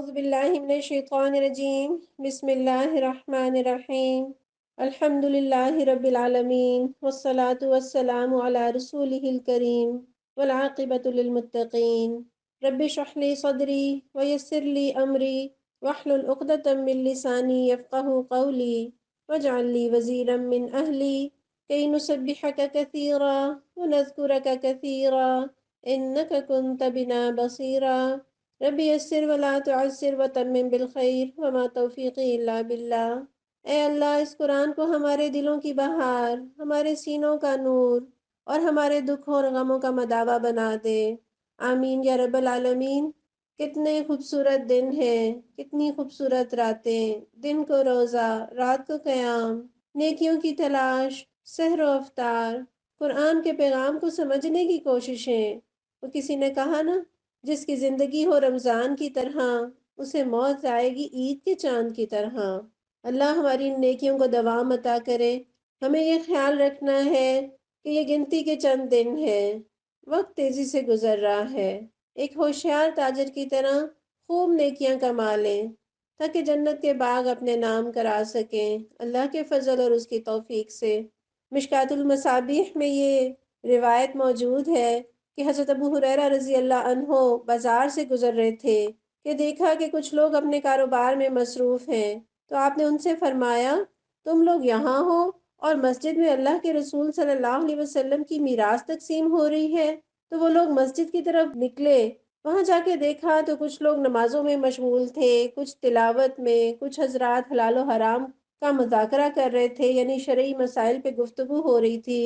اعوذ باللہ من الشیطان الرجیم بسم اللہ الرحمن الرحیم الحمد للہ رب العالمین والصلاة والسلام علی رسولہ الکریم والعاقبۃ للمتقین رب اشرح لی صدری ویسر لی امری واحلل عقدۃ من لسانی یفقہوا قولی واجعل لی وزیرا من اہلی کی نسبحک کثیرا ونذکرک کثیرا انک کنت بنا بصیرا ربی یسر ولا تعسر وتمم بالخیر وما توفیقی الا باللہ۔ اے اللہ، اس قرآن کو ہمارے دلوں کی بہار، ہمارے سینوں کا نور اور ہمارے دکھوں اور غموں کا مداوا بنا دے۔ آمین یا رب العالمین۔ کتنے خوبصورت دن ہیں، کتنی خوبصورت راتیں، دن کو روزہ، رات کو قیام، نیکیوں کی تلاش، سحر و افطار، قرآن کے پیغام کو سمجھنے کی کوششیں۔ وہ کسی نے کہا نا، جس کی زندگی ہو رمضان کی طرح، اسے موت آئے گی عید کے چاند کی طرح۔ اللہ ہماری ان نیکیوں کو دوام عطا کرے۔ ہمیں یہ خیال رکھنا ہے کہ یہ گنتی کے چند دن ہیں، وقت تیزی سے گزر رہا ہے۔ ایک ہوشیار تاجر کی طرح خوب نیکیاں کما لیں تاکہ جنت کے باغ اپنے نام کرا سکیں، اللہ کے فضل اور اس کی توفیق سے۔ مشکوٰۃ المصابیح میں یہ روایت موجود ہے کہ حضرت ابو ہریرہ رضی اللہ عنہ بازار سے گزر رہے تھے کہ دیکھا کہ کچھ لوگ اپنے کاروبار میں مصروف ہیں، تو آپ نے ان سے فرمایا، تم لوگ یہاں ہو اور مسجد میں اللہ کے رسول صلی اللہ علیہ وسلم کی میراث تقسیم ہو رہی ہے۔ تو وہ لوگ مسجد کی طرف نکلے، وہاں جا کے دیکھا تو کچھ لوگ نمازوں میں مشغول تھے، کچھ تلاوت میں، کچھ حضرات حلال و حرام کا مذاکرہ کر رہے تھے، یعنی شرعی مسائل پہ گفتگو ہو رہی تھی۔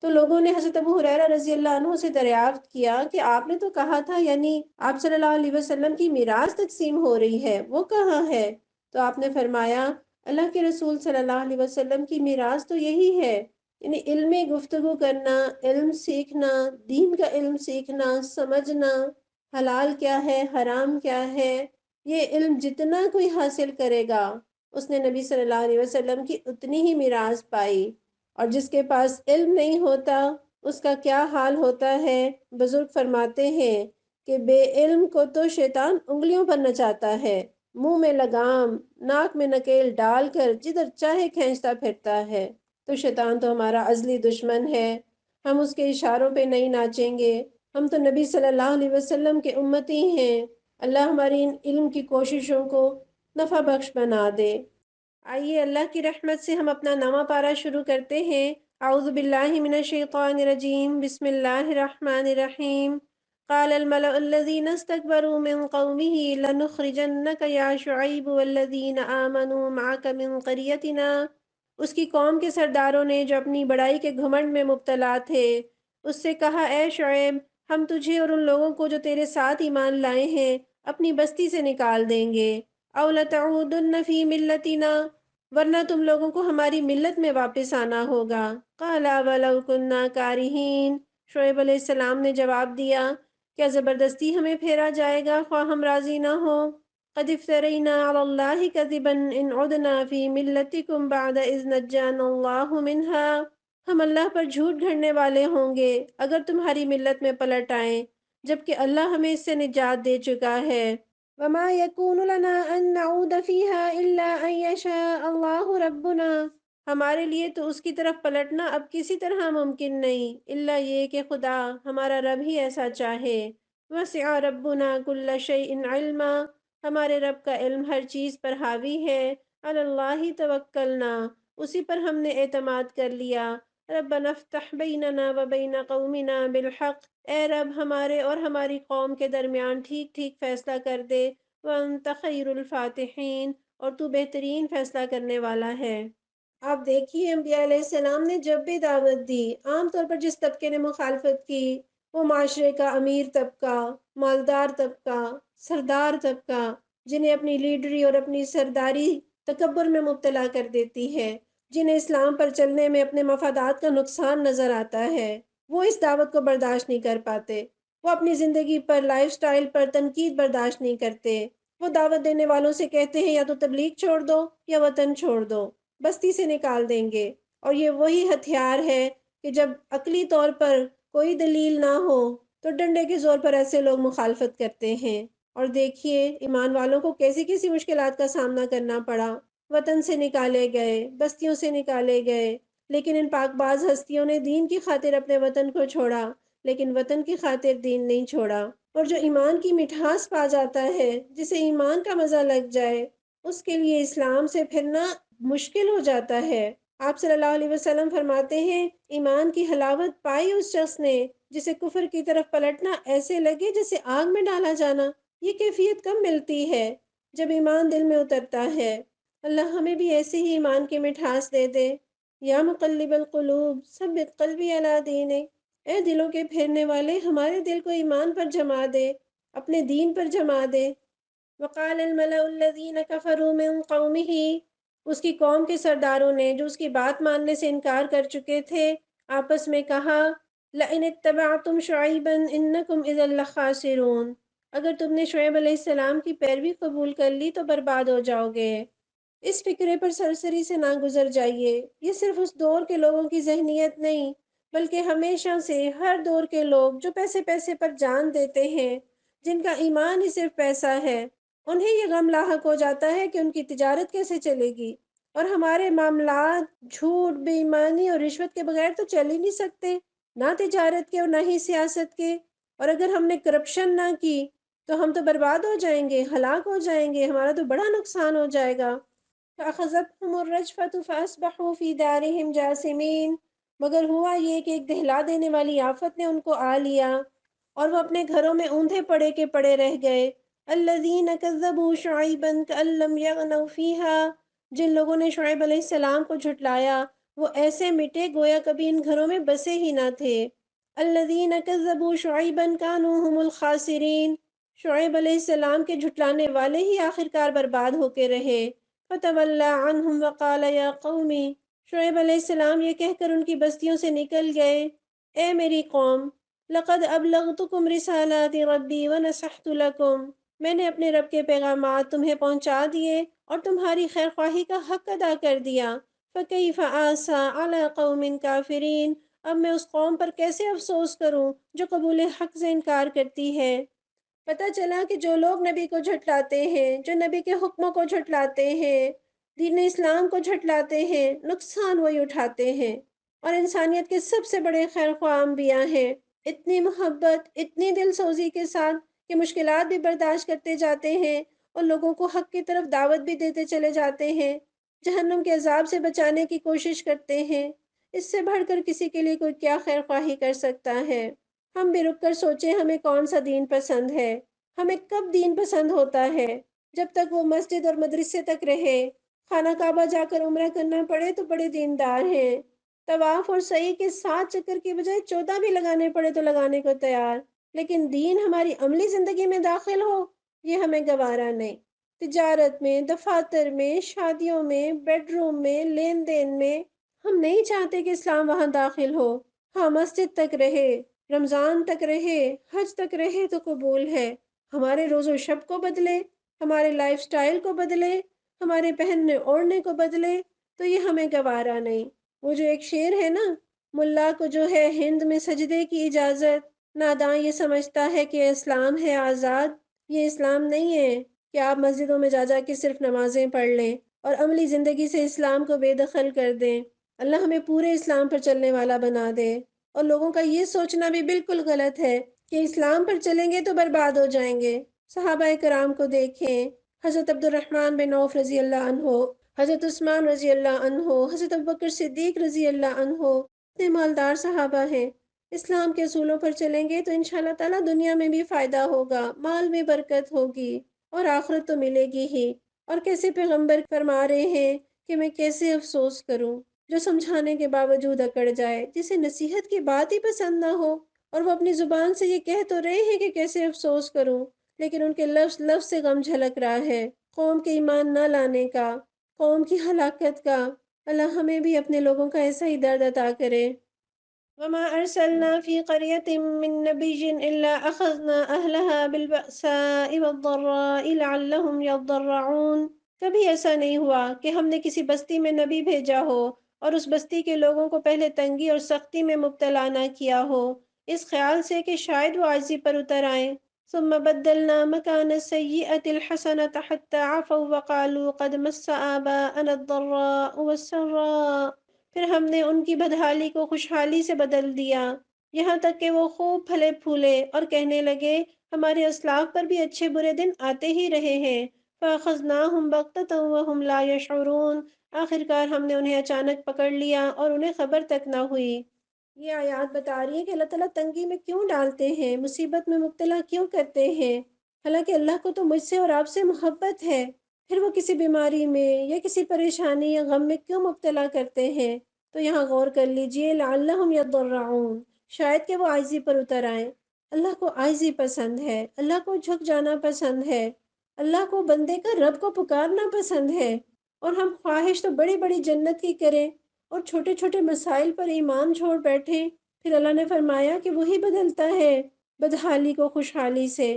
تو لوگوں نے حضرت ابو ہریرہ رضی اللہ عنہ سے دریافت کیا کہ آپ نے تو کہا تھا، یعنی آپ صلی اللہ علیہ وسلم کی میراث تقسیم ہو رہی ہے، وہ کہاں ہے؟ تو آپ نے فرمایا، اللہ کے رسول صلی اللہ علیہ وسلم کی میراث تو یہی ہے، یعنی علمی گفتگو کرنا، علم سیکھنا، دین کا علم سیکھنا، سمجھنا، حلال کیا ہے، حرام کیا ہے۔ یہ علم جتنا کوئی حاصل کرے گا، اس نے نبی صلی اللہ علیہ وسلم کی اتنی ہی میراث پائی۔ اور جس کے پاس علم نہیں ہوتا، اس کا کیا حال ہوتا ہے؟ بزرگ فرماتے ہیں کہ بے علم کو تو شیطان انگلیوں پر نچاتا ہے، منہ میں لگام، ناک میں نکیل ڈال کر جدھر چاہے کھینچتا پھرتا ہے۔ تو شیطان تو ہمارا ازلی دشمن ہے، ہم اس کے اشاروں پہ نہیں ناچیں گے۔ ہم تو نبی صلی اللہ علیہ وسلم کے امتی ہیں۔ اللہ ہماری ان علم کی کوششوں کو نفع بخش بنا دے۔ آئیے اللہ کی رحمت سے ہم اپنا نواں پارہ شروع کرتے ہیں۔ اعوذ باللہ من الشیطان الرجیم بسم اللہ الرحمن الرحیم۔ قال الملأ الذين استكبروا من قومه لنخرجنك يا شعيب والذين آمنوا معك من قريتنا۔ اس کی قوم کے سرداروں نے جو اپنی بڑائی کے گھمنڈ میں مبتلا تھے، اس سے کہا، اے شعیب، ہم تجھے اور ان لوگوں کو جو تیرے ساتھ ایمان لائے ہیں اپنی بستی سے نکال دیں گے۔ اَوْ لَتَعُودُنَّ فِي مِلَّتِنَا، ورنہ تم لوگوں کو ہماری ملت میں واپس آنا ہوگا۔ قَالَ وَلَوْ كُنَّا كَارِهِينَ، شعیب علیہ السلام نے جواب دیا، کیا زبردستی ہمیں پھیرا جائے گا خواہ ہم راضی نہ ہوں؟ قَدِ افْتَرَيْنَا عَلَى اللَّهِ كَذِبًا إِنْ عُدْنَا فِي مِلَّتِكُمْ بَعْدَ إِذْ نَجَّانَا اللَّهُ مِنْهَا۔ ہم اللہ پر جھوٹ گھڑنے والے ہوں گے اگر تمہاری ملت میں پلٹ آئیں، جبکہ اللہ ہمیں اس سے نجات دے چکا ہے۔ وَمَا يَكُونُ لَنَا أَن نَّعُودَ فِيهَا إِلَّا أَن يَشَاءَ اللَّهُ رَبُّنَا، ہمارے لیے تو اس کی طرف پلٹنا اب کسی طرح ممکن نہیں، الا یہ کہ خدا ہمارا رب ہی ایسا چاہے۔ وَسِعَ رَبُّنَا كُلَّ شَيْءٍ عِلْمًا، ہمارے رب کا علم ہر چیز پر حاوی ہے۔ عَلَى اللَّهِ تَوَكَّلْنَا، اسی پر ہم نے اعتماد کر لیا۔ رَبَّنَا افْتَحْ بَيْنَنَا وَبَيْنَ قَوْمِنَا بِالْحَقِّ، اے رب ہمارے اور ہماری قوم کے درمیان ٹھیک ٹھیک فیصلہ کر دے۔ وَأَنْتَ خَيْرُ الْفَاتِحِينَ، اور تو بہترین فیصلہ کرنے والا ہے۔ آپ دیکھیے، انبیاء علیہ السلام نے جب بھی دعوت دی، عام طور پر جس طبقے نے مخالفت کی، وہ معاشرے کا امیر طبقہ، مالدار طبقہ، سردار طبقہ، جنہیں اپنی لیڈری اور اپنی سرداری تکبر میں مبتلا کر دیتی ہے، جنہیں اسلام پر چلنے میں اپنے مفادات کا نقصان نظر آتا ہے، وہ اس دعوت کو برداشت نہیں کر پاتے۔ وہ اپنی زندگی پر، لائف سٹائل پر تنقید برداشت نہیں کرتے۔ وہ دعوت دینے والوں سے کہتے ہیں، یا تو تبلیغ چھوڑ دو یا وطن چھوڑ دو، بستی سے نکال دیں گے۔ اور یہ وہی ہتھیار ہے کہ جب عقلی طور پر کوئی دلیل نہ ہو تو ڈنڈے کے زور پر ایسے لوگ مخالفت کرتے ہیں۔ اور دیکھیے ایمان والوں کو کیسی کیسی مشکلات کا سامنا کرنا پڑا، وطن سے نکالے گئے، بستیوں سے نکالے گئے، لیکن ان پاک باز ہستیوں نے دین کی خاطر اپنے وطن کو چھوڑا، لیکن وطن کی خاطر دین نہیں چھوڑا۔ اور جو ایمان کی مٹھاس پا جاتا ہے، جسے ایمان کا مزہ لگ جائے، اس کے لیے اسلام سے پھرنا مشکل ہو جاتا ہے۔ آپ صلی اللہ علیہ وسلم فرماتے ہیں ایمان کی حلاوت پائی اس شخص نے جسے کفر کی طرف پلٹنا ایسے لگے جیسے آگ میں ڈالا جانا۔ یہ کیفیت کب ملتی ہے؟ جب ایمان دل میں اترتا ہے۔ اللہ ہمیں بھی ایسی ہی ایمان کی مٹھاس دے دے۔ یا مقلب القلوب ثبت قلبی علی دینک، اے دلوں کے پھیرنے والے ہمارے دل کو ایمان پر جما دے، اپنے دین پر جما دے۔ وقال الملأ الذین کفروا من قومہ، اس کی قوم کے سرداروں نے جو اس کی بات ماننے سے انکار کر چکے تھے، آپس میں کہا لئن اتبعتم شعیبا انکم اذا لخاسرون، اگر تم نے شعیب علیہ السلام کی پیروی قبول کر لی تو برباد ہو جاؤ گے۔ اس فکرے پر سرسری سے نہ گزر جائیے۔ یہ صرف اس دور کے لوگوں کی ذہنیت نہیں، بلکہ ہمیشہ سے ہر دور کے لوگ جو پیسے پیسے پر جان دیتے ہیں، جن کا ایمان ہی صرف پیسہ ہے، انہیں یہ غم لاحق ہو جاتا ہے کہ ان کی تجارت کیسے چلے گی، اور ہمارے معاملات جھوٹ، بے ایمانی اور رشوت کے بغیر تو چل ہی نہیں سکتے، نہ تجارت کے اور نہ ہی سیاست کے۔ اور اگر ہم نے کرپشن نہ کی تو ہم تو برباد ہو جائیں گے، ہلاک ہو جائیں گے، ہمارا تو بڑا نقصان ہو جائے گا۔ فَأَخَذَتْهُمُ الرَّجْفَةُ فَأَصْبَحُوا فِي دَارِهِمْ جَاثِمِينَ، مگر ہوا یہ کہ ایک دہلا دینے والی آفت نے ان کو آ لیا اور وہ اپنے گھروں میں اوندھے پڑے کے پڑے رہ گئے۔ الَّذِينَ كَذَّبُوا شُعَيْبًا كَأَن لَّمْ يَغْنَوْا فِيهَا، جن لوگوں نے شعیب علیہ السلام کو جھٹلایا وہ ایسے مٹے گویا کبھی ان گھروں میں بسے ہی نہ تھے۔ الَّذِينَ كَذَّبُوا شُعَيْبًا كَانُوا هُمُ الْخَاسِرِينَ، شعیب علیہ السلام کے جھٹلانے والے ہی آخرکار برباد ہو کے رہے۔ فَتَوَلَّى عَنْهُمْ وَقَالَ يَا قَوْمِ، شعیب علیہ السلام یہ کہہ کر ان کی بستیوں سے نکل گئے، اے میری قوم، لَقَدْ أَبْلَغْتُكُمْ رِسَالَاتِ رَبِّي وَنَصَحْتُ لَكُمْ، میں نے اپنے رب کے پیغامات تمہیں پہنچا دیے اور تمہاری خیر خواہی کا حق ادا کر دیا۔ فَكَيْفَ آسَىٰ عَلَىٰ قَوْمٍ كَافِرِينَ، اب میں اس قوم پر کیسے افسوس کروں جو قبول حق سے انکار کرتی ہے۔ پتہ چلا کہ جو لوگ نبی کو جھٹلاتے ہیں، جو نبی کے حکموں کو جھٹلاتے ہیں، دین اسلام کو جھٹلاتے ہیں، نقصان وہی اٹھاتے ہیں۔ اور انسانیت کے سب سے بڑے خیر خواہ انبیاء ہیں، اتنی محبت، اتنی دل سوزی کے ساتھ کہ مشکلات بھی برداشت کرتے جاتے ہیں اور لوگوں کو حق کی طرف دعوت بھی دیتے چلے جاتے ہیں، جہنم کے عذاب سے بچانے کی کوشش کرتے ہیں۔ اس سے بڑھ کر کسی کے لیے کوئی کیا خیر خواہی کر سکتا ہے؟ ہم بھی رک کر سوچیں ہمیں کون سا دین پسند ہے، ہمیں کب دین پسند ہوتا ہے؟ جب تک وہ مسجد اور مدرسے تک رہے، خانہ کعبہ جا کر عمرہ کرنا پڑے تو بڑے دیندار ہیں، طواف اور سعی کے 7 چکر کی بجائے 14 بھی لگانے پڑے تو لگانے کو تیار، لیکن دین ہماری عملی زندگی میں داخل ہو، یہ ہمیں گوارا نہیں۔ تجارت میں، دفاتر میں، شادیوں میں، بیڈ روم میں، لین دین میں، ہم نہیں چاہتے کہ اسلام وہاں داخل ہو۔ ہاں، مسجد تک رہے، رمضان تک رہے، حج تک رہے تو قبول ہے، ہمارے روز و شب کو بدلے، ہمارے لائف سٹائل کو بدلے، ہمارے پہننے اوڑھنے کو بدلے تو یہ ہمیں گوارا نہیں۔ وہ جو ایک شعر ہے نا، ملا کو جو ہے ہند میں سجدے کی اجازت، ناداں یہ سمجھتا ہے کہ اسلام ہے آزاد۔ یہ اسلام نہیں ہے کہ آپ مسجدوں میں جا جا کے صرف نمازیں پڑھ لیں اور عملی زندگی سے اسلام کو بے دخل کر دیں۔ اللہ ہمیں پورے اسلام پر چلنے والا بنا دے۔ اور لوگوں کا یہ سوچنا بھی بالکل غلط ہے کہ اسلام پر چلیں گے تو برباد ہو جائیں گے۔ صحابہ کرام کو دیکھیں، حضرت عبد الرحمن بن عوف رضی اللہ عنہ، حضرت عثمان رضی اللہ عنہ، حضرت ابوبکر صدیق رضی اللہ عنہ، اتنے مالدار صحابہ ہیں۔ اسلام کے اصولوں پر چلیں گے تو انشاءاللہ تعالیٰ دنیا میں بھی فائدہ ہوگا، مال میں برکت ہوگی اور آخرت تو ملے گی ہی۔ اور کیسے پیغمبر فرما رہے ہیں کہ میں کیسے افسوس کروں، جو سمجھانے کے باوجود اکڑ جائے، جسے نصیحت کی بات ہی پسند نہ ہو، اور وہ اپنی زبان سے یہ کہہ تو رہے ہیں کہ کیسے افسوس کروں، لیکن ان کے لفظ لفظ سے غم جھلک رہا ہے، قوم کے ایمان نہ لانے کا، قوم کی ہلاکت کا۔ اللہ ہمیں بھی اپنے لوگوں کا ایسا ہی درد عطا کرے۔ وَمَا أَرْسَلْنَا فِي قَرْيَةٍ مِّن نَّبِيٍّ إِلَّا أَخَذْنَا أَهْلَهَا بِالْبَأْسَاءِ وَالضَّرَّاءِ لَعَلَّهُمْ يَضَّرَّعُونَ، کبھی ایسا نہیں ہوا کہ ہم نے کسی بستی میں نبی بھیجا ہو اور اس بستی کے لوگوں کو پہلے تنگی اور سختی میں مبتلا نہ کیا ہو، اس خیال سے کہ شاید وہ عاجزی پر اتر آئیں۔ ثم بدلنا مكان السيئة الحسنة حتى عفوا وقالوا قد مس آباءنا الضراء والسراء، پھر ہم نے ان کی بدحالی کو خوشحالی سے بدل دیا، یہاں تک کہ وہ خوب پھلے پھولے اور کہنے لگے ہمارے اسلاف پر بھی اچھے برے دن آتے ہی رہے ہیں۔ فَأَخَذْنَاهُمْ بَغْتَةً وَهُمْ لَا يَشْعُرُونَ، آخر کار ہم نے انہیں اچانک پکڑ لیا اور انہیں خبر تک نہ ہوئی۔ یہ آیات بتا رہی ہیں کہ اللہ تعالیٰ تنگی میں کیوں ڈالتے ہیں، مصیبت میں مبتلا کیوں کرتے ہیں، حالانکہ اللہ کو تو مجھ سے اور آپ سے محبت ہے، پھر وہ کسی بیماری میں یا کسی پریشانی یا غم میں کیوں مبتلا کرتے ہیں۔ تو یہاں غور کر لیجئے لعلہم یضرعون، شاید کہ وہ عاجزی پر اتر آئیں۔ اللہ کو عاجزی پسند ہے، اللہ کو جھک جانا پسند ہے، اللہ کو بندے کا رب کو پکارنا پسند ہے، اور ہم خواہش تو بڑی بڑی جنت کی کریں اور چھوٹے چھوٹے مسائل پر ایمان چھوڑ بیٹھیں۔ پھر اللہ نے فرمایا کہ وہی بدلتا ہے بدحالی کو خوشحالی سے،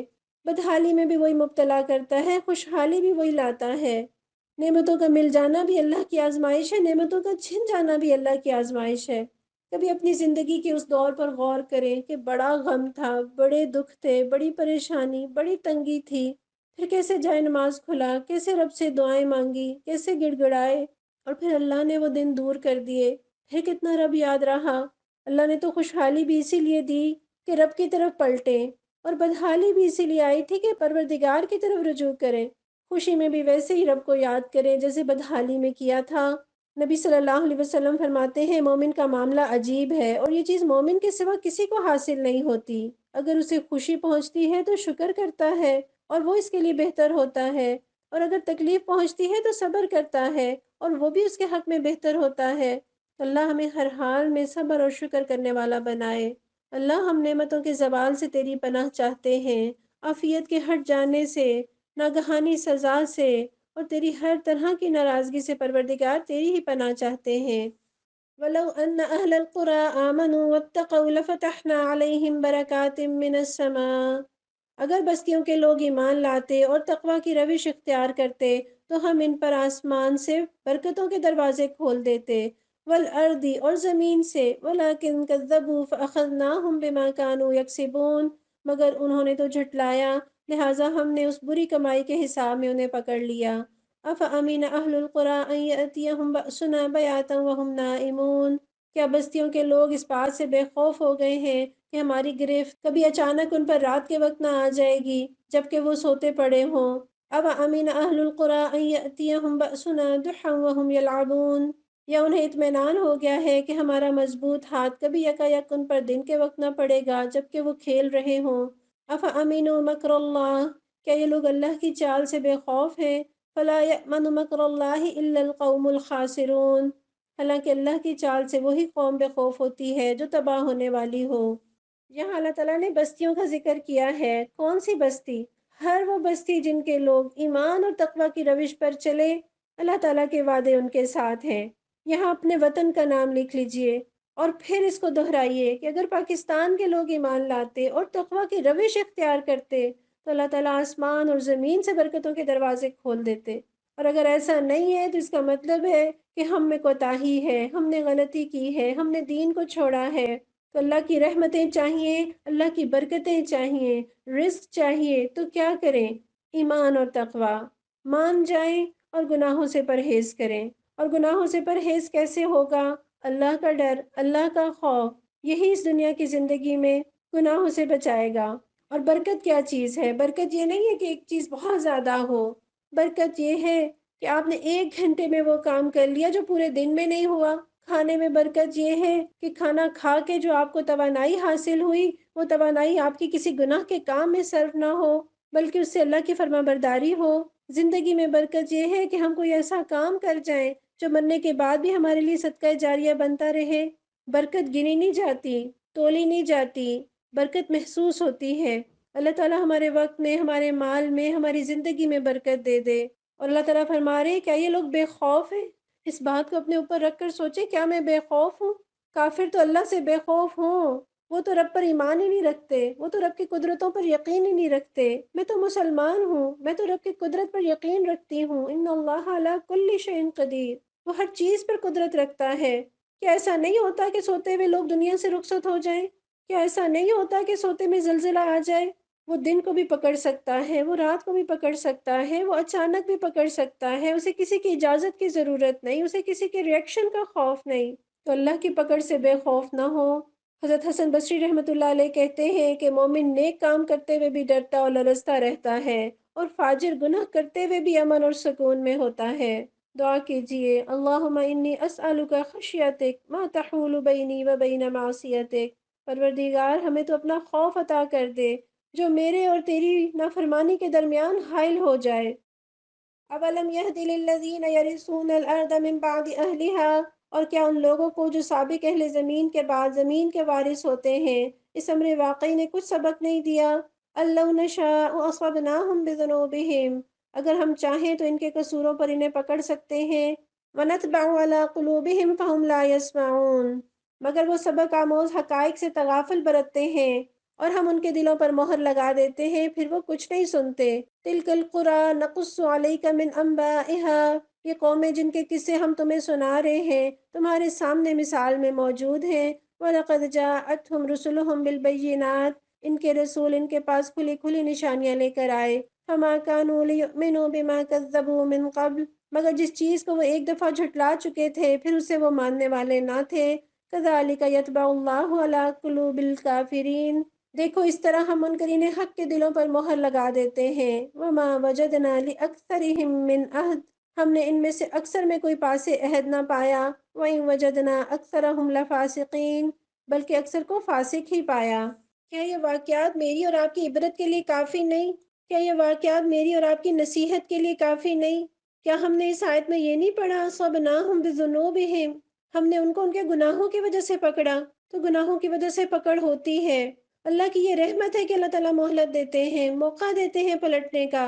بدحالی میں بھی وہی مبتلا کرتا ہے، خوشحالی بھی وہی لاتا ہے۔ نعمتوں کا مل جانا بھی اللہ کی آزمائش ہے، نعمتوں کا چھن جانا بھی اللہ کی آزمائش ہے۔ کبھی اپنی زندگی کے اس دور پر غور کریں کہ بڑا غم تھا، بڑے دکھ تھے، بڑی پریشانی، بڑی تنگی تھی، پھر کیسے جائے نماز کھلا، کیسے رب سے دعائیں مانگی، کیسے گڑ گڑائے، اور پھر اللہ نے وہ دن دور کر دیے، پھر کتنا رب یاد رہا۔ اللہ نے تو خوشحالی بھی اسی لیے دی کہ رب کی طرف پلٹیں، اور بدحالی بھی اسی لیے آئی تھی کہ پروردگار کی طرف رجوع کریں، خوشی میں بھی ویسے ہی رب کو یاد کریں جیسے بدحالی میں کیا تھا۔ نبی صلی اللہ علیہ وسلم فرماتے ہیں مومن کا معاملہ عجیب ہے، اور یہ چیز مومن کے سوا کسی کو حاصل نہیں ہوتی۔ اگر اسے خوشی پہنچتی ہے تو شکر کرتا ہے اور وہ اس کے لیے بہتر ہوتا ہے، اور اگر تکلیف پہنچتی ہے تو صبر کرتا ہے اور وہ بھی اس کے حق میں بہتر ہوتا ہے۔ اللہ ہمیں ہر حال میں صبر اور شکر کرنے والا بنائے۔ اللہ ہم نعمتوں کے زوال سے تیری پناہ چاہتے ہیں، عافیت کے ہٹ جانے سے، ناگہانی سزا سے، اور تیری ہر طرح کی ناراضگی سے پروردگار تیری ہی پناہ چاہتے ہیں۔ وَلَوْ أَنَّ أَهْلَ الْقُرَىٰ آمَنُوا وَاتَّقَوْا لَفَتَحْنَا عَلَيْهِمْ بَرَكَاتٍ مِّنَ السَّمَاءِ، اگر بستیوں کے لوگ ایمان لاتے اور تقوی کی روش اختیار کرتے تو ہم ان پر آسمان سے برکتوں کے دروازے کھول دیتے، والارض اور زمین سے، ولیکن کذبوا فاخذناہم بما كانوا یکسبون، مگر انہوں نے تو جھٹلایا، لہٰذا ہم نے اس بری کمائی کے حساب میں انہیں پکڑ لیا۔ افامین اہل القریٰ ان یاتیہم بأسنا بیاتا وہم نائمون، کیا بستیوں کے لوگ اس بات سے بے خوف ہو گئے ہیں کہ ہماری گرفت کبھی اچانک ان پر رات کے وقت نہ آ جائے گی جبکہ وہ سوتے پڑے ہوں۔ اب امین اہل القریٰ ان یاتیہم بأسنا ضحی وہم یلعبون، یا انہیں اطمینان ہو گیا ہے کہ ہمارا مضبوط ہاتھ کبھی یکایک ان پر دن کے وقت نہ پڑے گا جبکہ وہ کھیل رہے ہوں۔ افامنوا مکر اللہ، کیا یہ لوگ اللہ کی چال سے بے خوف ہیں؟ فلا یأمن مکر اللہ الا القوم الخاسرون، حالانکہ اللہ کی چال سے وہی قوم بے خوف ہوتی ہے جو تباہ ہونے والی ہو۔ یہاں اللہ تعالیٰ نے بستیوں کا ذکر کیا ہے، کون سی بستی؟ ہر وہ بستی جن کے لوگ ایمان اور تقوی کی روش پر چلے، اللہ تعالیٰ کے وعدے ان کے ساتھ ہیں۔ یہاں اپنے وطن کا نام لکھ لیجئے اور پھر اس کو دہرائیے کہ اگر پاکستان کے لوگ ایمان لاتے اور تقوی کی روش اختیار کرتے تو اللہ تعالیٰ آسمان اور زمین سے برکتوں کے دروازے کھول دیتے، اور اگر ایسا نہیں ہے تو اس کا مطلب ہے کہ ہم میں کوتاہی ہے، ہم نے غلطی کی ہے، ہم نے دین کو چھوڑا ہے۔ تو اللہ کی رحمتیں چاہیے، اللہ کی برکتیں چاہیے، رزق چاہیے، تو کیا کریں؟ ایمان اور تقوی مان جائیں اور گناہوں سے پرہیز کریں۔ اور گناہوں سے پرہیز کیسے ہوگا؟ اللہ کا ڈر، اللہ کا خوف، یہی اس دنیا کی زندگی میں گناہوں سے بچائے گا۔ اور برکت کیا چیز ہے؟ برکت یہ نہیں ہے کہ ایک چیز بہت زیادہ ہو، برکت یہ ہے کہ آپ نے 1 گھنٹے میں وہ کام کر لیا جو پورے دن میں نہیں ہوا۔ کھانے میں برکت یہ ہے کہ کھانا کھا کے جو آپ کو توانائی حاصل ہوئی، وہ توانائی آپ کی کسی گناہ کے کام میں صرف نہ ہو بلکہ اس سے اللہ کی فرما برداری ہو۔ زندگی میں برکت یہ ہے کہ ہم کوئی ایسا کام کر جائیں جو مرنے کے بعد بھی ہمارے لیے صدقہ جاریہ بنتا رہے۔ برکت گنی نہیں جاتی، تولی نہیں جاتی، برکت محسوس ہوتی ہے۔ اللہ تعالیٰ ہمارے وقت میں، ہمارے مال میں، ہماری زندگی میں برکت دے دے۔ اور اللہ تعالیٰ فرما رہے ہیں کیا یہ لوگ بے خوف ہیں؟ اس بات کو اپنے اوپر رکھ کر سوچیں، کیا میں بے خوف ہوں؟ کافر تو اللہ سے بے خوف ہوں، وہ تو رب پر ایمان ہی نہیں رکھتے، وہ تو رب کی قدرتوں پر یقین ہی نہیں رکھتے۔ میں تو مسلمان ہوں، میں تو رب کی قدرت پر یقین رکھتی ہوں۔ ان اللہ علی کل شیء قدیر، وہ ہر چیز پر قدرت رکھتا ہے۔ کیا ایسا نہیں ہوتا کہ سوتے ہوئے لوگ دنیا سے رخصت ہو جائیں؟ کیا ایسا نہیں ہوتا کہ سوتے میں زلزلہ آ جائے؟ وہ دن کو بھی پکڑ سکتا ہے، وہ رات کو بھی پکڑ سکتا ہے، وہ اچانک بھی پکڑ سکتا ہے، اسے کسی کی اجازت کی ضرورت نہیں، اسے کسی کے ریئیکشن کا خوف نہیں، تو اللہ کی پکڑ سے بے خوف نہ ہو۔ حضرت حسن بصری رحمۃ اللہ علیہ کہتے ہیں کہ مومن نیک کام کرتے ہوئے بھی ڈرتا اور لرزتا رہتا ہے، اور فاجر گناہ کرتے ہوئے بھی امن اور سکون میں ہوتا ہے۔ دعا کیجئے، اللہم انی اسألک خشیتک ما تحول بینی و بین معصیتک۔ پروردگار، ہمیں تو اپنا خوف عطا کر دے جو میرے اور تیری نافرمانی کے درمیان حائل ہو جائے۔ اولم یہد للذین یرثون الارض من بعد اہلہا، اور کیا ان لوگوں کو جو سابق اہل زمین کے بعد زمین کے وارث ہوتے ہیں، اس امر واقعی نے کچھ سبق نہیں دیا؟ ان لو نشاء اصبناہم بذنوبہم، اگر ہم چاہیں تو ان کے قصوروں پر انہیں پکڑ سکتے ہیں۔ ونطبع علی قلوبہم فہم لا یسمعون، مگر وہ سبق آموز حقائق سے تغافل برتتے ہیں اور ہم ان کے دلوں پر مہر لگا دیتے ہیں، پھر وہ کچھ نہیں سنتے۔ تلک القری نقص علیک من انبائها، یہ قومیں جن کے قصے ہم تمہیں سنا رہے ہیں تمہارے سامنے مثال میں موجود ہیں۔ وَلَقَدْ جَاءَتْهُمْ رُسُلُهُمْ بِالْبَيِّنَاتِ، ان کے رسول ان کے پاس کھلی کھلی نشانیاں لے کر آئے۔ فَمَا كَانُوا لِيُؤْمِنُوا بِمَا كَذَّبُوا مِن قَبْلُ، مگر جس چیز کو وہ ایک دفعہ جھٹلا چکے تھے پھر اسے وہ ماننے والے نہ تھے۔ كَذَلِكَ يَطْبَعُ اللَّهُ عَلَى قُلُوبِ الْكَافِرِينَ، دیکھو اس طرح ہم منکرین حق کے دلوں پر مہر لگا دیتے ہیں۔ وما وجدنا لأکثرهم من عہد، ہم نے ان میں سے اکثر میں کوئی پاس عہد نہ پایا۔ وَإِن وجدنا اکثرهم لفاسقین، بلکہ اکثر کو فاسق ہی پایا۔ کیا یہ واقعات میری اور آپ کی عبرت کے لیے کافی نہیں؟ کیا یہ واقعات میری اور آپ کی نصیحت کے لیے کافی نہیں؟ کیا ہم نے اس آیت میں یہ نہیں پڑھا صَبْنَاهُمْ بِذُنُوبِهِمْ، ہم نے ان کو ان کے گناہوں کی وجہ سے پکڑا؟ تو گناہوں کی وجہ سے پکڑ ہوتی ہے۔ اللہ کی یہ رحمت ہے کہ اللہ تعالیٰ مہلت دیتے ہیں، موقع دیتے ہیں پلٹنے کا،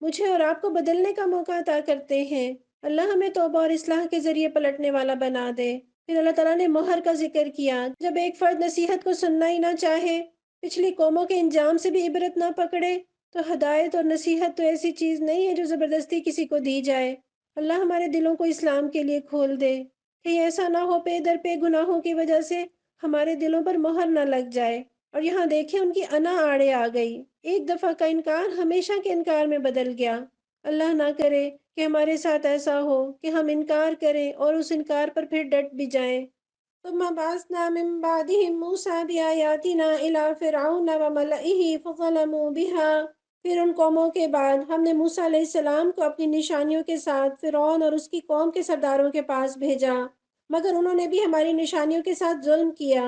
مجھے اور آپ کو بدلنے کا موقع عطا کرتے ہیں۔ اللہ ہمیں توبہ اور اصلاح کے ذریعے پلٹنے والا بنا دے۔ پھر اللہ تعالیٰ نے مہر کا ذکر کیا، جب ایک فرد نصیحت کو سننا ہی نہ چاہے، پچھلی قوموں کے انجام سے بھی عبرت نہ پکڑے، تو ہدایت اور نصیحت تو ایسی چیز نہیں ہے جو زبردستی کسی کو دی جائے۔ اللہ ہمارے دلوں کو اسلام کے لیے کھول دے، کہ ایسا نہ ہو پے در پے گناہوں کی وجہ سے ہمارے دلوں پر مہر نہ لگ جائے۔ اور یہاں دیکھیں ان کی انا آڑے آ گئی، ایک دفعہ کا انکار ہمیشہ کے انکار میں بدل گیا۔ اللہ نہ کرے کہ ہمارے ساتھ ایسا ہو کہ ہم انکار کریں اور اس انکار پر پھر ڈٹ بھی جائیں۔ ثم بعثنا من بعدهم موسى بآياتنا إلى فرعون وملئه فظلموا بها، پھر ان قوموں کے بعد ہم نے موسیٰ علیہ السلام کو اپنی نشانیوں کے ساتھ فرعون اور اس کی قوم کے سرداروں کے پاس بھیجا، مگر انہوں نے بھی ہماری نشانیوں کے ساتھ ظلم کیا۔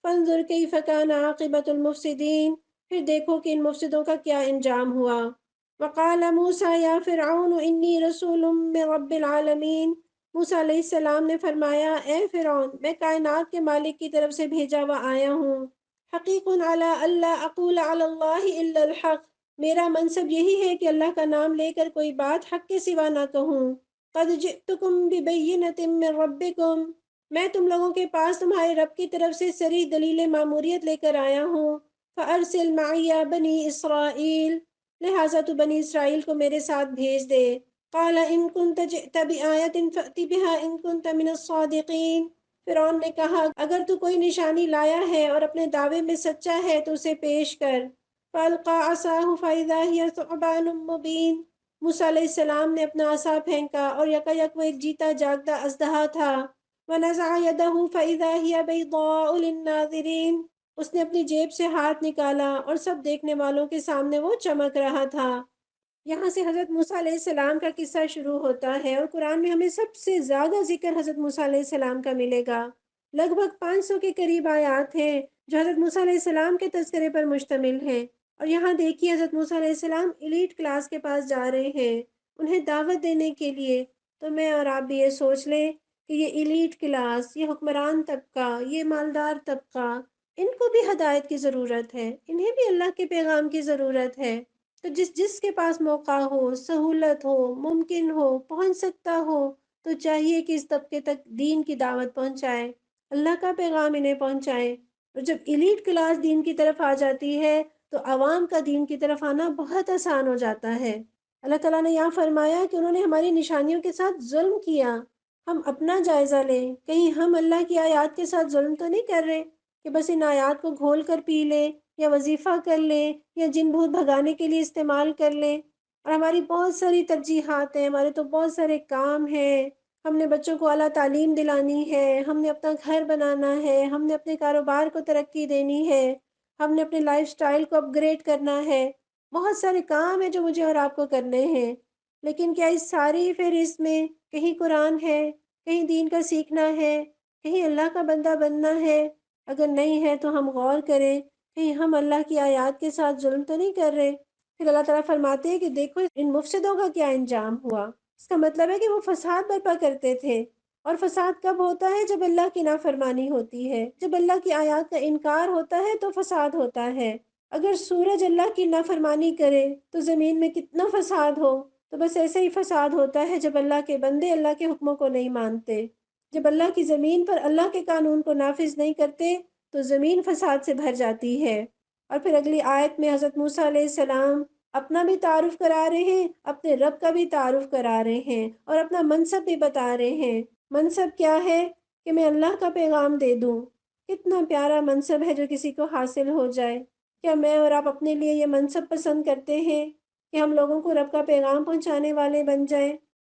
فانظر کیف کان عاقبۃ المفسدین، پھر دیکھو کہ ان مفسدوں کا کیا انجام ہوا۔ وقال موسیٰ یا فرعون انی رسول من رب العالمین، موسیٰ علیہ السلام نے فرمایا، اے فرعون، میں کائنات کے مالک کی طرف سے بھیجا ہوا آیا ہوں۔ حقیق علی اللہ اقول علی اللہ الا الحق، میرا منصب یہی ہے کہ اللہ کا نام لے کر کوئی بات حق کے سوا نہ کہوں۔ قد جئتکم ببینۃ من ربکم، میں تم لوگوں کے پاس تمہارے رب کی طرف سے صریح دلیل ماموریت لے کر آیا ہوں۔ فارسل معی بنی اسرائیل، لہٰذا تو بنی اسرائیل کو میرے ساتھ بھیج دے۔ قال ان كنت جئت بآیۃ فأت بها ان كنت من الصادقین، فرعون نے کہا اگر تو کوئی نشانی لایا ہے اور اپنے دعوے میں سچا ہے تو اسے پیش کر۔ فألقى عصاه فإذا هي ثعبان مبین، موسیٰ علیہ السلام نے اپنا عصا پھینکا اور یکا یک وہ ایک جیتا جاگتا اژدہا تھا۔ ونزع يده فإذا هي بيضاء للناظرین، اس نے اپنی جیب سے ہاتھ نکالا اور سب دیکھنے والوں کے سامنے وہ چمک رہا تھا۔ یہاں سے حضرت موسیٰ علیہ السلام کا قصہ شروع ہوتا ہے، اور قرآن میں ہمیں سب سے زیادہ ذکر حضرت موسیٰ علیہ السلام کا ملے گا۔ لگ بھگ 500 کے قریب آیات ہیں جو حضرت موسیٰ علیہ السلام کے تذکرے پر مشتمل ہیں۔ اور یہاں دیکھیے حضرت موسیٰ علیہ السلام ایلیٹ کلاس کے پاس جا رہے ہیں انہیں دعوت دینے کے لیے۔ تو میں اور آپ بھی یہ سوچ لیں کہ یہ ایلیٹ کلاس، یہ حکمران طبقہ، یہ مالدار طبقہ، ان کو بھی ہدایت کی ضرورت ہے، انہیں بھی اللہ کے پیغام کی ضرورت ہے۔ تو جس کے پاس موقع ہو، سہولت ہو، ممکن ہو، پہنچ سکتا ہو، تو چاہیے کہ اس طبقے تک دین کی دعوت پہنچائے، اللہ کا پیغام انہیں پہنچائے۔ اور جب ایلیٹ کلاس دین کی طرف آ جاتی ہے تو عوام کا دین کی طرف آنا بہت آسان ہو جاتا ہے۔ اللہ تعالیٰ نے یہاں فرمایا کہ انہوں نے ہماری نشانیوں کے ساتھ ظلم کیا۔ ہم اپنا جائزہ لیں، کہیں ہم اللہ کی آیات کے ساتھ ظلم تو نہیں کر رہے کہ بس ان آیات کو گھول کر پی لیں یا وظیفہ کر لیں یا جن بھوت بھگانے کے لیے استعمال کر لیں۔ اور ہماری بہت ساری ترجیحات ہیں، ہمارے تو بہت سارے کام ہیں۔ ہم نے بچوں کو اعلیٰ تعلیم دلانی ہے، ہم نے اپنا گھر بنانا ہے، ہم نے اپنے کاروبار کو ترقی دینی ہے، ہم نے اپنے لائف سٹائل کو اپ گریڈ کرنا ہے۔ بہت سارے کام ہیں جو مجھے اور آپ کو کرنے ہیں، لیکن کیا اس ساری فہرست میں کہیں قرآن ہے، کہیں دین کا سیکھنا ہے، کہیں اللہ کا بندہ بننا ہے؟ اگر نہیں ہے تو ہم غور کریں، کہیں ہم اللہ کی آیات کے ساتھ ظلم تو نہیں کر رہے؟ پھر اللہ تعالیٰ فرماتے ہیں کہ دیکھو ان مفسدوں کا کیا انجام ہوا۔ اس کا مطلب ہے کہ وہ فساد برپا کرتے تھے، اور فساد کب ہوتا ہے؟ جب اللہ کی نافرمانی ہوتی ہے، جب اللہ کی آیات کا انکار ہوتا ہے تو فساد ہوتا ہے۔ اگر سورج اللہ کی نافرمانی کرے تو زمین میں کتنا فساد ہو، تو بس ایسے ہی فساد ہوتا ہے جب اللہ کے بندے اللہ کے حکموں کو نہیں مانتے، جب اللہ کی زمین پر اللہ کے قانون کو نافذ نہیں کرتے تو زمین فساد سے بھر جاتی ہے۔ اور پھر اگلی آیت میں حضرت موسیٰ علیہ السلام اپنا بھی تعارف کرا رہے ہیں، اپنے رب کا بھی تعارف کرا رہے ہیں، اور اپنا منصب بھی بتا رہے ہیں۔ منصب کیا ہے؟ کہ میں اللہ کا پیغام دے دوں۔ کتنا پیارا منصب ہے جو کسی کو حاصل ہو جائے۔ کیا میں اور آپ اپنے لیے یہ منصب پسند کرتے ہیں کہ ہم لوگوں کو رب کا پیغام پہنچانے والے بن جائیں؟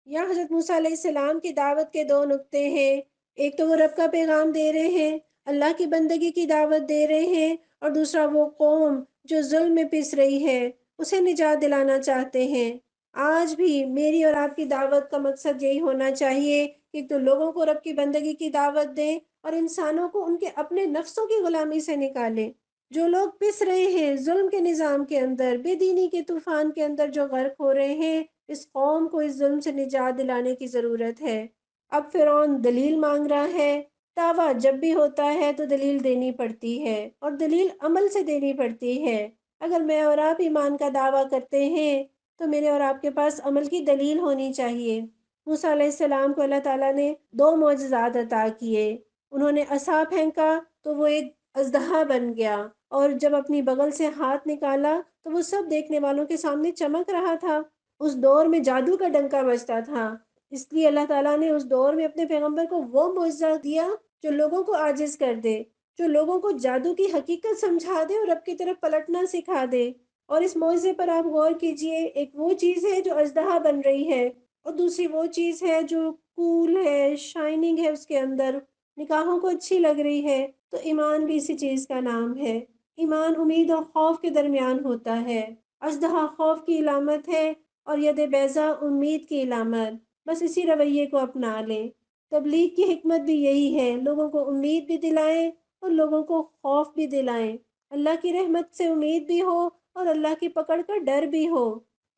یا حضرت موسیٰ علیہ السلام کی دعوت کے دو نقطے ہیں، ایک تو وہ رب کا پیغام دے رہے ہیں، اللہ کی بندگی کی دعوت دے رہے ہیں، اور دوسرا وہ قوم جو ظلم میں پس رہی ہے اسے نجات دلانا چاہتے ہیں۔ آج بھی میری اور آپ کی دعوت کا مقصد یہی ہونا چاہیے کہ تو لوگوں کو رب کی بندگی کی دعوت دیں اور انسانوں کو ان کے اپنے نفسوں کی غلامی سے نکالیں۔ جو لوگ پس رہے ہیں ظلم کے نظام کے اندر، بے دینی کے طوفان کے اندر جو غرق ہو رہے ہیں، اس قوم کو اس ظلم سے نجات دلانے کی ضرورت ہے۔ اب فرعون دلیل مانگ رہا ہے۔ دعویٰ جب بھی ہوتا ہے تو دلیل دینی پڑتی ہے، اور دلیل عمل سے دینی پڑتی ہے۔ اگر میں اور آپ ایمان کا دعویٰ کرتے ہیں تو میرے اور آپ کے پاس عمل کی دلیل ہونی چاہیے۔ موسیٰ علیہ السلام کو اللہ تعالیٰ نے 2 معجزات عطا کیے۔ انہوں نے عصا پھینکا تو وہ ایک اژدہا بن گیا، اور جب اپنی بغل سے ہاتھ نکالا تو وہ سب دیکھنے والوں کے سامنے چمک رہا تھا۔ اس دور میں جادو کا ڈنکا بجتا تھا، اس لیے اللہ تعالیٰ نے اس دور میں اپنے پیغمبر کو وہ معجزہ دیا جو لوگوں کو عاجز کر دے، جو لوگوں کو جادو کی حقیقت سمجھا دے اور رب کی طرف پلٹنا سکھا دے۔ اور اس معجزے پر آپ غور کیجئے، ایک وہ چیز ہے جو اژدہا بن رہی ہے، اور دوسری وہ چیز ہے جو کول ہے، شائننگ ہے اس کے اندر، نگاہوں کو اچھی لگ رہی ہے۔ تو ایمان بھی اسی چیز کا نام ہے۔ ایمان امید اور خوف کے درمیان ہوتا ہے۔ اژدہا خوف کی علامت ہے اور ید بیضا امید کی علامت۔ بس اسی رویے کو اپنا لیں۔ تبلیغ کی حکمت بھی یہی ہے، لوگوں کو امید بھی دلائیں اور لوگوں کو خوف بھی دلائیں، اللہ کی رحمت سے امید بھی ہو اور اللہ کی پکڑ کا ڈر بھی ہو۔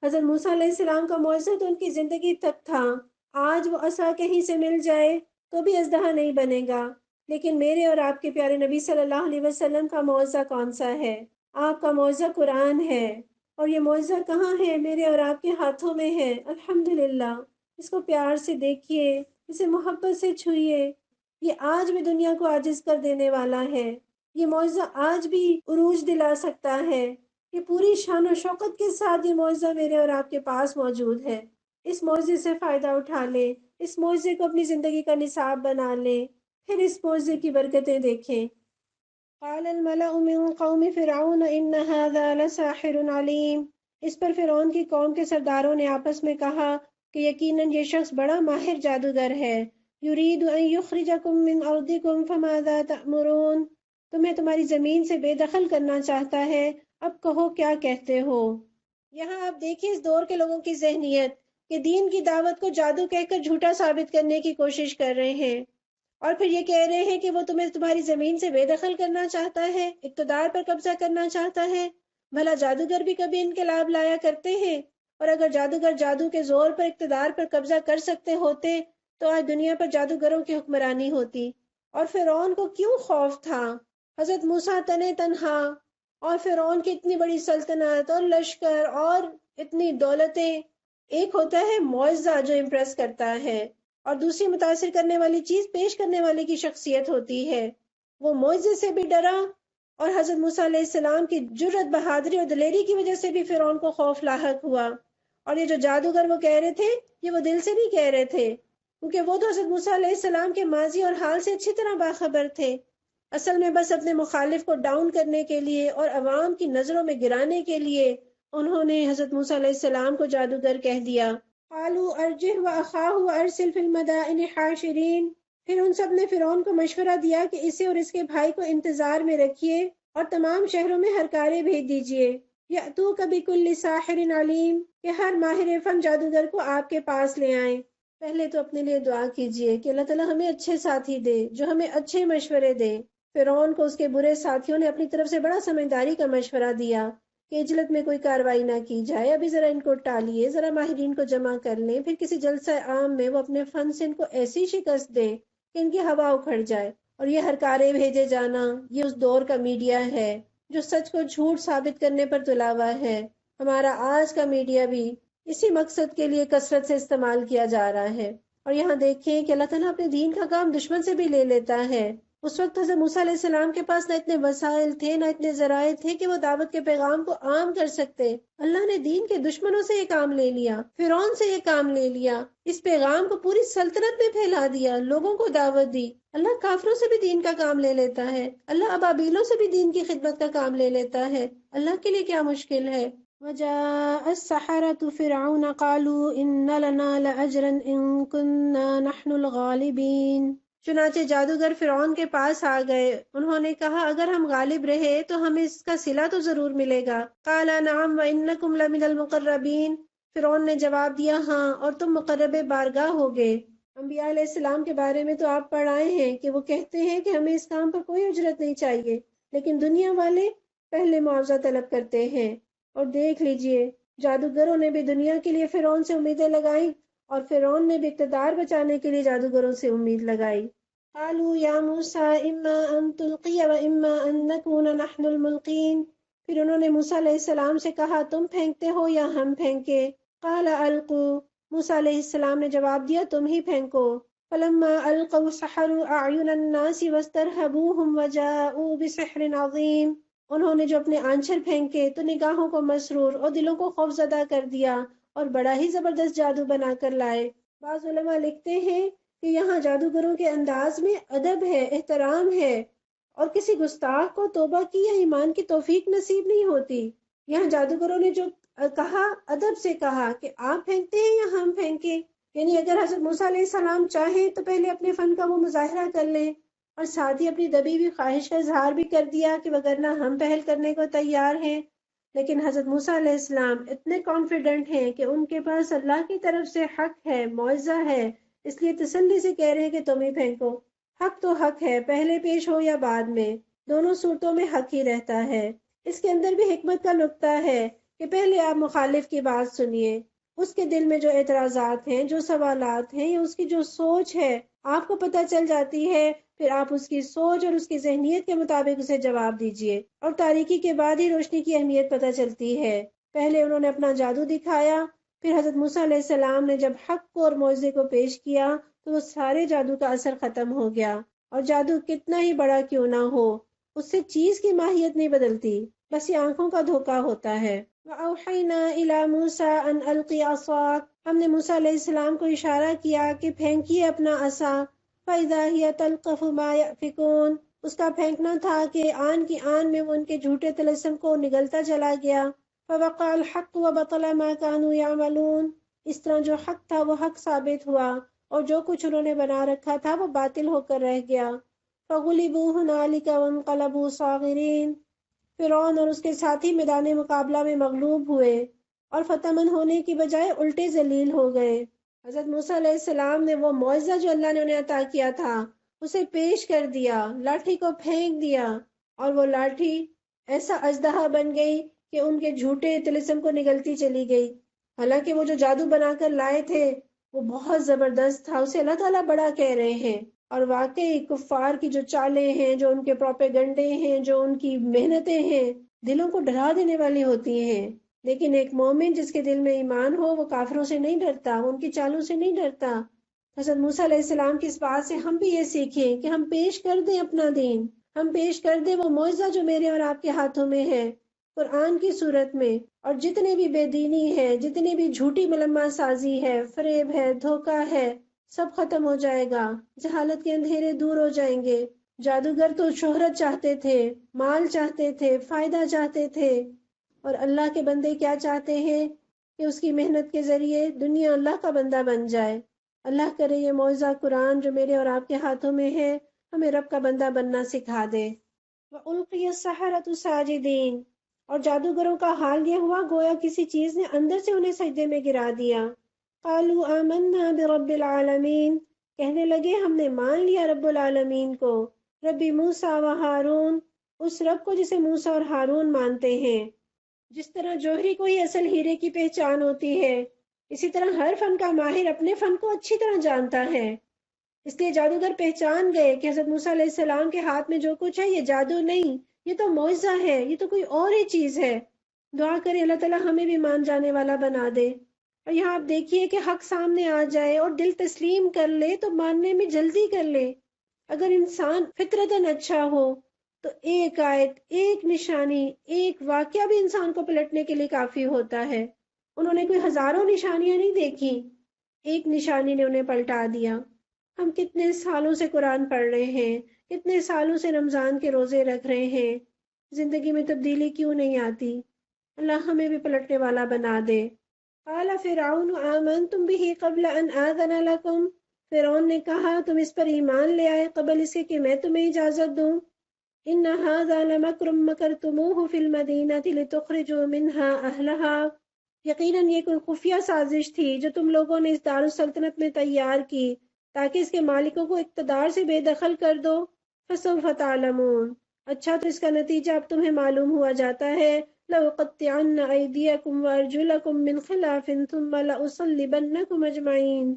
حضرت موسیٰ علیہ السلام کا معجزہ تو ان کی زندگی تک تھا۔ آج وہ عصا کہیں سے مل جائے تو بھی اژدہا نہیں بنے گا، لیکن میرے اور آپ کے پیارے نبی صلی اللہ علیہ وسلم کا معجزہ کون سا ہے؟ آپ کا معجزہ قرآن ہے، اور یہ معجزہ کہاں ہے؟ میرے اور آپ کے ہاتھوں میں ہے۔ الحمدللہ، اس کو پیار سے دیکھیے، اسے محبت سے چھوئیے۔ یہ آج بھی دنیا کو عاجز کر دینے والا ہے۔ یہ معجزہ آج بھی عروج دلا سکتا ہے۔ یہ پوری شان و شوکت کے ساتھ یہ معجزہ میرے اور آپ کے پاس موجود ہے۔ اس معجزے سے فائدہ اٹھا لیں، اس معجزے کو اپنی زندگی کا نصاب بنا لیں، پھر اس معجزے کی برکتیں دیکھیں۔ قال الملأ من قوم فرعون ان هذا لساحر علیم۔ اس پر فرعون کی قوم کے سرداروں نے آپس میں کہا کہ یقیناً یہ شخص بڑا ماہر جادوگر ہے۔ یرید ان یخرجکم من ارضکم فماذا تأمرون۔ تمہیں تمہاری زمین سے بے دخل کرنا چاہتا ہے، اب کہو کیا کہتے ہو۔ یہاں آپ دیکھیں اس دور کے لوگوں کی ذہنیت کہ دین کی دعوت کو جادو کہہ کر جھوٹا ثابت کرنے کی کوشش کر رہے ہیں، اور پھر یہ کہہ رہے ہیں کہ وہ تمہیں تمہاری زمین سے بے دخل کرنا چاہتا ہے، اقتدار پر قبضہ کرنا چاہتا ہے۔ بھلا جادوگر بھی کبھی انقلاب لایا کرتے ہیں؟ اور اگر جادوگر جادو کے زور پر اقتدار پر قبضہ کر سکتے ہوتے تو آج دنیا پر جادوگروں کی حکمرانی ہوتی۔ اور فرعون کو کیوں خوف تھا؟ حضرت موسیٰ تنے تنہا، اور فرعون کی اتنی بڑی سلطنت اور لشکر اور اتنی دولتیں۔ ایک ہوتا ہے معجزہ جو امپریس کرتا ہے، اور دوسری متاثر کرنے والی چیز پیش کرنے والے کی شخصیت ہوتی ہے۔ وہ معجزے سے بھی ڈرا، اور حضرت موسیٰ علیہ السلام کی جرأت، بہادری اور دلیری کی وجہ سے بھی فرعون کو خوف لاحق ہوا۔ اور یہ جو جادوگر وہ کہہ رہے تھے، یہ وہ دل سے نہیں کہہ رہے تھے، کیونکہ وہ تو حضرت موسیٰ علیہ السلام کے ماضی اور حال سے اچھی طرح باخبر تھے۔ اصل میں بس اپنے مخالف کو ڈاؤن کرنے کے لیے اور عوام کی نظروں میں گرانے کے لیے انہوں نے حضرت موسیٰ علیہ السلام کو جادوگر کہہ دیا۔ قالوا ارجہ واخاہ وارسل فی المدائن حاشرین۔ پھر ان سب نے فرعون کو مشورہ دیا کہ اسے اور اس کے بھائی کو انتظار میں رکھیے اور تمام شہروں میں ہرکارے بھیج دیجیے۔ یأتوک بکل ساحر علیم، کہ ہر ماہر فن جادوگر کو آپ کے پاس لے آئیں۔ پہلے تو اپنے لیے دعا کیجئے کہ اللہ تعالیٰ ہمیں اچھے ساتھی دے جو ہمیں اچھے مشورے دے۔ فرعون کو اس کے برے ساتھیوں نے اپنی طرف سے بڑا سمجھداری کا مشورہ دیا کہ عجلت میں کوئی کاروائی نہ کی جائے، ابھی ذرا ان کو ٹالیے، ذرا ماہرین کو جمع کر لیں، پھر کسی جلسہ عام میں وہ اپنے فن سے ان کو ایسی شکست دیں کہ ان کی ہوا اکھڑ جائے۔ اور یہ ہرکارے بھیجے جانا، یہ اس دور کا میڈیا ہے جو سچ کو جھوٹ ثابت کرنے پر تلا ہوا ہے۔ ہمارا آج کا میڈیا بھی اسی مقصد کے لیے کثرت سے استعمال کیا جا رہا ہے۔ اور یہاں دیکھیں کہ اللہ تعالیٰ اپنے دین کا کام دشمن سے بھی لے لیتا ہے۔ اس وقت حضرت موسیٰ علیہ السلام کے پاس نہ اتنے وسائل تھے، نہ اتنے ذرائع تھے کہ وہ دعوت کے پیغام کو عام کر سکتے۔ اللہ نے دین کے دشمنوں سے یہ کام لے لیا، فرعون سے یہ کام لے لیا، اس پیغام کو پوری سلطنت میں پھیلا دیا، لوگوں کو دعوت دی۔ اللہ کافروں سے بھی دین کا کام لے لیتا ہے، اللہ ابابیلوں سے بھی دین کی خدمت کا کام لے لیتا ہے۔ اللہ کے لیے کیا مشکل ہے؟ وَجَاءَ السَّحَرَةُ فِرْعَوْنَ قَالُوا إِنَّ لَنَا لَأَجْرًا إِن كُنَّا نَحْنُ الْغَالِبِينَ۔ چنانچہ جادوگر فرعون کے پاس آ گئے، انہوں نے کہا اگر ہم غالب رہے تو ہمیں اس کا صلہ تو ضرور ملے گا۔ قَالَ نَعَمْ وَإِنَّكُمْ لَمِنَ الْمُقَرَّبِينَ۔ فرعون نے جواب دیا ہاں، اور تم مقرب بارگاہ ہوگے۔ انبیاء علیہ السلام کے بارے میں تو آپ پڑھ آئے ہیں کہ وہ کہتے ہیں کہ ہمیں اس کام پر کوئی اجرت نہیں چاہیے، لیکن دنیا والے پہلے معاوضہ طلب کرتے ہیں۔ اور دیکھ لیجئے جادوگروں نے بھی دنیا کے لیے فرعون سے امیدیں لگائیں، اور فرعون نے بھی اقتدار بچانے کے لیے جادوگروں سے امید لگائی۔ قالوا یا موسیٰ اما ان تلقی و اما ان نکون نحن الملقین۔ پھر انہوں نے موسیٰ علیہ السلام سے کہا تم پھینکتے ہو یا ہم پھینکے؟ قال القوا۔ موسیٰ علیہ السلام نے جواب دیا تم ہی پھینکو۔ فلما القوا سحروا اعین الناس واسترهبوهم وجاءوا بسحر عظیم۔ انہوں نے جو اپنے آنچر پھینکے تو نگاہوں کو مسرور اور دلوں کو خوفزدہ کر دیا اور بڑا ہی زبردست جادو بنا کر لائے۔ بعض علماء لکھتے ہیں کہ یہاں جادوگروں کے انداز میں ادب ہے، احترام ہے، اور کسی گستاخ کو توبہ کی یا ایمان کی توفیق نصیب نہیں ہوتی۔ یہاں جادوگروں نے جو کہا ادب سے کہا کہ آپ پھینکتے ہیں یا ہم پھینکیں، یعنی اگر حضرت موسیٰ علیہ السلام چاہیں تو پہلے اپنے فن کا وہ مظاہرہ کر لیں، اور ساتھ ہی اپنی دبی ہوئی خواہش کا اظہار بھی کر دیا کہ وگرنہ ہم پہل کرنے کو تیار ہیں۔ لیکن حضرت موسیٰ علیہ السلام اتنے کانفیڈنٹ ہیں کہ ان کے پاس اللہ کی طرف سے حق ہے، معجزہ ہے، اس لیے تسلی سے کہہ رہے ہیں کہ تم ہی پھینکو۔ حق تو حق ہے، پہلے پیش ہو یا بعد میں، دونوں صورتوں میں حق ہی رہتا ہے۔ اس کے اندر بھی حکمت کا نقطہ ہے کہ پہلے آپ مخالف کی بات سنیے، اس کے دل میں جو اعتراضات ہیں، جو سوالات ہیں، یا اس کی جو سوچ ہے آپ کو پتہ چل جاتی ہے، پھر آپ اس کی سوچ اور اس کی ذہنیت کے مطابق اسے جواب دیجئے، اور تاریکی کے بعد ہی روشنی کی اہمیت پتہ چلتی ہے۔ پہلے انہوں نے اپنا جادو دکھایا، پھر حضرت موسیٰ علیہ السلام نے جب حق کو اور معجزے کو پیش کیا تو وہ سارے جادو کا اثر ختم ہو گیا، اور جادو کتنا ہی بڑا کیوں نہ ہو اس سے چیز کی ماہیت نہیں بدلتی، بس یہ آنکھوں کا دھوکہ ہوتا ہے۔ وَأَوْحَيْنَا إِلَى مُوسَىٰ أَنْ أَلْقِ عَصَاكَ۔ ہم نے موسیٰ علیہ السلام کو اشارہ کیا کہ پھینکیے اپنا عصا۔ فَإِذَا هِيَ تَلْقَفُ مَا يَأْفِكُونَ۔ اس کا پھینکنا تھا کہ آن کی آن میں وہ ان کے جھوٹے طلسم کو نگلتا چلا گیا۔ فَوَقَعَ الْحَقُّ وَبَطَلَ مَا كَانُوا يَعْمَلُونَ۔ اس طرح جو حق تھا وہ حق ثابت ہوا، اور جو کچھ انہوں نے بنا رکھا تھا وہ باطل ہو کر رہ گیا۔ فَغُلِبُوا هُنَالِكَ وَانقَلَبُوا صَاغِرِينَ۔ فرعون اور اس کے ساتھی میدان مقابلہ میں مغلوب ہوئے اور فتح مند ہونے کی بجائے الٹے ذلیل ہو گئے۔ حضرت موسیٰ علیہ السلام نے وہ معجزہ جو اللہ نے انہیں عطا کیا تھا اسے پیش کر دیا، لاٹھی کو پھینک دیا، اور وہ لاٹھی ایسا اژدہا بن گئی کہ ان کے جھوٹے طلسم کو نگلتی چلی گئی۔ حالانکہ وہ جو جادو بنا کر لائے تھے وہ بہت زبردست تھا، اسے اللہ تعالیٰ بڑا کہہ رہے ہیں، اور واقعی کفار کی جو چالیں ہیں، جو ان کے پروپیگنڈے ہیں، جو ان کی محنتیں ہیں، دلوں کو ڈرا دینے والی ہوتی ہیں۔ لیکن ایک مومن جس کے دل میں ایمان ہو وہ کافروں سے نہیں ڈرتا، وہ ان کی چالوں سے نہیں ڈرتا۔ حضرت موسیٰ علیہ السلام کی اس بات سے ہم بھی یہ سیکھیں کہ ہم پیش کر دیں اپنا دین، ہم پیش کر دیں وہ معجزہ جو میرے اور آپ کے ہاتھوں میں ہے قرآن کی صورت میں، اور جتنے بھی بے دینی ہے، جتنی بھی جھوٹی ملمہ سازی ہے، فریب ہے، دھوکہ ہے، سب ختم ہو جائے گا، جہالت کے اندھیرے دور ہو جائیں گے، جادوگر تو شہرت چاہتے تھے، مال چاہتے تھے، فائدہ چاہتے تھے، اور اللہ کے بندے کیا چاہتے ہیں کہ اس کی محنت کے ذریعے دنیا اللہ کا بندہ بن جائے۔ اللہ کرے یہ معجزہ قرآن جو میرے اور آپ کے ہاتھوں میں ہے ہمیں رب کا بندہ بننا سکھا دے۔ وَأُلْقِيَ السَّحَرَةُ سَاجِدِينَ، اور جادوگروں کا حال یہ ہوا گویا کسی چیز نے اندر سے انہیں سجدے میں گرا دیا۔ قَالُوا آمَنَّا بِرَبِّ الْعَالَمِينَ، کہنے لگے ہم نے مان لیا رب العالمین کو، ربی موسیٰ و ہارون، اس رب کو جسے موسیٰ اور ہارون مانتے ہیں۔ جس طرح جوہری کو ہی اصل ہیرے کی پہچان ہوتی ہے، اسی طرح ہر فن کا ماہر اپنے فن کو اچھی طرح جانتا ہے۔ اس لیے جادوگر پہچان گئے کہ حضرت موسیٰ علیہ السلام کے ہاتھ میں جو کچھ ہے یہ جادو نہیں، یہ تو معجزہ ہے، یہ تو کوئی اور ہی چیز ہے۔ دعا کریں اللہ تعالیٰ ہمیں بھی مان جانے والا بنا دے۔ اور یہاں آپ دیکھیے کہ حق سامنے آ جائے اور دل تسلیم کر لے تو ماننے میں جلدی کر لے۔ اگر انسان فطرتاً اچھا ہو تو ایک آیت، ایک نشانی، ایک واقعہ بھی انسان کو پلٹنے کے لیے کافی ہوتا ہے۔ انہوں نے کوئی ہزاروں نشانیاں نہیں دیکھی، ایک نشانی نے انہیں پلٹا دیا۔ ہم کتنے سالوں سے قرآن پڑھ رہے ہیں، کتنے سالوں سے رمضان کے روزے رکھ رہے ہیں، زندگی میں تبدیلی کیوں نہیں آتی؟ اللہ ہمیں بھی پلٹنے والا بنا دے۔ قال فرعون آمنتم به قبل ان آذن لكم، فرعون نے کہا تم اس پر ایمان لے آئے قبل اس کے کہ میں تمہیں اجازت دوں۔ ان هذا لمکر مکرتموہ فی المدینہ لتخرجوا منها اہلها، یقیناً یہ کوئی خفیہ سازش تھی جو تم لوگوں نے اس دارالسلطنت میں تیار کی تاکہ اس کے مالکوں کو اقتدار سے بے دخل کر دو۔ فسوف تعلمون، اچھا تو اس کا نتیجہ اب تمہیں معلوم ہوا جاتا ہے۔ لَأُقَطِّعَنَّ أَيْدِيَكُمْ وَأَرْجُلَكُمْ مِنْ خِلَافٍ ثُمَّ لَأُصَلِّبَنَّكُمْ أَجْمَعِينَ،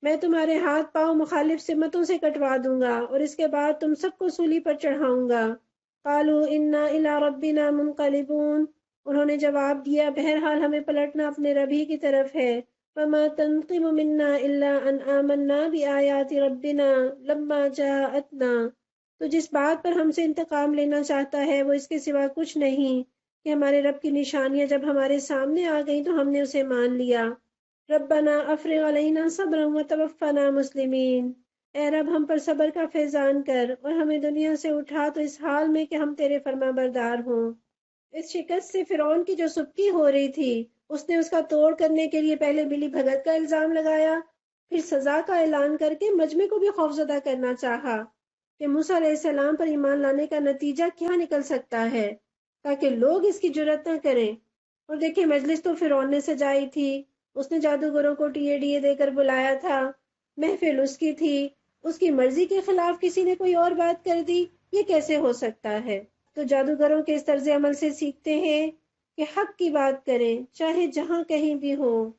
میں تمہارے ہاتھ پاؤں مخالف سمتوں سے کٹوا دوں گا اور اس کے بعد تم سب کو سولی پر چڑھاؤں گا۔ قَالُوا إِنَّا إِلَىٰ رَبِّنَا مُنْقَلِبُونَ، انہوں نے جواب دیا بہرحال ہمیں پلٹنا اپنے رب ہی کی طرف ہے۔ وَمَا تَنْقِمُ مِنَّا إِلَّا أَنْ آمَنَّا بِآيَاتِ رَبِّنَا لَمَّا جَاءَتْنَا، تو جس بات پر ہم سے انتقام لینا چاہتا ہے وہ اس کے سوا کچھ نہیں کہ ہمارے رب کی نشانیاں جب ہمارے سامنے آ گئیں تو ہم نے اسے مان لیا۔ ربنا افرغ علینا صبرا وتوفنا مسلمین، اے رب ہم پر صبر کا فیضان کر اور ہمیں دنیا سے اٹھا تو اس حال میں کہ ہم تیرے فرما بردار ہوں۔ اس شکست سے فرعون کی جو سبکی ہو رہی تھی اس نے اس کا توڑ کرنے کے لیے پہلے ملی بھگت کا الزام لگایا، پھر سزا کا اعلان کر کے مجمع کو بھی خوفزدہ کرنا چاہا کہ موسیٰ علیہ السلام پر ایمان لانے کا نتیجہ کیا نکل سکتا ہے تاکہ لوگ اس کی جرات نہ کریں۔ اور دیکھیں مجلس تو فرعون نے سجائی تھی، اس نے جادوگروں کو ٹیے ڈیے دے کر بلایا تھا، محفل اس کی تھی، اس کی مرضی کے خلاف کسی نے کوئی اور بات کر دی، یہ کیسے ہو سکتا ہے؟ تو جادوگروں کے اس طرز عمل سے سیکھتے ہیں کہ حق کی بات کریں چاہے جہاں کہیں بھی ہو۔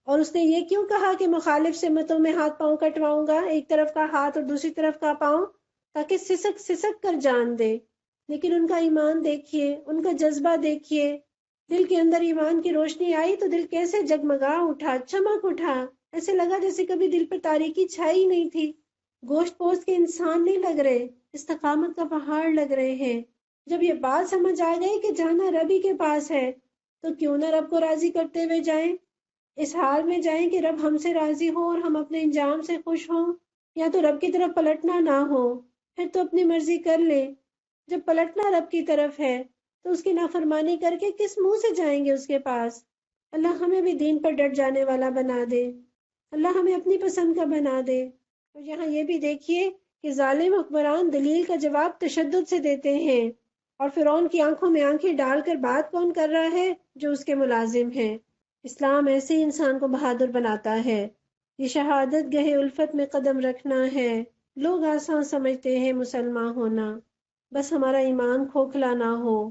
اور اس نے یہ کیوں کہا کہ مخالف سمتوں میں ہاتھ پاؤں کٹواؤں گا، ایک طرف کا ہاتھ اور دوسری طرف کا پاؤں، تاکہ سسک سسک کر جان دے۔ لیکن ان کا ایمان دیکھیے، ان کا جذبہ دیکھیے، دل کے اندر ایمان کی روشنی آئی تو دل کیسے جگمگا اٹھا، چمک اٹھا، ایسے لگا جیسے کبھی دل پر تاریکی چھائی نہیں تھی۔ گوشت پوست کے انسان نہیں لگ رہے، استقامت کا پہاڑ لگ رہے ہیں۔ جب یہ بات سمجھ آ گئی کہ جانا رب ہی کے پاس ہے تو کیوں نہ رب کو راضی کرتے ہوئے جائیں، اس حال میں جائیں کہ رب ہم سے راضی ہو اور ہم اپنے انجام سے خوش ہوں، یا تو رب کی طرف پلٹنا نہ ہو پھر تو اپنی مرضی کر لیں۔ جب پلٹنا رب کی طرف ہے تو اس کی نافرمانی کر کے کس منہ سے جائیں گے اس کے پاس؟ اللہ ہمیں بھی دین پر ڈٹ جانے والا بنا دے، اللہ ہمیں اپنی پسند کا بنا دے۔ اور یہاں یہ بھی دیکھیے کہ ظالم حکمران دلیل کا جواب تشدد سے دیتے ہیں، اور فرعون کی آنکھوں میں آنکھیں ڈال کر بات کون کر رہا ہے؟ جو اس کے ملازم ہیں۔ اسلام ایسے ہی انسان کو بہادر بناتا ہے، یہ شہادت گہے الفت میں قدم رکھنا ہے۔ لوگ آسان سمجھتے ہیں مسلمان ہونا، بس ہمارا ایمان کھوکھلا نہ ہو،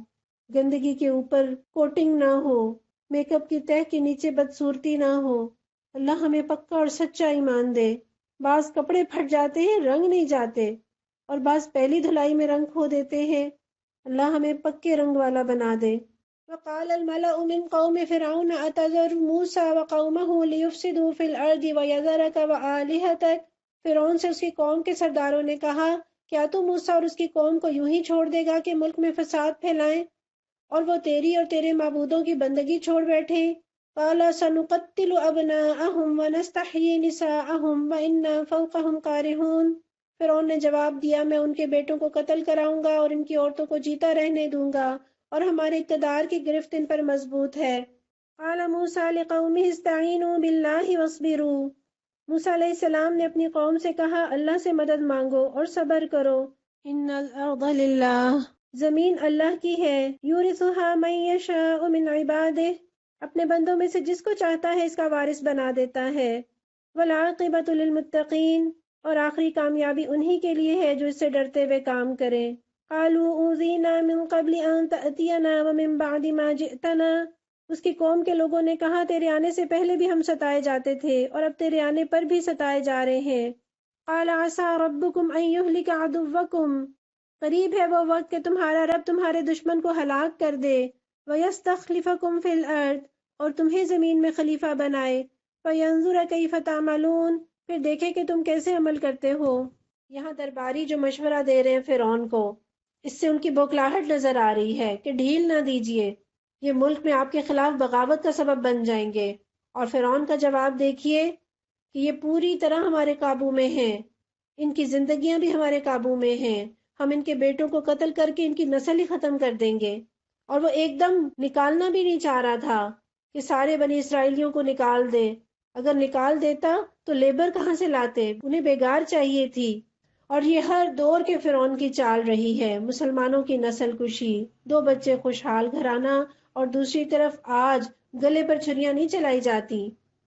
گندگی کے اوپر کوٹنگ نہ ہو، میک اپ کی تہ کے نیچے بدصورتی نہ ہو۔ اللہ ہمیں پکا اور سچا ایمان دے۔ بعض کپڑے پھٹ جاتے ہیں، رنگ نہیں جاتے، اور بعض پہلی دھلائی میں رنگ کھو دیتے ہیں۔ اللہ ہمیں پکے رنگ والا بنا دے۔ وقال الملأ من قوم فرعون اتذر موسى وقومه ليفسدوا في الارض ويذرك وآلهتك، فرعون سے اس کی قوم کے سرداروں نے کہا کیا تو موسیٰ اور اس کی قوم کو یوں ہی چھوڑ دے گا کہ ملک میں فساد پھیلائیں اور وہ تیری اور تیرے معبودوں کی بندگی چھوڑ بیٹھیں؟ قال سنقتل ابناءهم ونستحيي نساءهم وإنا فوقهم قاهرون، فرعون نے جواب دیا، میں ان کے بیٹوں کو قتل کراؤں گا اور ان کی عورتوں کو جیتا رہنے دوں گا، اور ہمارے اقتدار کی گرفت ان پر مضبوط ہے۔ قال موسیٰ لقومہ استعینوا باللہ واصبروا، موسیٰ علیہ السلام نے اپنی قوم سے کہا اللہ سے مدد مانگو اور صبر کرو۔ ان الارض للہ، زمین اللہ کی ہے، یورثھا من یشاء من عبادہ، اپنے بندوں میں سے جس کو چاہتا ہے اس کا وارث بنا دیتا ہے۔ والعاقبۃ للمتقین، اور آخری کامیابی انہی کے لیے ہے جو اس سے ڈرتے ہوئے کام کریں۔ قالوا اوذینا من قبل ان تأتینا ومن بعد ما جئتنا، اس کی قوم کے لوگوں نے کہا تیرے آنے سے پہلے بھی ہم ستائے جاتے تھے اور اب تیرے آنے پر بھی ستائے جا رہے ہیں۔ قال عسى ربكم ان يهلك عدوكم، قریب ہے وہ وقت کہ تمہارا رب تمہارے دشمن کو ہلاک کر دے۔ وَيَسْتَخْلِفَكُمْ فِي الْأَرْضِ، اور تمہیں زمین میں خلیفہ بنائے۔ فَيَنْظُرَ كَيْفَ تَعْمَلُونَ، پھر دیکھے کہ تم کیسے عمل کرتے ہو۔ یہاں درباری جو مشورہ دے رہے ہیں فرعون کو، اس سے ان کی بوکھلاہٹ نظر آ رہی ہے کہ ڈھیل نہ دیجیے، یہ ملک میں آپ کے خلاف بغاوت کا سبب بن جائیں گے۔ اور فرعون کا جواب دیکھیے کہ یہ پوری طرح ہمارے قابو میں ہیں، ان کی زندگیاں بھی ہمارے قابو میں ہیں، ہم ان کے بیٹوں کو قتل کر کے ان کی نسل ہی ختم کر دیں گے۔ اور وہ ایک دم نکالنا بھی نہیں چاہ رہا تھا کہ سارے بنی اسرائیلیوں کو نکال دے، اگر نکال دیتا تو لیبر کہاں سے لاتے، انہیں بیگار چاہیے تھی۔ اور یہ ہر دور کے فرعون کی چال رہی ہے، مسلمانوں کی نسل کشی، 2 بچے خوشحال گھرانہ، اور دوسری طرف آج گلے پر چھریاں نہیں چلائی جاتی،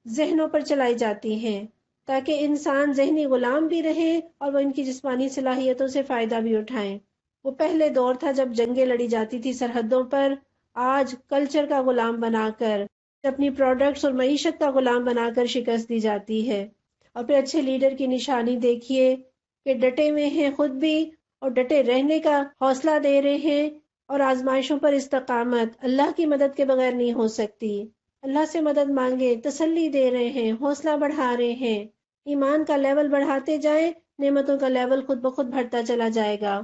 ذہنوں پر چلائی جاتی ہیں، تاکہ انسان ذہنی غلام بھی رہے اور وہ ان کی جسمانی صلاحیتوں سے فائدہ بھی اٹھائیں۔ وہ پہلے دور تھا جب جنگیں لڑی جاتی تھی سرحدوں پر، آج کلچر کا غلام بنا کر، اپنی پروڈکٹس اور معیشت کا غلام بنا کر شکست دی جاتی ہے۔ اور پھر اچھے لیڈر کی نشانی دیکھیے کہ ڈٹے ہوئے ہیں خود بھی اور ڈٹے رہنے کا حوصلہ دے رہے ہیں، اور آزمائشوں پر استقامت اللہ کی مدد کے بغیر نہیں ہو سکتی۔ اللہ سے مدد مانگے، تسلی دے رہے ہیں، حوصلہ بڑھا رہے ہیں، ایمان کا لیول بڑھاتے جائیں، نعمتوں کا لیول خود بخود بڑھتا چلا جائے گا۔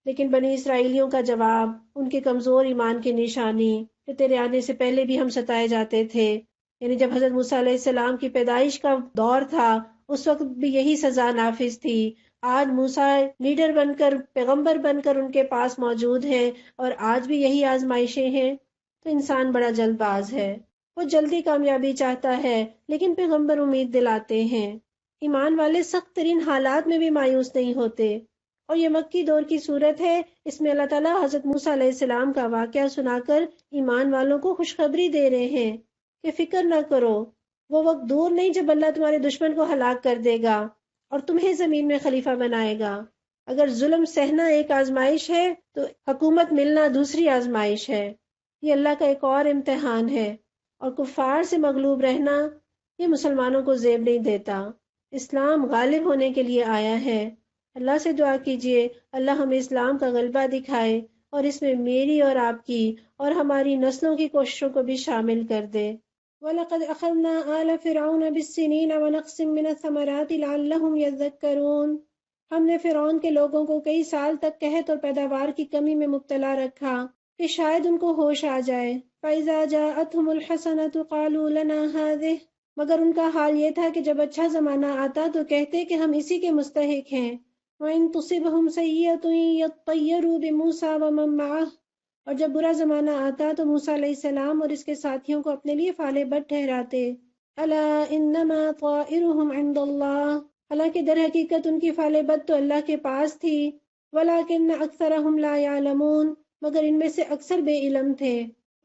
لیکن بنی اسرائیلیوں کا جواب، ان کے کمزور ایمان کی نشانی کہ تیرے آنے سے پہلے بھی ہم ستائے جاتے تھے، یعنی جب حضرت موسیٰ علیہ السلام کی پیدائش کا دور تھا اس وقت بھی یہی سزا نافذ تھی۔ آج موسیٰ لیڈر بن کر، پیغمبر بن کر ان کے پاس موجود ہیں اور آج بھی یہی آزمائشیں ہیں، تو انسان بڑا جلد باز ہے، وہ جلدی کامیابی چاہتا ہے، لیکن پیغمبر امید دلاتے ہیں۔ ایمان والے سخت ترین حالات میں بھی مایوس نہیں ہوتے۔ اور یہ مکی دور کی صورت ہے، اس میں اللہ تعالیٰ حضرت موسیٰ علیہ السلام کا واقعہ سنا کر ایمان والوں کو خوشخبری دے رہے ہیں کہ فکر نہ کرو، وہ وقت دور نہیں جب اللہ تمہارے دشمن کو ہلاک کر دے گا اور تمہیں زمین میں خلیفہ بنائے گا۔ اگر ظلم سہنا ایک آزمائش ہے تو حکومت ملنا دوسری آزمائش ہے، یہ اللہ کا ایک اور امتحان ہے۔ اور کفار سے مغلوب رہنا یہ مسلمانوں کو زیب نہیں دیتا، اسلام غالب ہونے کے لیے آیا ہے۔ اللہ سے دعا کیجئے اللہ ہمیں اسلام کا غلبہ دکھائے اور اس میں میری اور آپ کی اور ہماری نسلوں کی کوششوں کو بھی شامل کر دے۔ وَلَقَدْ أَخَذْنَا آلَ فِرْعَوْنَ بِالسِّنِينَ وَنَقْصٍ مِّنَ الثَّمَرَاتِ لَعَلَّهُمْ يَذَّكَّرُونَ، ہم نے فرعون کے لوگوں کو کئی سال تک قحط اور پیداوار کی کمی میں مبتلا رکھا کہ شاید ان کو ہوش آ جائے۔ فَإِذَا جَاءَتْهُمُ الْحَسَنَةُ قَالُوا لَنَا هَٰذِهِ، مگر ان کا حال یہ تھا کہ جب اچھا زمانہ آتا تو کہتے کہ ہم اسی کے مستحق ہیں۔ وَإِن تُصِبْهُمْ سَيِّئَةٌ يَطَّيَّرُوا بِمُوسَىٰ وَمَن مَّعَهُ، اور جب برا زمانہ آتا تو موسیٰ علیہ السلام اور اس کے ساتھیوں کو اپنے لیے فالح بد ٹھہراتے۔ أَلَا إِنَّمَا طَائِرُهُمْ عِندَ اللَّهِ، حالانکہ در حقیقت ان کی فالح بد تو اللہ کے پاس تھی۔ وَلَٰكِنَّ أَكْثَرَهُمْ لَا يَعْلَمُونَ، مگر ان میں سے اکثر بے علم تھے۔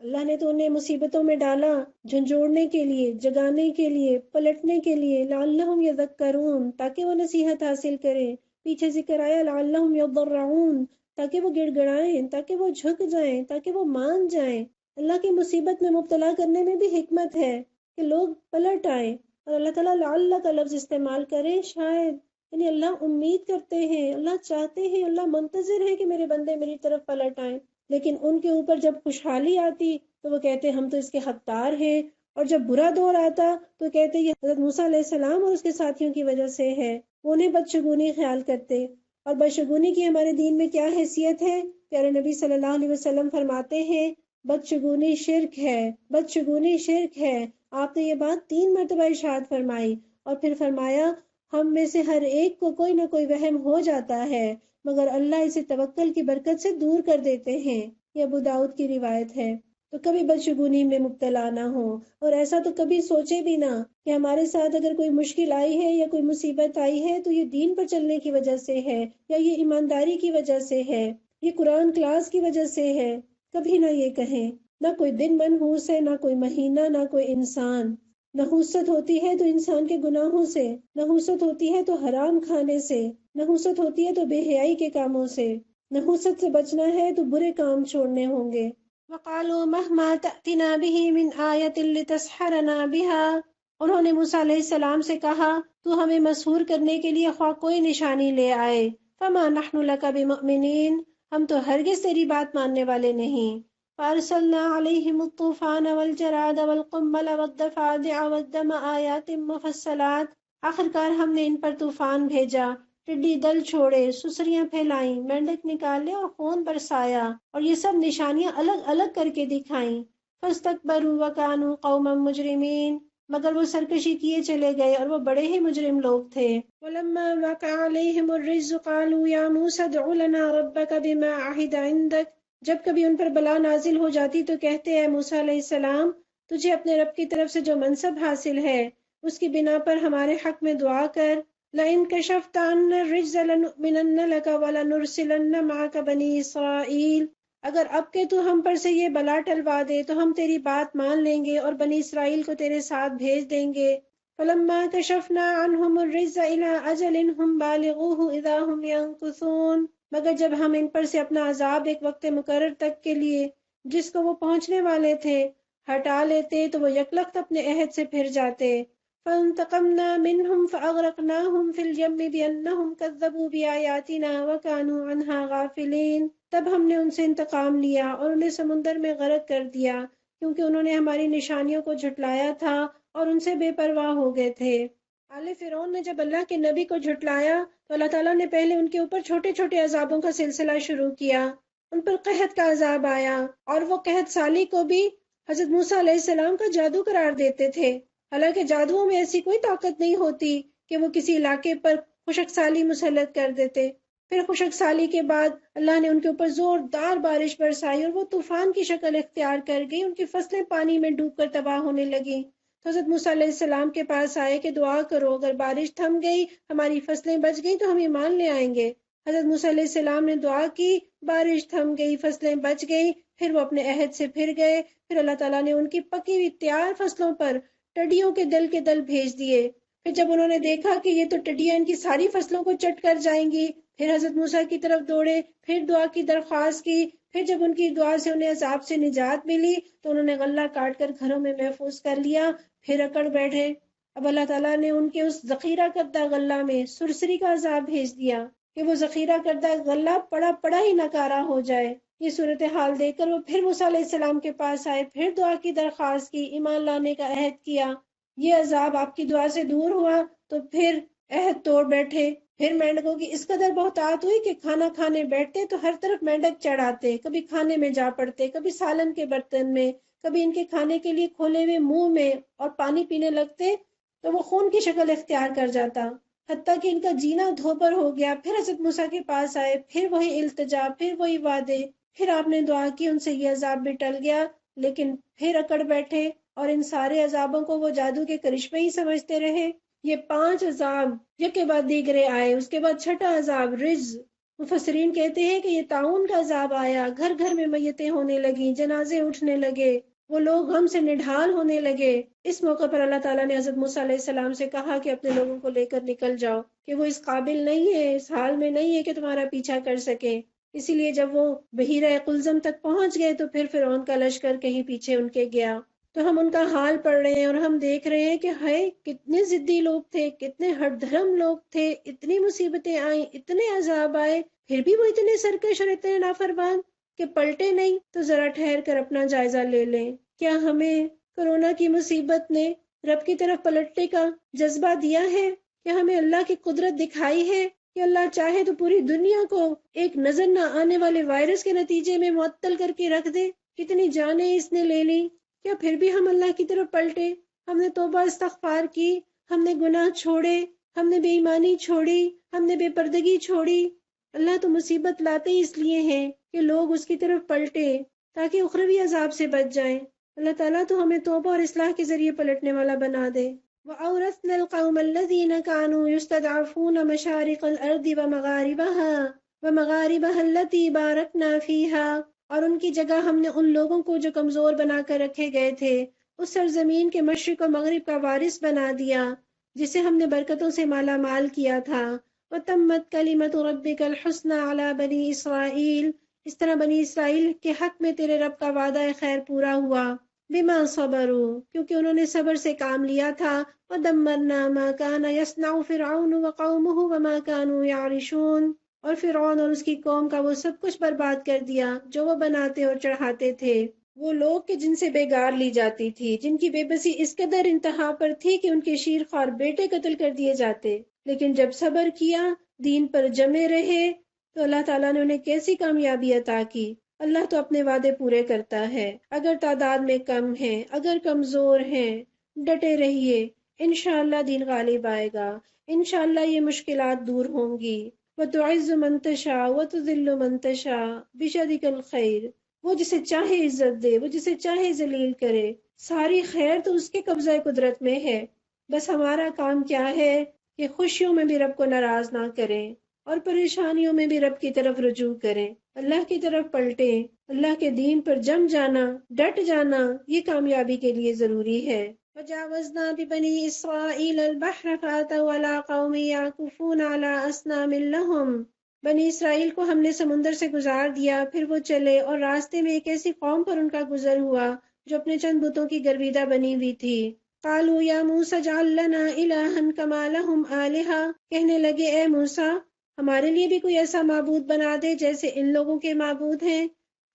اللہ نے تو انہیں مصیبتوں میں ڈالا جھنجھوڑنے کے لیے، جگانے کے لیے، پلٹنے کے لیے، لعلہم یذکرون، تاکہ وہ نصیحت حاصل کریں۔ پیچھے ذکر آیا لعلہم یضرعون، تاکہ وہ گڑ گڑائیں، تاکہ وہ جھک جائیں، تاکہ وہ مان جائیں۔ اللہ کی مصیبت میں مبتلا کرنے میں بھی حکمت ہے کہ لوگ پلٹ آئیں، اور اللہ تعالیٰ لعل کا لفظ استعمال کریں، شاید، یعنی اللہ امید کرتے ہیں، اللہ چاہتے ہیں، اللہ منتظر ہے کہ میرے بندے میری طرف پلٹ آئیں۔ لیکن ان کے اوپر جب خوشحالی آتی تو وہ کہتے ہم تو اس کے حقدار ہیں، اور جب برا دور آتا تو کہتے یہ حضرت موسیٰ علیہ السلام اور اس کے ساتھیوں کی وجہ سے ہے۔ وہ انہیں بدشگونی خیال کرتے۔ اور بدشگونی کی ہمارے دین میں کیا حیثیت ہے؟ پیارے نبی صلی اللہ علیہ وسلم فرماتے ہیں بدشگونی شرک ہے، بدشگونی شرک ہے۔ آپ نے یہ بات 3 مرتبہ ارشاد فرمائی، اور پھر فرمایا ہم میں سے ہر ایک کو کوئی نہ کوئی وہم ہو جاتا ہے، مگر اللہ اسے توکل کی برکت سے دور کر دیتے ہیں۔ یہ ابو داؤد کی روایت ہے۔ تو کبھی بدشگونی میں مبتلا نہ ہو، اور ایسا تو کبھی سوچے بھی نہ کہ ہمارے ساتھ اگر کوئی مشکل آئی ہے یا کوئی مصیبت آئی ہے تو یہ دین پر چلنے کی وجہ سے ہے، یا یہ ایمانداری کی وجہ سے ہے، یہ قرآن کلاس کی وجہ سے ہے۔ کبھی نہ یہ کہیں۔ نہ کوئی دن منحوس ہے، نہ کوئی مہینہ، نہ کوئی انسان۔ نحوست ہوتی ہے تو انسان کے گناہوں سے، نحوست ہوتی ہے تو حرام کھانے سے، نحوست ہوتی ہے تو بے حیائی کے کاموں سے۔ نحوست سے بچنا ہے تو برے کام چھوڑنے ہوں گے۔ وَقَالُوا مَهْمَا تَأْتِنَا بِهِ مِنْ آيَةٍ لِتَسْحَرَنَا بِهَا، انہوں نے موسیٰ علیہ السلام سے کہا تو ہمیں مسحور کرنے کے لیے خواہ کوئی نشانی لے آئے۔ فَمَا نَحْنُ لَكَ بِمُؤْمِنِينَ، ہم تو ہرگز تیری بات ماننے والے نہیں۔ فَأَرْسَلْنَا عَلَيْهِمُ الطُّوفَانَ وَالْجَرَادَ وَالْقُمَّلَ وَالضَّفَادِعَ وَالدَّمَ آيَاتٍ مُفَصَّلَاتٍ، آخرکار ہم نے ان پر طوفان بھیجا، ٹڈی دل چھوڑے، سسریاں پھیلائیں، مینڈک نکالے اور خون برسایا، اور یہ سب نشانیاں الگ الگ کر کے دکھائیں۔ فَاسْتَكْبَرُوا وَكَانُوا قَوْمًا مُجْرِمِينَ، مگر وہ سرکشی کیے چلے گئے اور وہ بڑے ہی مجرم لوگ تھے۔ وَلَمَّا وَقَعَ عَلَيْهِمُ الرِّجْزُ قَالُوا يَا مُوسَى ادْعُ لَنَا رَبَّكَ بِمَا عَهِدَ عِندَكَ، جب کبھی ان پر بلا نازل ہو جاتی تو کہتے اے موسیٰ علیہ السلام، تجھے اپنے رب کی طرف سے جو منصب حاصل ہے اس کی بنا پر ہمارے حق میں دعا کر۔ لَئِن كَشَفْتَ عَنَّا الرِّجْزَ لَنُؤْمِنَنَّ لَكَ وَلَنُرْسِلَنَّ مَعَكَ بَنِي إِسْرَائِيلَ، اگر اب کہ تو ہم پر سے یہ بلا ٹلوا دے تو ہم تیری بات مان لیں گے اور بنی اسرائیل کو تیرے ساتھ بھیج دیں گے۔ فَلَمَّا كَشَفْنَا عَنْهُمُ الرِّجْزَ إِلَىٰ أَجَلٍ هُمْ بَالِغُوهُ إِذَا هُمْ يَنكُثُونَ، مگر جب ہم ان پر سے اپنا عذاب ایک وقت مقرر تک کے لیے جس کو وہ پہنچنے والے تھے ہٹا لیتے تو وہ یکلخت اپنے عہد سے پھر جاتے۔ فَانْتَقَمْنَا مِنْهُمْ فَأَغْرَقْنَاهُمْ فِي الْيَمِّ بِأَنَّهُمْ كَذَّبُوا بِآيَاتِنَا وَكَانُوا عَنْهَا غَافِلِينَ، تب ہم نے ان سے انتقام لیا اور انہیں سمندر میں غرق کر دیا کیونکہ انہوں نے ہماری نشانیوں کو جھٹلایا تھا اور ان سے بے پرواہ ہو گئے تھے۔ آل فرعون نے جب اللہ کے نبی کو جھٹلایا تو اللہ تعالیٰ نے پہلے ان کے اوپر چھوٹے چھوٹے عذابوں کا سلسلہ شروع کیا۔ ان پر قحط کا عذاب آیا اور وہ قحط سالی کو بھی حضرت موسیٰ علیہ السلام کا جادو قرار دیتے تھے، حالانکہ جادوؤں میں ایسی کوئی طاقت نہیں ہوتی کہ وہ کسی علاقے پر خشک سالی مسلط کر دیتے۔ پھر خشک سالی کے بعد اللہ نے ان کے اوپر زوردار بارش برسائی اور وہ طوفان کی شکل اختیار کر گئی، ان کی فصلیں پانی میں ڈوب کر تباہ ہونے لگیں۔ تو حضرت موسیٰ علیہ السلام کے پاس آئے کہ دعا کرو، اگر بارش تھم گئی، ہماری فصلیں بچ گئیں تو ہم ایمان لے آئیں گے۔ حضرت موسیٰ علیہ السلام نے دعا کی، بارش تھم گئی، فصلیں بچ گئیں، پھر وہ اپنے عہد سے پھر گئے۔ پھر اللہ تعالیٰ نے ان کی پکی ہوئی تیار فصلوں پر ٹڈیوں کے دل بھیج دیے۔ پھر جب انہوں نے دیکھا کہ یہ تو ٹڈیاں ان کی ساری فصلوں کو چٹ کر جائیں گی، پھر حضرت موسیٰ کی طرف دوڑے، پھر دعا کی درخواست کی۔ پھر جب ان کی دعا سے انہیں عذاب سے نجات ملی تو انہوں نے غلہ کاٹ کر گھروں میں محفوظ کر لیا، پھر اکڑ بیٹھے۔ اب اللہ تعالیٰ نے ان کے اس ذخیرہ کردہ غلہ میں سرسری کا عذاب بھیج دیا کہ وہ ذخیرہ کردہ غلہ پڑا ہی ناکارہ ہو جائے۔ یہ صورتحال دیکھ کر وہ پھر موسیٰ علیہ السلام کے پاس آئے، پھر دعا کی درخواست کی، ایمان لانے کا عہد کیا۔ یہ عذاب آپ کی دعا سے دور ہوا تو پھر عہد توڑ بیٹھے۔ پھر مینڈکوں کی اس قدر بہتات ہوئی کہ کھانا کھانے بیٹھتے تو ہر طرف مینڈک چڑھ آتے، کبھی کھانے میں جا پڑتے، کبھی سالن کے برتن میں، کبھی ان کے کھانے کے لیے کھولے ہوئے منہ میں، اور پانی پینے لگتے تو وہ خون کی شکل اختیار کر جاتا، حتیٰ کہ ان کا جینا دھوپر ہو گیا۔ پھر حضرت موسیٰ کے پاس آئے، پھر وہی التجا، پھر وہی وعدے، پھر آپ نے دعا کی، ان سے یہ عذاب بھی ٹل گیا، لیکن پھر اکڑ بیٹھے اور ان سارے عذابوں کو وہ جادو کے کرشمے ہی سمجھتے رہے۔ یہ 5 عذاب یک کے بعد دیگرے آئے، اس کے بعد چھٹا عذاب رجز۔ مفسرین کہتے ہیں کہ یہ طاعون کا عذاب آیا، گھر گھر میں میتیں ہونے لگیں، جنازے اٹھنے لگے، وہ لوگ غم سے نڈھال ہونے لگے۔ اس موقع پر اللہ تعالیٰ نے حضرت موسیٰ علیہ السلام سے کہا کہ اپنے لوگوں کو لے کر نکل جاؤ، کہ وہ اس قابل نہیں ہے، اس حال میں نہیں ہے کہ تمہارا پیچھا کر سکے۔ اسی لیے جب وہ بحیرہ قلزم تک پہنچ گئے تو پھر فرعون کا لشکر کہیں پیچھے ان کے گیا۔ تو ہم ان کا حال پڑھ رہے ہیں اور ہم دیکھ رہے ہیں کہ ہائے کتنے ضدی لوگ تھے، کتنے ہٹ دھرم لوگ تھے، اتنی مصیبتیں آئیں، اتنے عذاب آئے، پھر بھی وہ اتنے سرکش اور اتنے نافرمان کہ پلٹے نہیں۔ تو ذرا ٹھہر کر اپنا جائزہ لے لیں، کیا ہمیں کرونا کی مصیبت نے رب کی طرف پلٹنے کا جذبہ دیا ہے؟ کیا ہمیں اللہ کی قدرت دکھائی ہے کہ اللہ چاہے تو پوری دنیا کو ایک نظر نہ آنے والے وائرس کے نتیجے میں معطل کر کے رکھ دے؟ کتنی جانیں اس نے لے لی، کیا پھر بھی ہم اللہ کی طرف پلٹے؟ ہم نے توبہ استغفار کی، ہم نے گناہ چھوڑے، ہم نے بے ایمانی چھوڑی، ہم نے بے پردگی چھوڑی۔ اللہ تو مصیبت لاتے ہی اس لیے ہیں کہ لوگ اس کی طرف پلٹے تاکہ اخروی عذاب سے بچ جائیں۔ اللہ تعالیٰ تو ہمیں توبہ اور اصلاح کے ذریعے پلٹنے والا بنا دے۔ وَأَوْرَثْنَا الْقَوْمَ الَّذِينَ كَانُوا يُسْتَضْعَفُونَ مَشَارِقَ الْأَرْضِ وَمَغَارِبَهَا الَّتِي بَارَكْنَا فِيهَا، اور ان کی جگہ ہم نے ان لوگوں کو جو کمزور بنا کر رکھے گئے تھے اس سرزمین کے مشرق و مغرب کا وارث بنا دیا جسے ہم نے برکتوں سے مالا مال کیا تھا۔ وَتَمَّتْ كَلِمَةُ رَبِّكَ الْحُسْنَى عَلَى بَنِي إِسْرَائِيلَ، اس طرح بنی اسرائیل کے حق میں تیرے رب کا وعدہ خیر پورا ہوا۔ بما صبروا، کیونکہ انہوں نے صبر سے کام لیا تھا۔ وَدَمَّرْنَا مَا كَانَ يَصْنَعُ فِرْعَوْنُ وَقَوْمُهُ وَمَا كَانُوا يَعْرِشُونَ، اور فرعون اور اس کی قوم کا وہ سب کچھ برباد کر دیا جو وہ بناتے اور چڑھاتے تھے۔ وہ لوگ کہ جن سے بےگار لی جاتی تھی، جن کی بے بسی اس قدر انتہا پر تھی کہ ان کے شیر خوار بیٹے قتل کر دیے جاتے، لیکن جب صبر کیا، دین پر جمے رہے، تو اللہ تعالیٰ نے انہیں کیسی کامیابی عطا کی۔ اللہ تو اپنے وعدے پورے کرتا ہے، اگر تعداد میں کم ہیں، اگر کمزور ہیں، ڈٹے رہیے، انشاءاللہ دین غالب آئے گا، انشاءاللہ یہ مشکلات دور ہوں گی۔ وَتُعِزُّ مَن تَشَاءُ وَتُذِلُّ مَن تَشَاءُ بِيَدِكَ الْخَيْرُ، وہ جسے چاہے عزت دے، وہ جسے چاہے ذلیل کرے، ساری خیر تو اس کے قبضہ قدرت میں ہے۔ بس ہمارا کام کیا ہے کہ خوشیوں میں بھی رب کو ناراض نہ کریں اور پریشانیوں میں بھی رب کی طرف رجوع کریں، اللہ کی طرف پلٹیں۔ اللہ کے دین پر جم جانا، ڈٹ جانا، یہ کامیابی کے لیے ضروری ہے۔ وَجَاوَزْنَا بِبَنِي إِسْرَائِيلَ الْبَحْرَ فَأَتَوْا عَلَىٰ قَوْمٍ يَعْكُفُونَ عَلَىٰ أَصْنَامٍ لَّهُمْ، بنی اسرائیل کو ہم نے سمندر سے گزار دیا، پھر وہ چلے اور راستے میں ایک ایسی قوم پر ان کا گزر ہوا جو اپنے چند بتوں کی گرویدہ بنی ہوئی تھی۔ قالوا یا موسیٰ اجعل لنا الہا کما لہم آلہہ، کہنے لگے اے موسیٰ ہمارے لیے بھی کوئی ایسا معبود بنا دے جیسے ان لوگوں کے معبود ہیں۔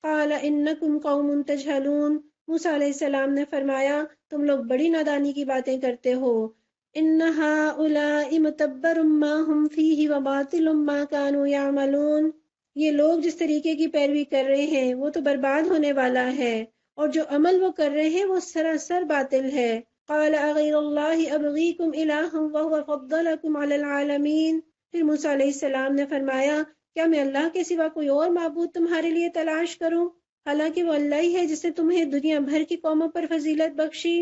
قال انکم قوم تجہلون، موسیٰ علیہ السلام نے فرمایا تم لوگ بڑی نادانی کی باتیں کرتے ہو۔ ان ہؤلاء متبر ما ہم فیہ وباطل ما کانوا یعملون، یہ لوگ جس طریقے کی پیروی کر رہے ہیں وہ تو برباد ہونے والا ہے، اور جو عمل وہ کر رہے ہیں وہ سراسر باطل ہے۔ قال اغیر اللہ ابغیکم الہا وہو فضلکم علی العالمین، پھر موسیٰ علیہ السلام نے فرمایا کیا میں اللہ کے سوا کوئی اور معبود تمہارے لیے تلاش کروں، حالانکہ وہ اللہ ہی ہے جس نے تمہیں دنیا بھر کی قوموں پر فضیلت بخشی۔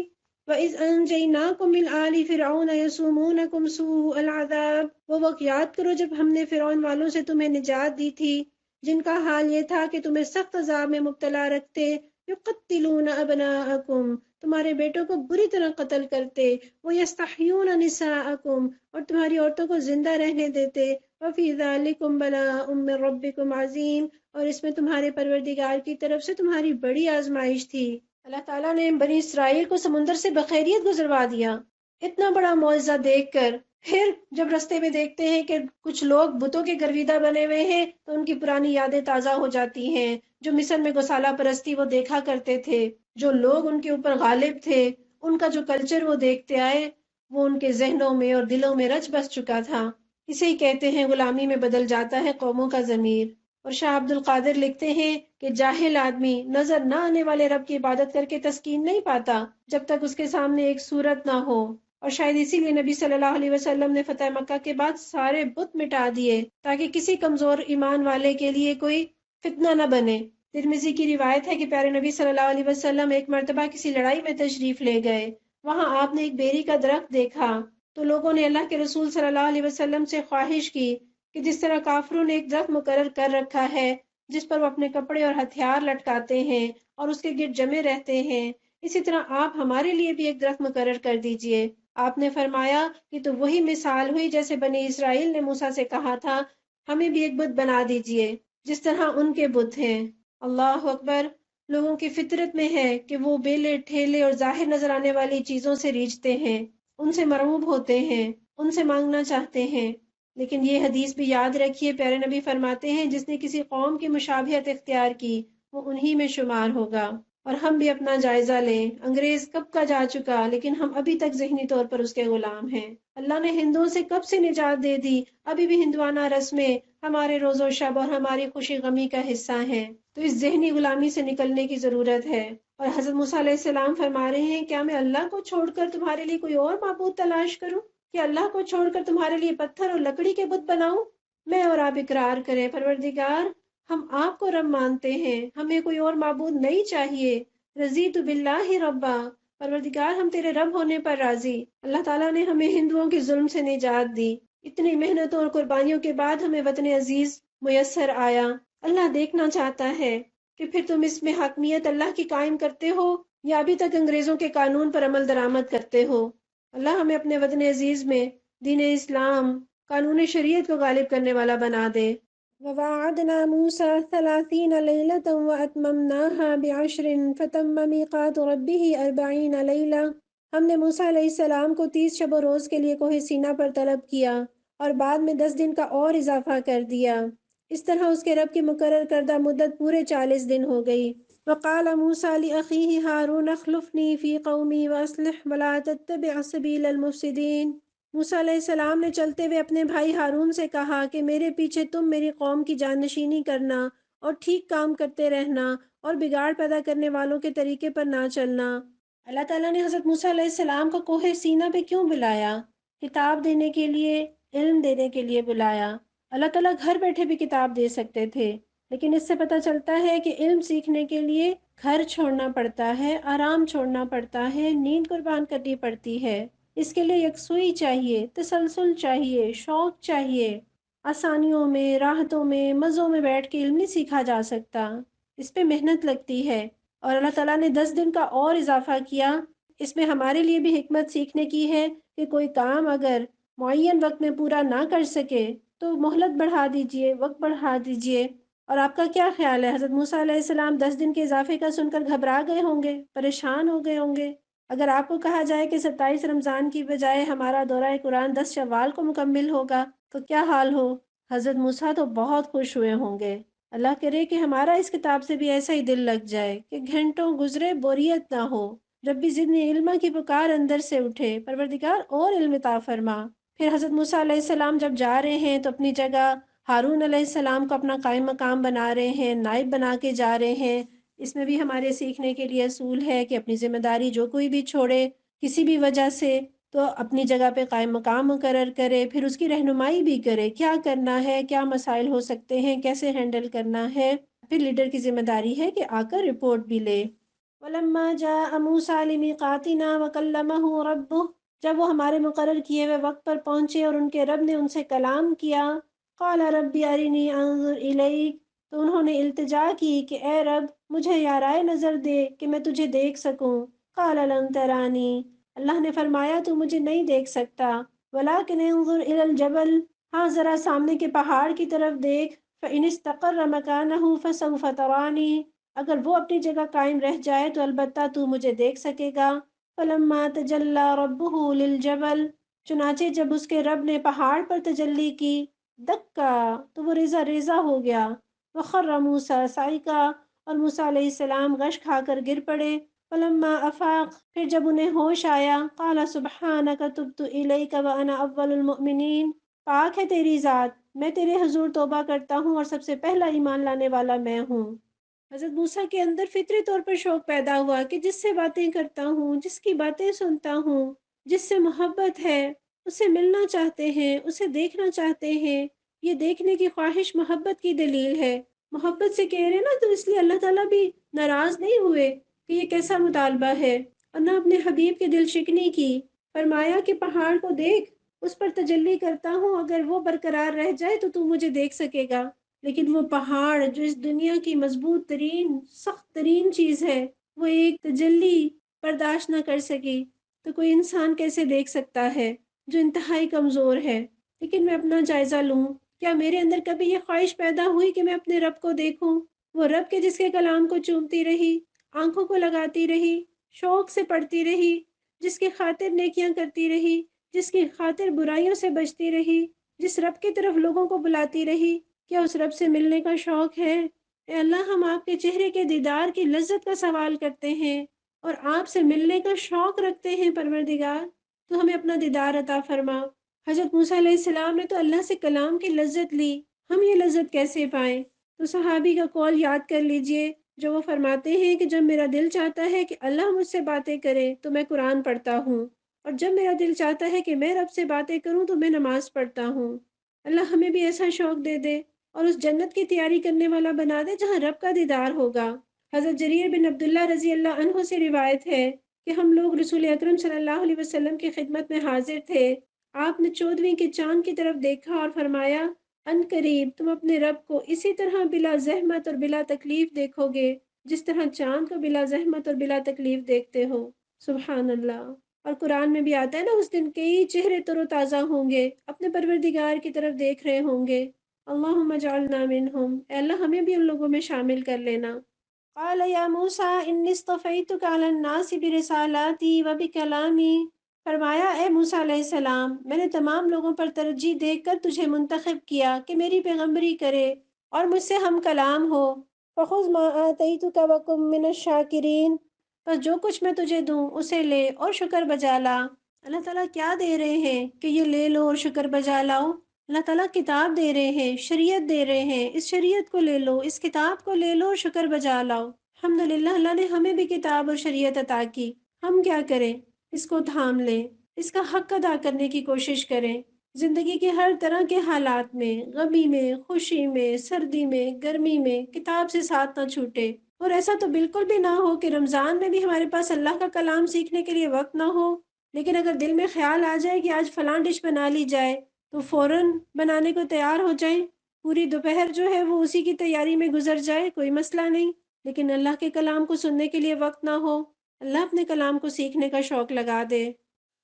وَإِذْ أَنْجَيْنَاكُمْ مِنْ آلِ فِرْعَوْنَ يَسُومُونَكُمْ سُوءَ الْعَذَابِ، وہ وقت یاد کرو جب ہم نے فرعون والوں سے تمہیں نجات دی تھی جن کا حال یہ تھا کہ تمہیں سخت عذاب میں مبتلا رکھتے۔ يُقَتِّلُونَ أَبْنَاءَكُمْ، تمہارے بیٹوں کو بری طرح قتل کرتے، وَيَسْتَحْيُونَ نِسَاءَكُمْ، اور تمہاری عورتوں کو زندہ رہنے دیتے۔ وَفِي ذَلِكُمْ بَلَاءٌ مِّن رَبِّكُمْ عَظِيمٌ، اور اس میں تمہارے پروردگار کی طرف سے تمہاری بڑی آزمائش تھی۔ اللہ تعالیٰ نے بنی اسرائیل کو سمندر سے بخیریت گزروا دیا، اتنا بڑا معجزہ دیکھ کر پھر جب رستے میں دیکھتے ہیں کہ کچھ لوگ بتوں کے گرویدہ بنے ہوئے ہیں تو ان کی پرانی یادیں تازہ ہو جاتی ہیں۔ جو مصر میں گوسالہ پرستی وہ دیکھا کرتے تھے، جو لوگ ان کے اوپر غالب تھے، ان کا جو کلچر وہ دیکھتے آئے، وہ ان کے ذہنوں میں اور دلوں میں رچ بس چکا تھا۔ اسے ہی کہتے ہیں غلامی میں بدل جاتا ہے قوموں کا ضمیر۔ اور شاہ عبد القادر لکھتے ہیں کہ جاہل آدمی نظر نہ آنے والے رب کی عبادت کر کے تسکین نہیں پاتا جب تک اس کے سامنے ایک صورت نہ ہو، اور شاید اسی لیے نبی صلی اللہ علیہ وسلم نے فتح مکہ کے بعد سارے بت مٹا دیے تاکہ کسی کمزور ایمان والے کے لیے کوئی فتنہ نہ بنے۔ ترمذی کی روایت ہے کہ پیارے نبی صلی اللہ علیہ وسلم ایک مرتبہ کسی لڑائی میں تشریف لے گئے، وہاں آپ نے ایک بیری کا درخت دیکھا تو لوگوں نے اللہ کے رسول صلی اللہ علیہ وسلم سے خواہش کی کہ جس طرح کافروں نے ایک درخت مقرر کر رکھا ہے جس پر وہ اپنے کپڑے اور ہتھیار لٹکاتے ہیں اور اس کے گرد جمے رہتے ہیں، اسی طرح آپ ہمارے لیے بھی ایک درخت مقرر کر دیجئے۔ آپ نے فرمایا کہ تو وہی مثال ہوئی جیسے بنی اسرائیل نے موسیٰ سے کہا تھا ہمیں بھی ایک بت بنا دیجئے جس طرح ان کے بت ہیں۔ اللہ اکبر، لوگوں کی فطرت میں ہے کہ وہ بیلے ٹھیلے اور ظاہر نظر آنے والی چیزوں سے ریجھتے ہیں، ان سے مرعوب ہوتے ہیں، ان سے مانگنا چاہتے ہیں، لیکن یہ حدیث بھی یاد رکھیے پیارے نبی فرماتے ہیں جس نے کسی قوم کی مشابہت اختیار کی وہ انہی میں شمار ہوگا۔ اور ہم بھی اپنا جائزہ لیں، انگریز کب کا جا چکا لیکن ہم ابھی تک ذہنی طور پر اس کے غلام ہیں۔ اللہ نے ہندوؤں سے کب سے نجات دے دی، ابھی بھی ہندوانہ رسمیں ہمارے روز و شب اور ہماری خوشی غمی کا حصہ ہیں، تو اس ذہنی غلامی سے نکلنے کی ضرورت ہے۔ اور حضرت موسیٰ علیہ السلام فرما رہے ہیں کیا میں اللہ کو چھوڑ کر تمہارے لیے کوئی اور معبود تلاش کروں؟ کہ اللہ کو چھوڑ کر تمہارے لیے پتھر اور لکڑی کے بت بناؤں؟ میں اور آپ اقرار کریں پروردگار ہم آپ کو رب مانتے ہیں، ہمیں کوئی اور معبود نہیں چاہیے۔ رضیت باللہ ربا، پروردگار ہم تیرے رب ہونے پر راضی۔ اللہ تعالیٰ نے ہمیں ہندوؤں کے ظلم سے نجات دی، اتنی محنتوں اور قربانیوں کے بعد ہمیں وطن عزیز میسر آیا۔ اللہ دیکھنا چاہتا ہے کہ پھر تم اس میں حاکمیت اللہ کی قائم کرتے ہو یا ابھی تک انگریزوں کے قانون پر عمل درآمد کرتے ہو۔ اللہ ہمیں اپنے وطن عزیز میں دین اسلام، قانون شریعت کو غالب کرنے والا بنا دے۔ وَوَاعَدْنَا مُوسَىٰ 30 لَيْلَةً وَأَتْمَمْنَاهَا بِعَشْرٍ فَتَمَّ مِيقَاتُ رَبِّهِ 40 لَيْلَةً۔ ہم نے موسیٰ علیہ السلام کو 30 شب و روز کے لیے کوہ سینا پر طلب کیا اور بعد میں 10 دن کا اور اضافہ کر دیا۔ اس طرح اس کے رب کی مقرر کردہ مدت پورے 40 دن ہو گئی۔ وقال موسیٰ لأخیہ ہارون اخلفنی فی قومی واصلح ولا تتبع سبیل المفسدین۔ موسیٰ علیہ السلام نے چلتے ہوئے اپنے بھائی ہارون سے کہا کہ میرے پیچھے تم میری قوم کی جانشینی کرنا اور ٹھیک کام کرتے رہنا اور بگاڑ پیدا کرنے والوں کے طریقے پر نہ چلنا۔ اللہ تعالیٰ نے حضرت موسیٰ علیہ السلام کو کوہ سینا پہ کیوں بلایا؟ کتاب دینے کے لیے، علم دینے کے لیے بلایا۔ اللہ تعالیٰ گھر بیٹھے بھی کتاب دے سکتے تھے، لیکن اس سے پتہ چلتا ہے کہ علم سیکھنے کے لیے گھر چھوڑنا پڑتا ہے، آرام چھوڑنا پڑتا ہے، نیند قربان کرنی پڑتی ہے۔ اس کے لیے یکسوئی چاہیے، تسلسل چاہیے، شوق چاہیے۔ آسانیوں میں، راحتوں میں، مزوں میں بیٹھ کے علم نہیں سیکھا جا سکتا، اس پہ محنت لگتی ہے۔ اور اللہ تعالیٰ نے 10 دن کا اور اضافہ کیا۔ اس میں ہمارے لیے بھی حکمت سیکھنے کی ہے کہ کوئی کام اگر معین وقت میں پورا نہ کر سکے تو مہلت بڑھا دیجئے، وقت بڑھا دیجئے۔ اور آپ کا کیا خیال ہے، حضرت موسیٰ علیہ السلام 10 دن کے اضافے کا سن کر گھبرا گئے ہوں گے، پریشان ہو گئے ہوں گے؟ اگر آپ کو کہا جائے کہ 27 رمضان کی بجائے ہمارا دورہ قرآن 10 شوال کو مکمل ہوگا تو کیا حال ہو؟ حضرت موسیٰ تو بہت خوش ہوئے ہوں گے۔ اللہ کرے کہ ہمارا اس کتاب سے بھی ایسا ہی دل لگ جائے کہ گھنٹوں گزرے بوریت نہ ہو۔ ربی زدنی علما کی پکار اندر سے اٹھے، پروردگار اور علم عطا فرما۔ پھر حضرت موسیٰ علیہ السلام جب جا رہے ہیں تو اپنی جگہ ہارون علیہ السلام کو اپنا قائم مقام بنا رہے ہیں، نائب بنا کے جا رہے ہیں۔ اس میں بھی ہمارے سیکھنے کے لیے اصول ہے کہ اپنی ذمہ داری جو کوئی بھی چھوڑے کسی بھی وجہ سے تو اپنی جگہ پہ قائم مقام مقرر کرے، پھر اس کی رہنمائی بھی کرے، کیا کرنا ہے، کیا مسائل ہو سکتے ہیں، کیسے ہینڈل کرنا ہے۔ پھر لیڈر کی ذمہ داری ہے کہ آ کر رپورٹ بھی لے۔ وَلَمَّا جَاءَ مُوسَىٰ لِمِيقَاتِنَا وَكَلَّمَهُ رَبُّهُ، جب وہ ہمارے مقرر کیے ہوئے وقت پر پہنچے اور ان کے رب نے ان سے کلام کیا، قال ربی ارنی انظر الیک، تو انہوں نے التجا کی کہ اے رب مجھے یارائے نظر دے کہ میں تجھے دیکھ سکوں۔ قال لن ترانی، اللہ نے فرمایا تو مجھے نہیں دیکھ سکتا، ولکن انظر الی الجبل، ہاں ذرا سامنے کے پہاڑ کی طرف دیکھ، فإن استقر مکانہ فسوف ترانی، اگر وہ اپنی جگہ قائم رہ جائے تو البتہ تو مجھے دیکھ سکے گا۔ فلما تجلی ربہ للجبل، چنانچہ جب اس کے رب نے پہاڑ پر تجلی کی، دکا، تو وہ ریزہ ریزہ ہو گیا۔ وخر موسیٰ صعقا، اور موسیٰ علیہ السلام غش کھا کر گر پڑے۔ فلما افاق، پھر جب انہیں ہوش آیا، قال سبحانک تبت الیک وانا اول المؤمنین، پاک ہے تیری ذات، میں تیرے حضور توبہ کرتا ہوں اور سب سے پہلا ایمان لانے والا میں ہوں۔ حضرت موسیٰ کے اندر فطری طور پر شوق پیدا ہوا کہ جس سے باتیں کرتا ہوں، جس کی باتیں سنتا ہوں، جس سے محبت ہے، اس سے ملنا چاہتے ہیں، اسے دیکھنا چاہتے ہیں۔ یہ دیکھنے کی خواہش محبت کی دلیل ہے۔ محبت سے کہہ رہے نا، تو اس لیے اللہ تعالیٰ بھی ناراض نہیں ہوئے کہ یہ کیسا مطالبہ ہے، اور نہ اپنے حبیب کے دل شکنی کی۔ فرمایا کہ پہاڑ کو دیکھ، اس پر تجلی کرتا ہوں، اگر وہ برقرار رہ جائے تو مجھے دیکھ سکے گا۔ لیکن وہ پہاڑ جو اس دنیا کی مضبوط ترین، سخت ترین چیز ہے، وہ ایک تجلی برداشت نہ کر سکی تو کوئی انسان کیسے دیکھ سکتا ہے جو انتہائی کمزور ہے۔ لیکن میں اپنا جائزہ لوں، کیا میرے اندر کبھی یہ خواہش پیدا ہوئی کہ میں اپنے رب کو دیکھوں؟ وہ رب کے جس کے کلام کو چومتی رہی، آنکھوں کو لگاتی رہی، شوق سے پڑھتی رہی، جس کی خاطر نیکیاں کرتی رہی، جس کی خاطر برائیوں سے بچتی رہی، جس رب کی طرف لوگوں کو بلاتی رہی، کیا اس رب سے ملنے کا شوق ہے؟ اے اللہ، ہم آپ کے چہرے کے دیدار کی لذت کا سوال کرتے ہیں اور آپ سے ملنے کا شوق رکھتے ہیں پروردگار، تو ہمیں اپنا دیدار عطا فرما۔ حضرت موسیٰ علیہ السلام نے تو اللہ سے کلام کی لذت لی، ہم یہ لذت کیسے پائیں؟ تو صحابی کا قول یاد کر لیجئے جو وہ فرماتے ہیں کہ جب میرا دل چاہتا ہے کہ اللہ مجھ سے باتیں کرے تو میں قرآن پڑھتا ہوں، اور جب میرا دل چاہتا ہے کہ میں رب سے باتیں کروں تو میں نماز پڑھتا ہوں۔ اللہ ہمیں بھی ایسا شوق دے دے اور اس جنت کی تیاری کرنے والا بنا دے جہاں رب کا دیدار ہوگا۔ حضرت جریر بن عبداللہ رضی اللہ عنہ سے روایت ہے کہ ہم لوگ رسول اکرم صلی اللہ علیہ وسلم کی خدمت میں حاضر تھے۔ آپ نے 14ویں کے چاند کی طرف دیکھا اور فرمایا، ان قریب تم اپنے رب کو اسی طرح بلا زحمت اور بلا تکلیف دیکھو گے جس طرح چاند کو بلا زحمت اور بلا تکلیف دیکھتے ہو۔ سبحان اللہ۔ اور قرآن میں بھی آتا ہے نا، اس دن کئی چہرے تر و تازہ ہوں گے، اپنے پروردگار کی طرف دیکھ رہے ہوں گے۔ اللہم اجعلنا منہم، اے اللہ ہمیں بھی ان لوگوں میں شامل کر لینا۔ قال یا موسیٰ انی اصطفیتک علی الناس برسالاتی و بکلامی، فرمایا اے موسیٰ علیہ السلام، میں نے تمام لوگوں پر ترجیح دے کر تجھے منتخب کیا کہ میری پیغمبری کرے اور مجھ سے ہم کلام ہو۔ فخذ ما آتیتک وکن من الشاکرین، بس جو کچھ میں تجھے دوں اسے لے اور شکر بجا لا۔ اللہ تعالیٰ کیا دے رہے ہیں کہ یہ لے لو اور شکر بجا لاؤ؟ اللہ تعالیٰ کتاب دے رہے ہیں، شریعت دے رہے ہیں، اس شریعت کو لے لو، اس کتاب کو لے لو اور شکر بجا لاؤ۔ الحمدللہ اللہ نے ہمیں بھی کتاب اور شریعت عطا کی، ہم کیا کریں؟ اس کو تھام لیں، اس کا حق ادا کرنے کی کوشش کریں۔ زندگی کے ہر طرح کے حالات میں، غمی میں، خوشی میں، سردی میں، گرمی میں کتاب سے ساتھ نہ چھوٹے۔ اور ایسا تو بالکل بھی نہ ہو کہ رمضان میں بھی ہمارے پاس اللہ کا کلام سیکھنے کے لیے وقت نہ ہو، لیکن اگر دل میں خیال آ جائے کہ آج فلاں ڈش بنا لی جائے تو فوراً بنانے کو تیار ہو جائیں، پوری دوپہر جو ہے وہ اسی کی تیاری میں گزر جائے، کوئی مسئلہ نہیں۔ لیکن اللہ کے کلام کو سننے کے لیے وقت نہ ہو، اللہ اپنے کلام کو سیکھنے کا شوق لگا دے۔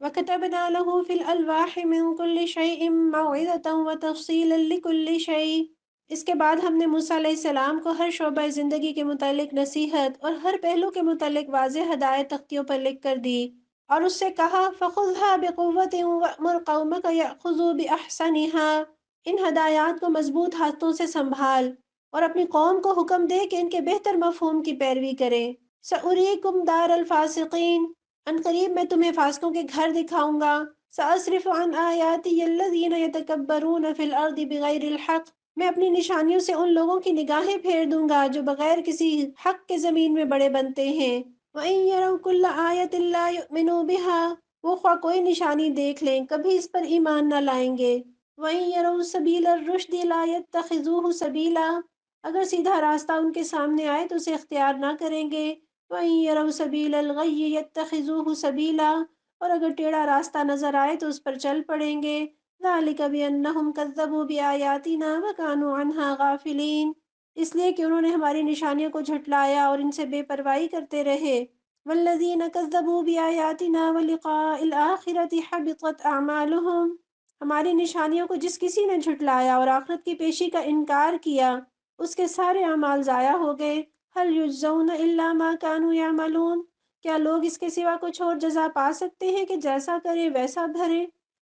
وَكَتَبْنَا لَهُ فِي الْأَلْوَاحِ مِنْ كُلِّ شَيْءٍ مَوْعِظَةً وَتَفْصِيلًا لِكُلِّ شَيْءٍ، اس کے بعد ہم نے موسیٰ علیہ السلام کو ہر شعبہ زندگی کے متعلق نصیحت اور ہر پہلو کے متعلق واضح ہدایت تختیوں پر لکھ کر دی، اور اس سے کہا فَخُذْهَا بِقُوَّةٍ وَأْمُرْ قَوْمَكَ يَأْخُذُوا بِأَحْسَنِهَا، ان ہدایات کو مضبوط ہاتھوں سے سنبھال اور اپنی قوم کو حکم دے کہ ان کے بہتر مفہوم کی پیروی کریں۔ سَأُرِيكُمْ دَارَ الْفَاسِقِينَ، ان قریب میں تمہیں فاسقوں کے گھر دکھاؤں گا۔ سَأَصْرِفُ عَنْ آيَاتِيَ الَّذِينَ يَتَكَبَّرُونَ فِي الْأَرْضِ بِغَيْرِ الْحَقِّ، میں اپنی نشانیوں سے ان لوگوں کی نگاہیں پھیر دوں گا جو بغیر کسی حق کے زمین میں بڑے بنتے ہیں۔ وَإِن يَرَوْا كُلَّ آيَةٍ لَا يُؤْمِنُوا بِهَا، وہ خواہ کوئی نشانی دیکھ لیں کبھی اس پر ایمان نہ لائیں گے۔ وَإِن يَرَوْا سَبِيلَ الرُّشْدِ لَا يَتَّخِذُوهُ سَبِيلًا، اگر سیدھا راستہ ان کے سامنے آئے تو اسے اختیار نہ کریں گے۔ وَإِن يَرَوْا سَبِيلَ الْغَيِّ يَتَّخِذُوهُ سَبِيلًا، اور اگر ٹیڑھا راستہ نظر آئے تو اس پر چل پڑیں گے۔ ذَلِكَ بِأَنَّهُمْ كَذَّبُوا بِآيَاتِنَا وَكَانُوا عَنْهَا غَافِلِينَ، اس لیے کہ انہوں نے ہماری نشانیوں کو جھٹلایا اور ان سے بے پرواہی کرتے رہے۔ وَالَّذِينَ كَذَّبُوا بِآيَاتِنَا وَلِقَاءِ الْآخِرَةِ حَبِطَتْ أَعْمَالُهُمْ، ہماری نشانیوں کو جس کسی نے جھٹلایا اور آخرت کی پیشی کا انکار کیا اس کے سارے اعمال ضائع ہو گئے۔ هَلْ يُجْزَوْنَ إِلَّا مَا كَانُوا يَعْمَلُونَ، کیا لوگ اس کے سوا کچھ اور جزا پا سکتے ہیں کہ جیسا کرے ویسا بھرے؟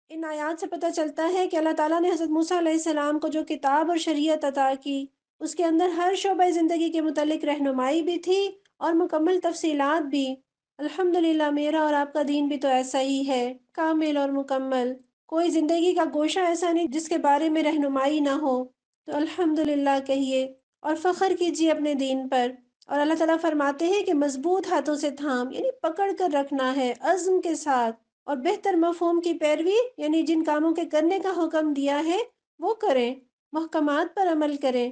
ان آیات سے پتہ چلتا ہے کہ اللہ تعالیٰ نے حضرت موسیٰ علیہ السلام کو جو کتاب اور شریعت عطا کی، اس کے اندر ہر شعبہ زندگی کے متعلق رہنمائی بھی تھی اور مکمل تفصیلات بھی۔ الحمدللہ میرا اور آپ کا دین بھی تو ایسا ہی ہے، کامل اور مکمل۔ کوئی زندگی کا گوشہ ایسا نہیں جس کے بارے میں رہنمائی نہ ہو، تو الحمدللہ کہیے اور فخر کیجیے اپنے دین پر۔ اور اللہ تعالیٰ فرماتے ہیں کہ مضبوط ہاتھوں سے تھام، یعنی پکڑ کر رکھنا ہے عزم کے ساتھ، اور بہتر مفہوم کی پیروی، یعنی جن کاموں کے کرنے کا حکم دیا ہے وہ کریں، محکمات پر عمل کریں۔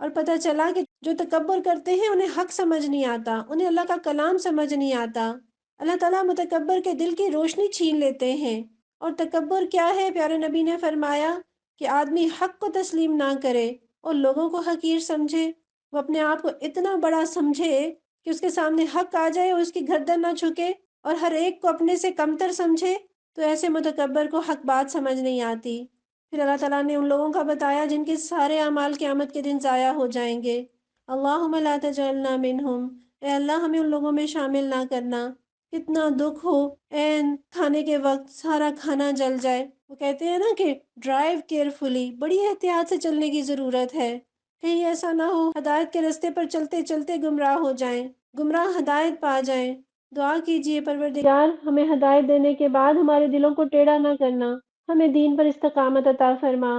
اور پتہ چلا کہ جو تکبر کرتے ہیں انہیں حق سمجھ نہیں آتا، انہیں اللہ کا کلام سمجھ نہیں آتا۔ اللہ تعالیٰ متکبر کے دل کی روشنی چھین لیتے ہیں۔ اور تکبر کیا ہے؟ پیارے نبی نے فرمایا کہ آدمی حق کو تسلیم نہ کرے اور لوگوں کو حقیر سمجھے، وہ اپنے آپ کو اتنا بڑا سمجھے کہ اس کے سامنے حق آ جائے اور اس کی گردن نہ جھکے، اور ہر ایک کو اپنے سے کمتر سمجھے، تو ایسے متکبر کو حق بات سمجھ نہیں آتی۔ پھر اللہ تعالیٰ نے ان لوگوں کا بتایا جن کے سارے اعمال قیامت کے دن ضائع ہو جائیں گے۔ اللہم لا تجعلنا منہم، اے اللہ ہمیں ان لوگوں میں شامل نہ کرنا۔ کتنا دکھ ہو این کھانے کے وقت سارا کھانا جل جائے، وہ کہتے ہیں نا کہ ڈرائیو کیئرفلی، بڑی احتیاط سے چلنے کی ضرورت ہے، کہیں ایسا نہ ہو ہدایت کے رستے پر چلتے چلتے گمراہ ہو جائیں، گمراہ ہدایت پا جائیں۔ دعا کیجئے پروردگار ہمیں ہدایت دینے کے بعد ہمارے دلوں کو ٹیڑھا نہ کرنا، ہمیں دین پر استقامت عطا فرما۔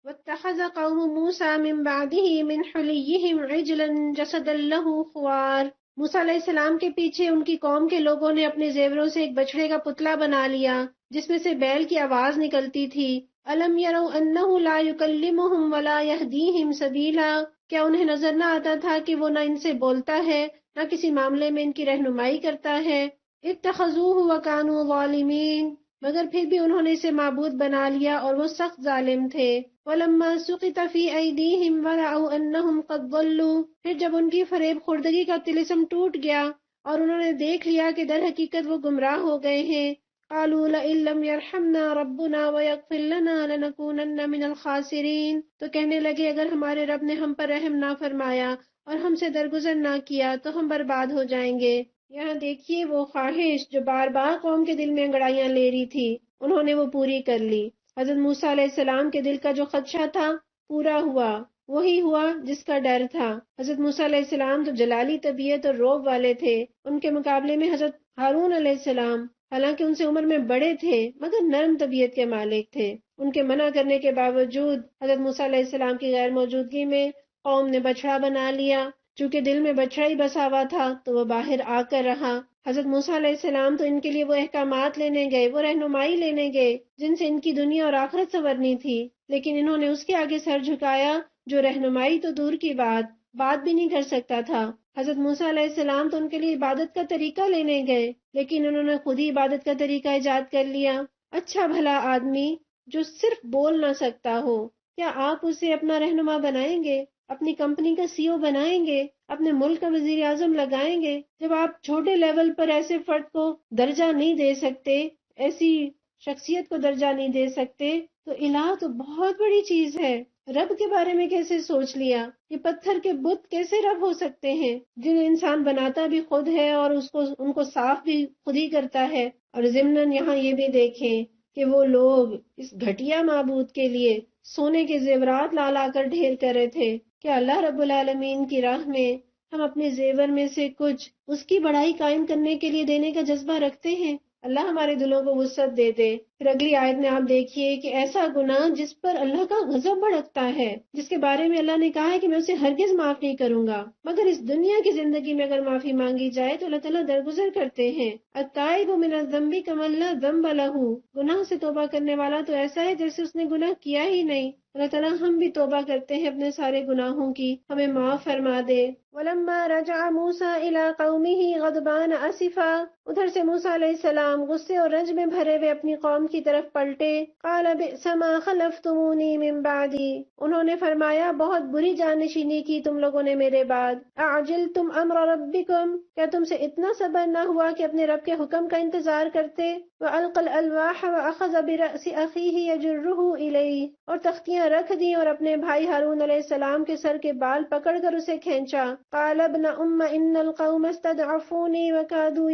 وَاتَّخَذَ قَوْمُ مُوسَىٰ مِن بَعْدِهِ مِنْ حُلِيِّهِمْ عِجْلًا جَسَدًا لَهُ خُوَارٌ، موسیٰ علیہ السلام کے پیچھے ان کی قوم کے لوگوں نے اپنے زیوروں سے ایک بچڑے کا پتلا بنا لیا جس میں سے بیل کی آواز نکلتی تھی۔ الم یروا انہ لا یکلمہم ولا یہدیہم سبیلا، کیا انہیں نظر نہ آتا تھا کہ وہ نہ ان سے بولتا ہے نہ کسی معاملے میں ان کی رہنمائی کرتا ہے۔ اتخذوہ وکانوا ظالمین، مگر پھر بھی انہوں نے اسے معبود بنا لیا اور وہ سخت ظالم تھے۔ وَلَمَّا سُقِطَ فِي أَيْدِيهِمْ وَرَأَوْا أَنَّهُمْ قَدْ ضَلُّوا، پھر جب ان کی فریب خوردگی کا طلسم ٹوٹ گیا اور انہوں نے دیکھ لیا کہ در حقیقت وہ گمراہ ہو گئے ہیں، قَالُوا لَئِن لَّمْ يَرْحَمْنَا رَبُّنَا وَيَغْفِرْ لَنَا لَنَكُونَنَّ مِنَ الْخَاسِرِينَ، تو کہنے لگے اگر ہمارے رب نے ہم پر رحم نہ فرمایا اور ہم سے درگزر نہ کیا تو ہم برباد ہو جائیں گے۔ یہاں دیکھیے وہ خواہش جو بار بار قوم کے دل میں انگڑائیاں لے رہی تھی، انہوں نے وہ پوری کر لی۔ حضرت موسیٰ علیہ السلام کے دل کا جو خدشہ تھا پورا ہوا، وہی ہوا جس کا ڈر تھا۔ حضرت موسیٰ علیہ السلام تو جلالی طبیعت اور روب والے تھے، ان کے مقابلے میں حضرت ہارون علیہ السلام حالانکہ ان سے عمر میں بڑے تھے مگر نرم طبیعت کے مالک تھے۔ ان کے منع کرنے کے باوجود حضرت موسیٰ علیہ السلام کی غیر موجودگی میں قوم نے بچڑا بنا لیا۔ چونکہ دل میں بچڑا ہی بسا ہوا تھا تو وہ باہر آ کر رہا۔ حضرت موسیٰ علیہ السلام تو ان کے لیے وہ احکامات لینے گئے، وہ رہنمائی لینے گئے جن سے ان کی دنیا اور آخرت سنورنی تھی، لیکن انہوں نے اس کے آگے سر جھکایا جو رہنمائی تو دور کی بات بھی نہیں کر سکتا تھا۔ حضرت موسیٰ علیہ السلام تو ان کے لیے عبادت کا طریقہ لینے گئے لیکن انہوں نے خود ہی عبادت کا طریقہ ایجاد کر لیا۔ اچھا بھلا آدمی جو صرف بول نہ سکتا ہو، کیا آپ اسے اپنا رہنما بنائیں گے؟ اپنی کمپنی کا سی او بنائیں گے؟ اپنے ملک کا وزیر اعظم لگائیں گے؟ جب آپ چھوٹے لیول پر ایسے فرد کو درجہ نہیں دے سکتے، ایسی شخصیت کو درجہ نہیں دے سکتے، تو الہ تو بہت بڑی چیز ہے۔ رب کے بارے میں کیسے سوچ لیا؟ یہ پتھر کے بت کیسے رب ہو سکتے ہیں جنہیں انسان بناتا بھی خود ہے اور ان کو صاف بھی خود ہی کرتا ہے؟ اور ضمناً یہاں یہ بھی دیکھیں کہ وہ لوگ اس گھٹیا معبود کے لیے سونے کے زیورات لا لا کر ڈھیر کر رہے تھے کہ اللہ رب العالمین کی راہ میں ہم اپنے زیور میں سے کچھ اس کی بڑائی قائم کرنے کے لیے دینے کا جذبہ رکھتے ہیں۔ اللہ ہمارے دلوں کو وسعت دے دے۔ پھر اگلی آیت میں آپ دیکھیے کہ ایسا گناہ جس پر اللہ کا غضب بھڑکتا ہے، جس کے بارے میں اللہ نے کہا ہے کہ میں اسے ہرگز معاف نہیں کروں گا، مگر اس دنیا کی زندگی میں اگر معافی مانگی جائے تو اللہ تعالیٰ درگزر کرتے ہیں۔ التائب من الذنب کمن لا ذنب لہ، گناہ سے توبہ کرنے والا تو ایسا ہے جیسے اس نے گناہ کیا ہی نہیں۔ اللہ تعالیٰ ہم بھی توبہ کرتے ہیں اپنے سارے گناہوں کی، ہمیں معاف فرما دے۔ وَلَمَّا رَجَعَ مُوسَىٰ إِلَىٰ قَوْمِهِ غَضْبَانَ أَسِفًا، ادھر سے موسیٰ علیہ السلام غصے اور رنج میں بھرے ہوئے اپنی قوم کی طرف پلٹے۔ قَالَ بِئْسَ مَا خَلَفْتُمُونِي مِن بَعْدِي، انہوں نے فرمایا بہت بری جانشینی کی تم لوگوں نے میرے بعد۔ أَعْجِلْتُمْ أَمْرَ رَبِّكُمْ، کیا تم سے اتنا صبر نہ ہوا کہ اپنے رب کے حکم کا انتظار کرتے؟ وَأَلْقَى الْأَلْوَاحَ وَأَخَذَ بِرَأْسِ أَخِيهِ يَجُرُّهُ إِلَيْهِ، اور تختیاں رکھ دیں اور اپنے بھائی ہارون علیہ السلام کے سر کے بال پکڑ کر اسے کھینچا۔ قال ابن ام ان القوم استضعفوني وكادوا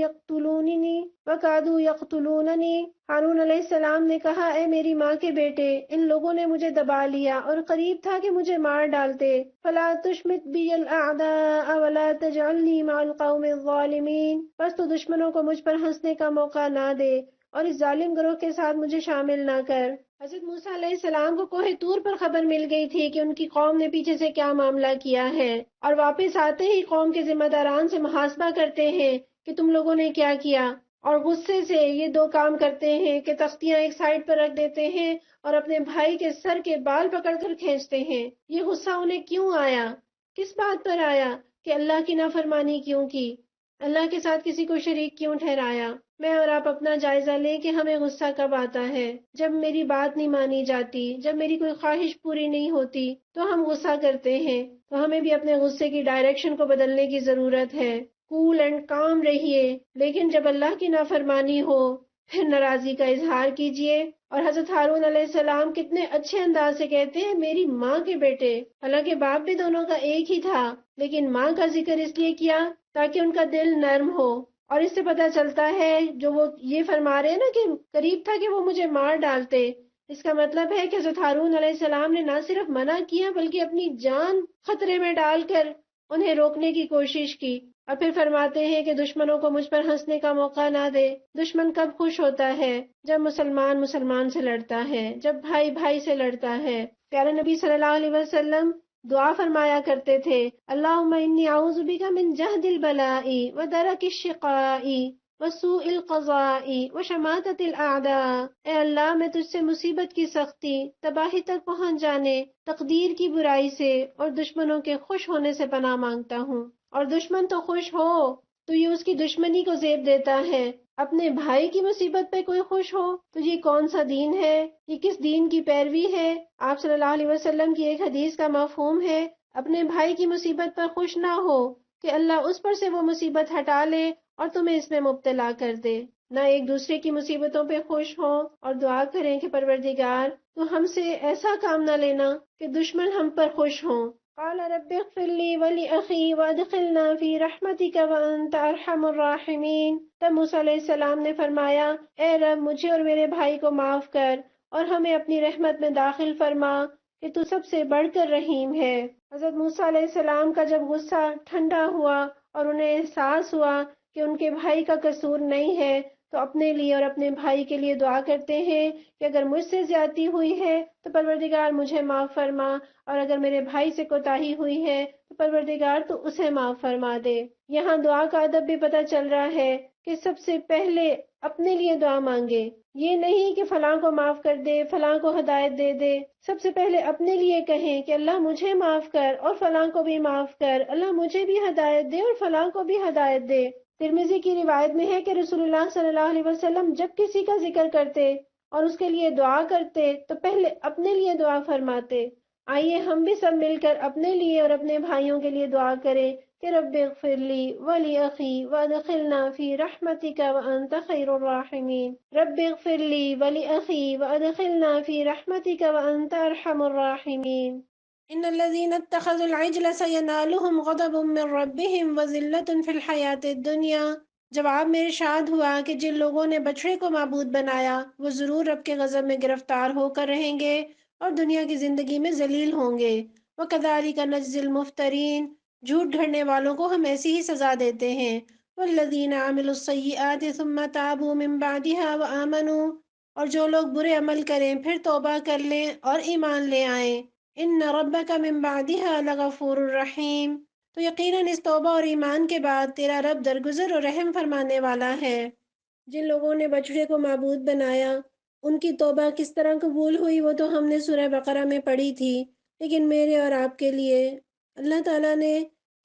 يقتلونني، ہارون علیہ السلام نے کہا اے میری ماں کے بیٹے، ان لوگوں نے مجھے دبا لیا اور قریب تھا کہ مجھے مار ڈالتے۔ فلا تشمت بي الاعداء ولا تجعلني مع القوم الظالمين، بس تو دشمنوں کو مجھ پر ہنسنے کا موقع نہ دے اور اس ظالم گروہ کے ساتھ مجھے شامل نہ کر۔ حضرت موسیٰ علیہ السلام کو کوہ طور پر خبر مل گئی تھی کہ ان کی قوم نے پیچھے سے کیا معاملہ کیا ہے، اور واپس آتے ہی قوم کے ذمہ داران سے محاسبہ کرتے ہیں کہ تم لوگوں نے کیا کیا، اور غصے سے یہ دو کام کرتے ہیں کہ تختیاں ایک سائڈ پر رکھ دیتے ہیں اور اپنے بھائی کے سر کے بال پکڑ کر کھینچتے ہیں۔ یہ غصہ انہیں کیوں آیا؟ کس بات پر آیا؟ کہ اللہ کی نافرمانی کیوں کی، اللہ کے ساتھ کسی کو شریک کیوں ٹھہرایا؟ میں اور آپ اپنا جائزہ لیں کہ ہمیں غصہ کب آتا ہے۔ جب میری بات نہیں مانی جاتی، جب میری کوئی خواہش پوری نہیں ہوتی تو ہم غصہ کرتے ہیں۔ تو ہمیں بھی اپنے غصے کی ڈائریکشن کو بدلنے کی ضرورت ہے۔ کول اینڈ کام رہیے، لیکن جب اللہ کی نافرمانی ہو پھر ناراضی کا اظہار کیجیے۔ اور حضرت ہارون علیہ السلام کتنے اچھے انداز سے کہتے ہیں میری ماں کے بیٹے، حالانکہ باپ بھی دونوں کا ایک ہی تھا، لیکن ماں کا ذکر اس لیے کیا تاکہ ان کا دل نرم ہو۔ اور اس سے پتہ چلتا ہے جو وہ یہ فرما رہے ہیں نا کہ قریب تھا کہ وہ مجھے مار ڈالتے، اس کا مطلب ہے کہ حضرت ہارون علیہ السلام نے نہ صرف منع کیا بلکہ اپنی جان خطرے میں ڈال کر انہیں روکنے کی کوشش کی۔ اور پھر فرماتے ہیں کہ دشمنوں کو مجھ پر ہنسنے کا موقع نہ دے۔ دشمن کب خوش ہوتا ہے؟ جب مسلمان سے لڑتا ہے، جب بھائی سے لڑتا ہے۔ پیارے نبی صلی اللہ علیہ وسلم دعا فرمایا کرتے تھے، اللہم انی اعوذ بک من جہد البلاء ودرک الشقاء وسوء القضاء وشماتت الاعداء۔ اے اللہ، میں تجھ سے مصیبت کی سختی، تباہی تک پہنچ جانے، تقدیر کی برائی سے اور دشمنوں کے خوش ہونے سے پناہ مانگتا ہوں۔ اور دشمن تو خوش ہو تو یہ اس کی دشمنی کو زیب دیتا ہے۔ اپنے بھائی کی مصیبت پہ کوئی خوش ہو تو یہ کون سا دین ہے؟ یہ کس دین کی پیروی ہے؟ آپ صلی اللہ علیہ وسلم کی ایک حدیث کا مفہوم ہے، اپنے بھائی کی مصیبت پر خوش نہ ہو کہ اللہ اس پر سے وہ مصیبت ہٹا لے اور تمہیں اس میں مبتلا کر دے۔ نہ ایک دوسرے کی مصیبتوں پہ خوش ہوں اور دعا کریں کہ پروردگار تو ہم سے ایسا کام نہ لینا کہ دشمن ہم پر خوش ہوں۔ قال رب اغفر لي ولأخي وادخلنا في رحمتك وانت ارحم الراحمین۔ تب موسیٰ علیہ السلام نے فرمایا، اے رب، مجھے اور میرے بھائی کو معاف کر اور ہمیں اپنی رحمت میں داخل فرما کہ تو سب سے بڑھ کر رحیم ہے۔ حضرت موسیٰ علیہ السلام کا جب غصہ ٹھنڈا ہوا اور انہیں احساس ہوا کہ ان کے بھائی کا قصور نہیں ہے، تو اپنے لیے اور اپنے بھائی کے لیے دعا کرتے ہیں کہ اگر مجھ سے زیادتی ہوئی ہے تو پروردگار مجھے معاف فرما، اور اگر میرے بھائی سے کوتاہی ہوئی ہے تو پروردگار تو اسے معاف فرما دے۔ یہاں دعا کا ادب بھی پتہ چل رہا ہے کہ سب سے پہلے اپنے لیے دعا مانگے، یہ نہیں کہ فلاں کو معاف کر دے، فلاں کو ہدایت دے دے۔ سب سے پہلے اپنے لیے کہیں کہ اللہ مجھے معاف کر اور فلاں کو بھی معاف کر، اللہ مجھے بھی ہدایت دے اور فلاں کو بھی ہدایت دے۔ ترمذی کی روایت میں ہے کہ رسول اللہ صلی اللہ علیہ وسلم جب کسی کا ذکر کرتے اور اس کے لیے دعا کرتے تو پہلے اپنے لیے دعا فرماتے۔ آئیے ہم بھی سب مل کر اپنے لیے اور اپنے بھائیوں کے لیے دعا کریں کہ رب اغفر لی ولی اخی وادخلنا فی رحمتک وانت خیر الراحمین۔ رب اغفر لی ولی اخی وادخلنا فی رحمتک وانت ارحم الراحمین۔ ان الذين اتخذوا العجل سينالهم غضب من ربهم وذلة في الحياة الدنيا۔ جواب میں ارشاد ہوا کہ جن لوگوں نے بچھڑے کو معبود بنایا وہ ضرور رب کے غضب میں گرفتار ہو کر رہیں گے اور دنیا کی زندگی میں ذلیل ہوں گے۔ وَكَذَلِكَ نَجْزِي الْمُفْتَرِينَ، جھوٹ گھڑنے والوں کو ہم ایسی ہی سزا دیتے ہیں۔ وَالَّذِينَ عَمِلُوا السَّيِّئَاتِ ثُمَّ تَابُوا مِن بَعْدِهَا وَآمَنُوا، اور جو لوگ برے عمل کریں پھر توبہ کر لیں اور ایمان لے آئیں، ان ربک من بعدها لغفور الرحیم، تو یقیناً اس توبہ اور ایمان کے بعد تیرا رب درگزر اور رحم فرمانے والا ہے۔ جن لوگوں نے بچڑے کو معبود بنایا ان کی توبہ کس طرح قبول ہوئی وہ تو ہم نے سورہ بقرہ میں پڑھی تھی، لیکن میرے اور آپ کے لیے اللہ تعالیٰ نے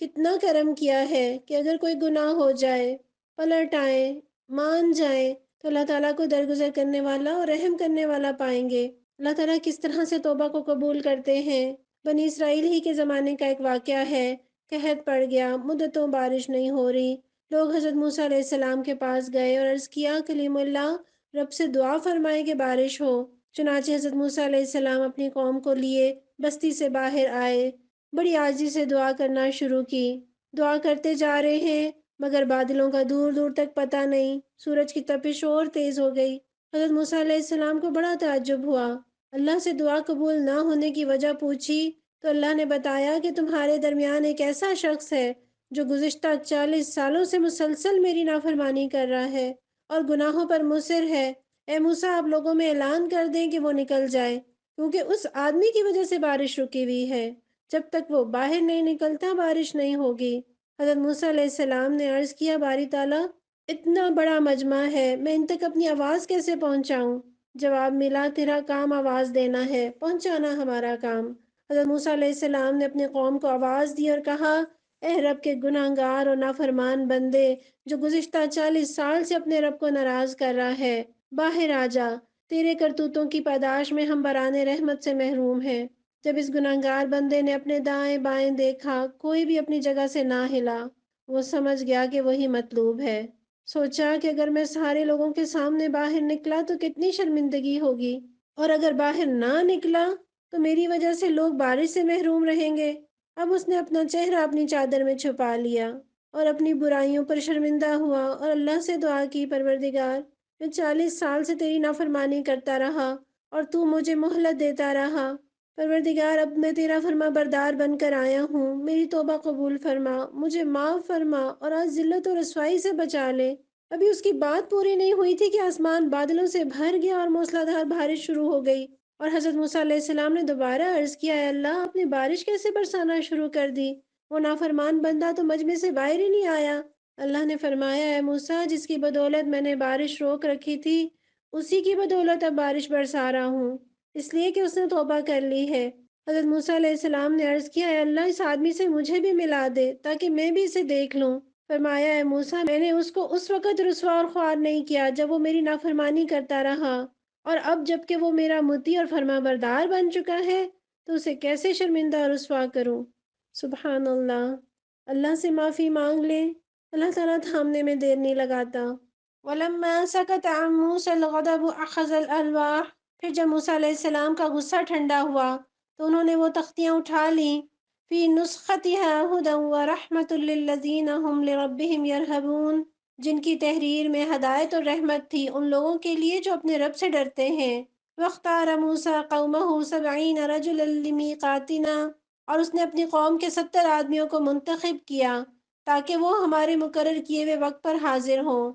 کتنا کرم کیا ہے کہ اگر کوئی گناہ ہو جائے، پلٹ آئیں، مان جائیں، تو اللہ تعالیٰ کو درگزر کرنے والا اور رحم کرنے والا پائیں گے۔ اللہ تعالیٰ کس طرح سے توبہ کو قبول کرتے ہیں۔ بنی اسرائیل ہی کے زمانے کا ایک واقعہ ہے، قحط پڑ گیا، مدتوں بارش نہیں ہو رہی، لوگ حضرت موسیٰ علیہ السلام کے پاس گئے اور عرض کیا کلیم اللہ رب سے دعا فرمائے کہ بارش ہو۔ چنانچہ حضرت موسیٰ علیہ السلام اپنی قوم کو لیے بستی سے باہر آئے، بڑی عاجزی سے دعا کرنا شروع کی۔ دعا کرتے جا رہے ہیں مگر بادلوں کا دور دور تک پتہ نہیں، سورج کی تپش اور تیز ہو گئی۔ حضرت موسیٰ علیہ السلام کو بڑا تعجب ہوا، اللہ سے دعا قبول نہ ہونے کی وجہ پوچھی تو اللہ نے بتایا کہ تمہارے درمیان ایک ایسا شخص ہے جو گزشتہ 40 سالوں سے مسلسل میری نافرمانی کر رہا ہے اور گناہوں پر مصر ہے۔ اے موسیٰ، آپ لوگوں میں اعلان کر دیں کہ وہ نکل جائے، کیونکہ اس آدمی کی وجہ سے بارش رکی ہوئی ہے، جب تک وہ باہر نہیں نکلتا بارش نہیں ہوگی۔ حضرت موسیٰ علیہ السلام نے عرض کیا باری تعالیٰ اتنا بڑا مجمع ہے، میں ان تک اپنی آواز کیسے پہنچاؤں؟ جواب ملا تیرا کام آواز دینا ہے، پہنچانا ہمارا کام۔ حضرت موسیٰ علیہ السلام نے اپنے قوم کو آواز دی اور کہا اے رب کے گناہ گار اور نافرمان بندے جو گزشتہ 40 سال سے اپنے رب کو ناراض کر رہا ہے، باہر آ جا، تیرے کرتوتوں کی پاداش میں ہم برانے رحمت سے محروم ہیں۔ جب اس گناہ گار بندے نے اپنے دائیں بائیں دیکھا کوئی بھی اپنی جگہ سے نہ ہلا، وہ سمجھ گیا کہ وہی مطلوب ہے۔ سوچا کہ اگر میں سارے لوگوں کے سامنے باہر نکلا تو کتنی شرمندگی ہوگی، اور اگر باہر نہ نکلا تو میری وجہ سے لوگ بارش سے محروم رہیں گے۔ اب اس نے اپنا چہرہ اپنی چادر میں چھپا لیا اور اپنی برائیوں پر شرمندہ ہوا اور اللہ سے دعا کی پروردگار میں 40 سال سے تیری نافرمانی کرتا رہا اور تو مجھے مہلت دیتا رہا۔ پروردگار اب میں تیرا فرما بردار بن کر آیا ہوں، میری توبہ قبول فرما، مجھے معاف فرما اور آج ذلت و رسوائی سے بچا لے۔ ابھی اس کی بات پوری نہیں ہوئی تھی کہ آسمان بادلوں سے بھر گیا اور موسلادھار بارش شروع ہو گئی۔ اور حضرت موسیٰ علیہ السلام نے دوبارہ عرض کیا، اے اللہ آپ نے بارش کیسے برسانا شروع کر دی؟ وہ نافرمان بندہ تو مجمع سے باہر ہی نہیں آیا۔ اللہ نے فرمایا، اے موسیٰ جس کی بدولت میں نے بارش روک رکھی تھی اسی کی بدولت اب بارش برسا رہا ہوں، اس لیے کہ اس نے توبہ کر لی ہے۔ حضرت موسیٰ علیہ السلام نے عرض کیا، اے اللہ اس آدمی سے مجھے بھی ملا دے تاکہ میں بھی اسے دیکھ لوں۔ فرمایا، اے موسیٰ میں نے اس کو اس وقت رسوا اور خوار نہیں کیا جب وہ میری نافرمانی کرتا رہا، اور اب جب کہ وہ میرا مطیع اور فرما بردار بن چکا ہے تو اسے کیسے شرمندہ اور رسوا کروں۔ سبحان اللہ۔ اللہ سے معافی مانگ لیں، اللہ تعالیٰ تھامنے میں دیر نہیں لگاتا۔ وَلَمَّا سَكَتَ عَن مُوسَى الْغَضَبُ أَخَذَ الْأَلْوَاحَ، پھر جب موسیٰ علیہ السلام کا غصہ ٹھنڈا ہوا تو انہوں نے وہ تختیاں اٹھا لیں۔ فی نسختها هدى ورحمة للذین هم لربهم يرهبون، جن کی تحریر میں ہدایت اور رحمت تھی ان لوگوں کے لیے جو اپنے رب سے ڈرتے ہیں۔ وَاخْتَارَ مُوسَىٰ قَوْمَهُ 70 رَجُلًا لِمِيقَاتِنَا، اور اس نے اپنی قوم کے 70 آدمیوں کو منتخب کیا تاکہ وہ ہمارے مقرر کیے ہوئے وقت پر حاضر ہوں۔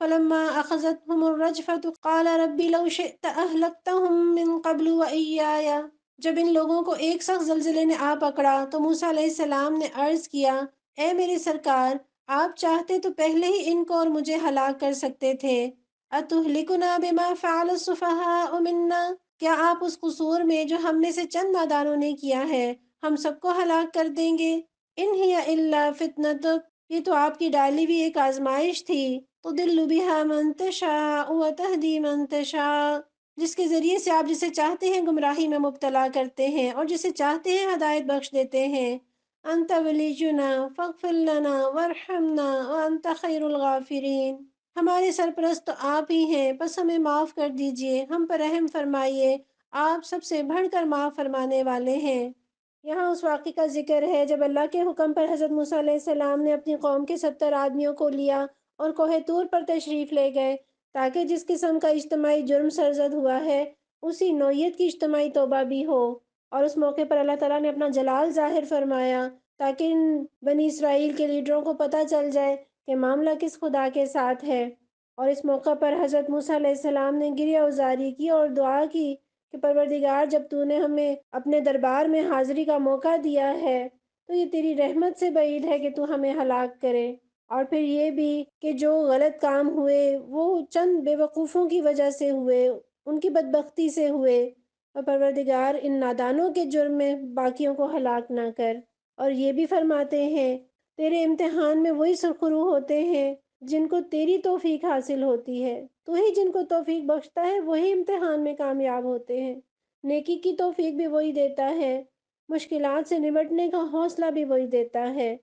فَلَمَّا أَخَذَتْهُمُ الرَّجْفَةُ قَالَ رَبِّ لَوْ شِئْتَ أَهْلَكْتَهُم مِّن قَبْلُ وَإِيَّايَ، جب ان لوگوں کو ایک سخت زلزلے نے آ پکڑا تو موسیٰ علیہ السلام نے عرض کیا، اے میرے سرکار آپ چاہتے تو پہلے ہی ان کو اور مجھے ہلاک کر سکتے تھے۔ أَتُهْلِكُنَا بِمَا فَعَلَ السُّفَهَاءُ مِنَّا، کیا آپ اس قصور میں جو ہم میں سے چند نادانوں نے کیا ہے ہم سب کو ہلاک کر دیں گے؟ إِنْ هِيَ إِلَّا فِتْنَتُكَ، یہ تو آپ کی ڈالی ہوئی ایک آزمائش تھی۔ تُضِلُّ بِهَا مَن تَشَاءُ وَتَهْدِي مَن تَشَاءُ، جس کے ذریعے سے آپ جسے چاہتے ہیں گمراہی میں مبتلا کرتے ہیں اور جسے چاہتے ہیں ہدایت بخش دیتے ہیں۔ أَنْتَ وَلِيُّنَا فَاغْفِرْ لَنَا وَارْحَمْنَا وَأَنْتَ خَيْرُ الْغَافِرِينَ، ہمارے سرپرست تو آپ ہی ہیں، بس ہمیں معاف کر دیجئے، ہم پر رحم فرمائیے، آپ سب سے بڑھ کر معاف فرمانے والے ہیں۔ یہاں اس واقعے کا ذکر ہے جب اللہ کے حکم پر حضرت موسیٰ علیہ السلام نے اپنی قوم کے 70 آدمیوں کو لیا اور کوہ طور پر تشریف لے گئے تاکہ جس قسم کا اجتماعی جرم سرزد ہوا ہے اسی نوعیت کی اجتماعی توبہ بھی ہو، اور اس موقع پر اللہ تعالیٰ نے اپنا جلال ظاہر فرمایا تاکہ ان بنی اسرائیل کے لیڈروں کو پتہ چل جائے کہ معاملہ کس خدا کے ساتھ ہے۔ اور اس موقع پر حضرت موسیٰ علیہ السلام نے گریہ وزاری کی اور دعا کی کہ پروردگار جب تو نے ہمیں اپنے دربار میں حاضری کا موقع دیا ہے تو یہ تیری رحمت سے بعید ہے کہ تو ہمیں ہلاک کرے، اور پھر یہ بھی کہ جو غلط کام ہوئے وہ چند بے وقوفوں کی وجہ سے ہوئے، ان کی بدبختی سے ہوئے، اور پروردگار ان نادانوں کے جرم میں باقیوں کو ہلاک نہ کر۔ اور یہ بھی فرماتے ہیں تیرے امتحان میں وہی سرخرو ہوتے ہیں جن کو تیری توفیق حاصل ہوتی ہے، تو ہی جن کو توفیق بخشتا ہے وہی امتحان میں کامیاب ہوتے ہیں، نیکی کی توفیق بھی وہی دیتا ہے، مشکلات سے نمٹنے کا حوصلہ بھی وہی دیتا ہے۔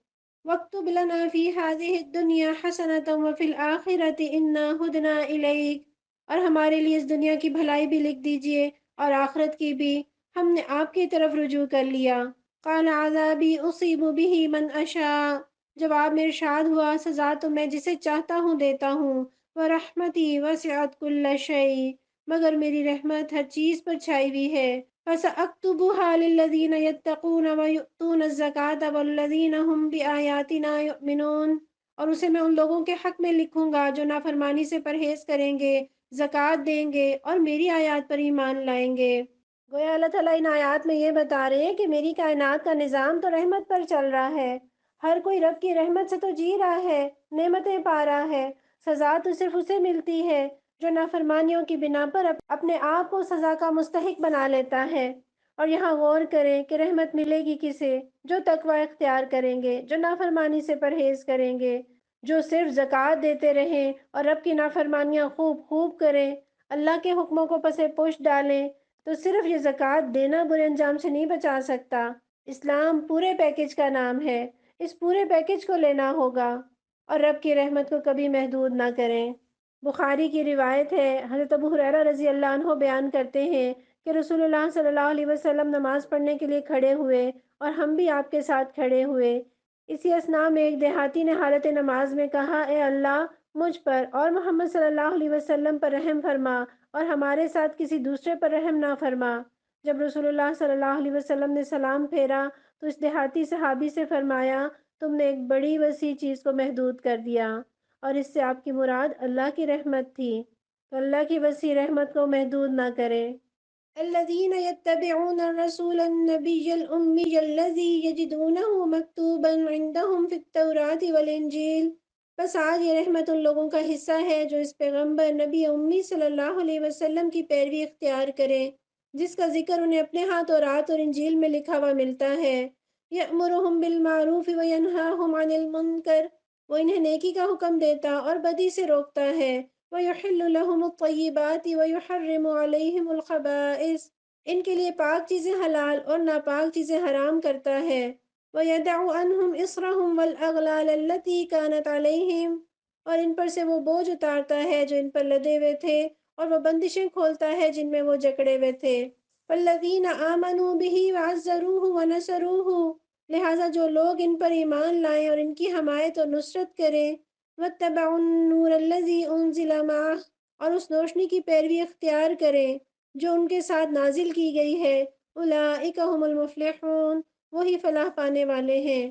وَاكْتُبْ لَنَا فِي هَذِهِ الدُّنْيَا حَسَنَةً وَفِي الْآخِرَةِ إِنَّا هُدْنَا إِلَيْكَ، اور ہمارے لیے اس دنیا کی بھلائی بھی لکھ دیجئے اور آخرت کی بھی، ہم نے آپ کی طرف رجوع کر لیا۔ قَالَ عَذَابِي أُصِيبُ بِهِ مَنْ أَشَاءُ، جواب میں ارشاد ہوا سزا تو میں جسے چاہتا ہوں دیتا ہوں، وَرَحْمَتِي وَسِعَتْ كُلَّ شَيْءٍ، مگر میری رحمت ہر چیز پر چھائی ہوئی ہے۔ فَسَأَكْتُبُهَا لِلَّذِينَ يَتَّقُونَ وَيُؤْتُونَ الزَّكَاةَ وَالَّذِينَ هُمْ بِآيَاتِنَا يُؤْمِنُونَ، اور اسے میں ان لوگوں کے حق میں لکھوں گا جو نافرمانی سے پرہیز کریں گے، زکوٰۃ دیں گے اور میری آیات پر ایمان لائیں گے۔ گویا اللہ تعالیٰ ان آیات میں یہ بتا رہے ہیں کہ میری کائنات کا نظام تو رحمت پر چل رہا ہے، ہر کوئی رب کی رحمت سے تو جی رہا ہے، نعمتیں پا رہا ہے، سزا تو صرف اسے ملتی ہے جو نافرمانیوں کی بنا پر اپنے آپ کو سزا کا مستحق بنا لیتا ہے۔ اور یہاں غور کریں کہ رحمت ملے گی کسے؟ جو تقوی اختیار کریں گے، جو نافرمانی سے پرہیز کریں گے، جو صرف زکوٰۃ دیتے رہیں اور رب کی نافرمانیاں خوب خوب کریں، اللہ کے حکموں کو پسے پشت ڈالیں، تو صرف یہ زکوٰۃ دینا برے انجام سے نہیں بچا سکتا۔ اسلام پورے پیکج کا نام ہے، اس پورے پیکج کو لینا ہوگا اور رب کی رحمت کو کبھی محدود نہ کریں۔ بخاری کی روایت ہے، حضرت ابو ہریرہ رضی اللہ عنہ بیان کرتے ہیں کہ رسول اللہ صلی اللہ علیہ وسلم نماز پڑھنے کے لیے کھڑے ہوئے اور ہم بھی آپ کے ساتھ کھڑے ہوئے۔ اسی اثناء میں ایک دیہاتی نے حالت نماز میں کہا، اے اللہ مجھ پر اور محمد صلی اللہ علیہ وسلم پر رحم فرما اور ہمارے ساتھ کسی دوسرے پر رحم نہ فرما۔ جب رسول اللہ صلی اللہ علیہ وسلم نے سلام پھیرا تو اس دیہاتی صحابی سے فرمایا، تم نے ایک بڑی وسیع چیز کو محدود کر دیا، اور اس سے آپ کی مراد اللہ کی رحمت تھی، تو اللہ کی وسیع رحمت کو محدود نہ کریں۔ الذين يتبعون الرسول النبي الأمي الذي يجدونه مكتوبا عندهم في التوراة والإنجيل۔ بس آج یہ رحمت ان لوگوں کا حصہ ہے جو اس پیغمبر نبی امی صلی اللہ علیہ وسلم کی پیروی اختیار کریں، جس کا ذکر انہیں اپنے ہاں تورات اور انجیل میں لکھا ہوا ملتا ہے۔ یأمرهم بالمعروف وینہاہم عن المنکر، وہ انہیں نیکی کا حکم دیتا اور بدی سے روکتا ہے۔ وَيُحِلُّ لَهُمُ الطَّيِّبَاتِ وَيُحَرِّمُ عَلَيْهِمُ الْخَبَائِثَ، ان کے لیے پاک چیزیں حلال اور ناپاک چیزیں حرام کرتا ہے۔ وَيَدَعُ عَنْهُمْ إِصْرَهُمْ وَالْأَغْلَالَ الَّتِي كَانَتْ عَلَيْهِمْ، اور ان پر سے وہ بوجھ اتارتا ہے جو ان پر لدے ہوئے تھے، اور وہ بندشیں کھولتا ہے جن میں وہ جکڑے ہوئے تھے۔ فَالَّذِينَ آمَنُوا بِهِ وَعَزَّرُوهُ وَنَصَرُوهُ، لہٰذا جو لوگ ان پر ایمان لائیں اور ان کی حمایت اور نصرت کریں، وَاتَّبَعُوا النُّورَ الَّذِي أُنزِلَ مَعَهُ، اور اس روشنی کی پیروی اختیار کریں جو ان کے ساتھ نازل کی گئی ہے، اولئک هم المفلحون، وہی فلاح پانے والے ہیں۔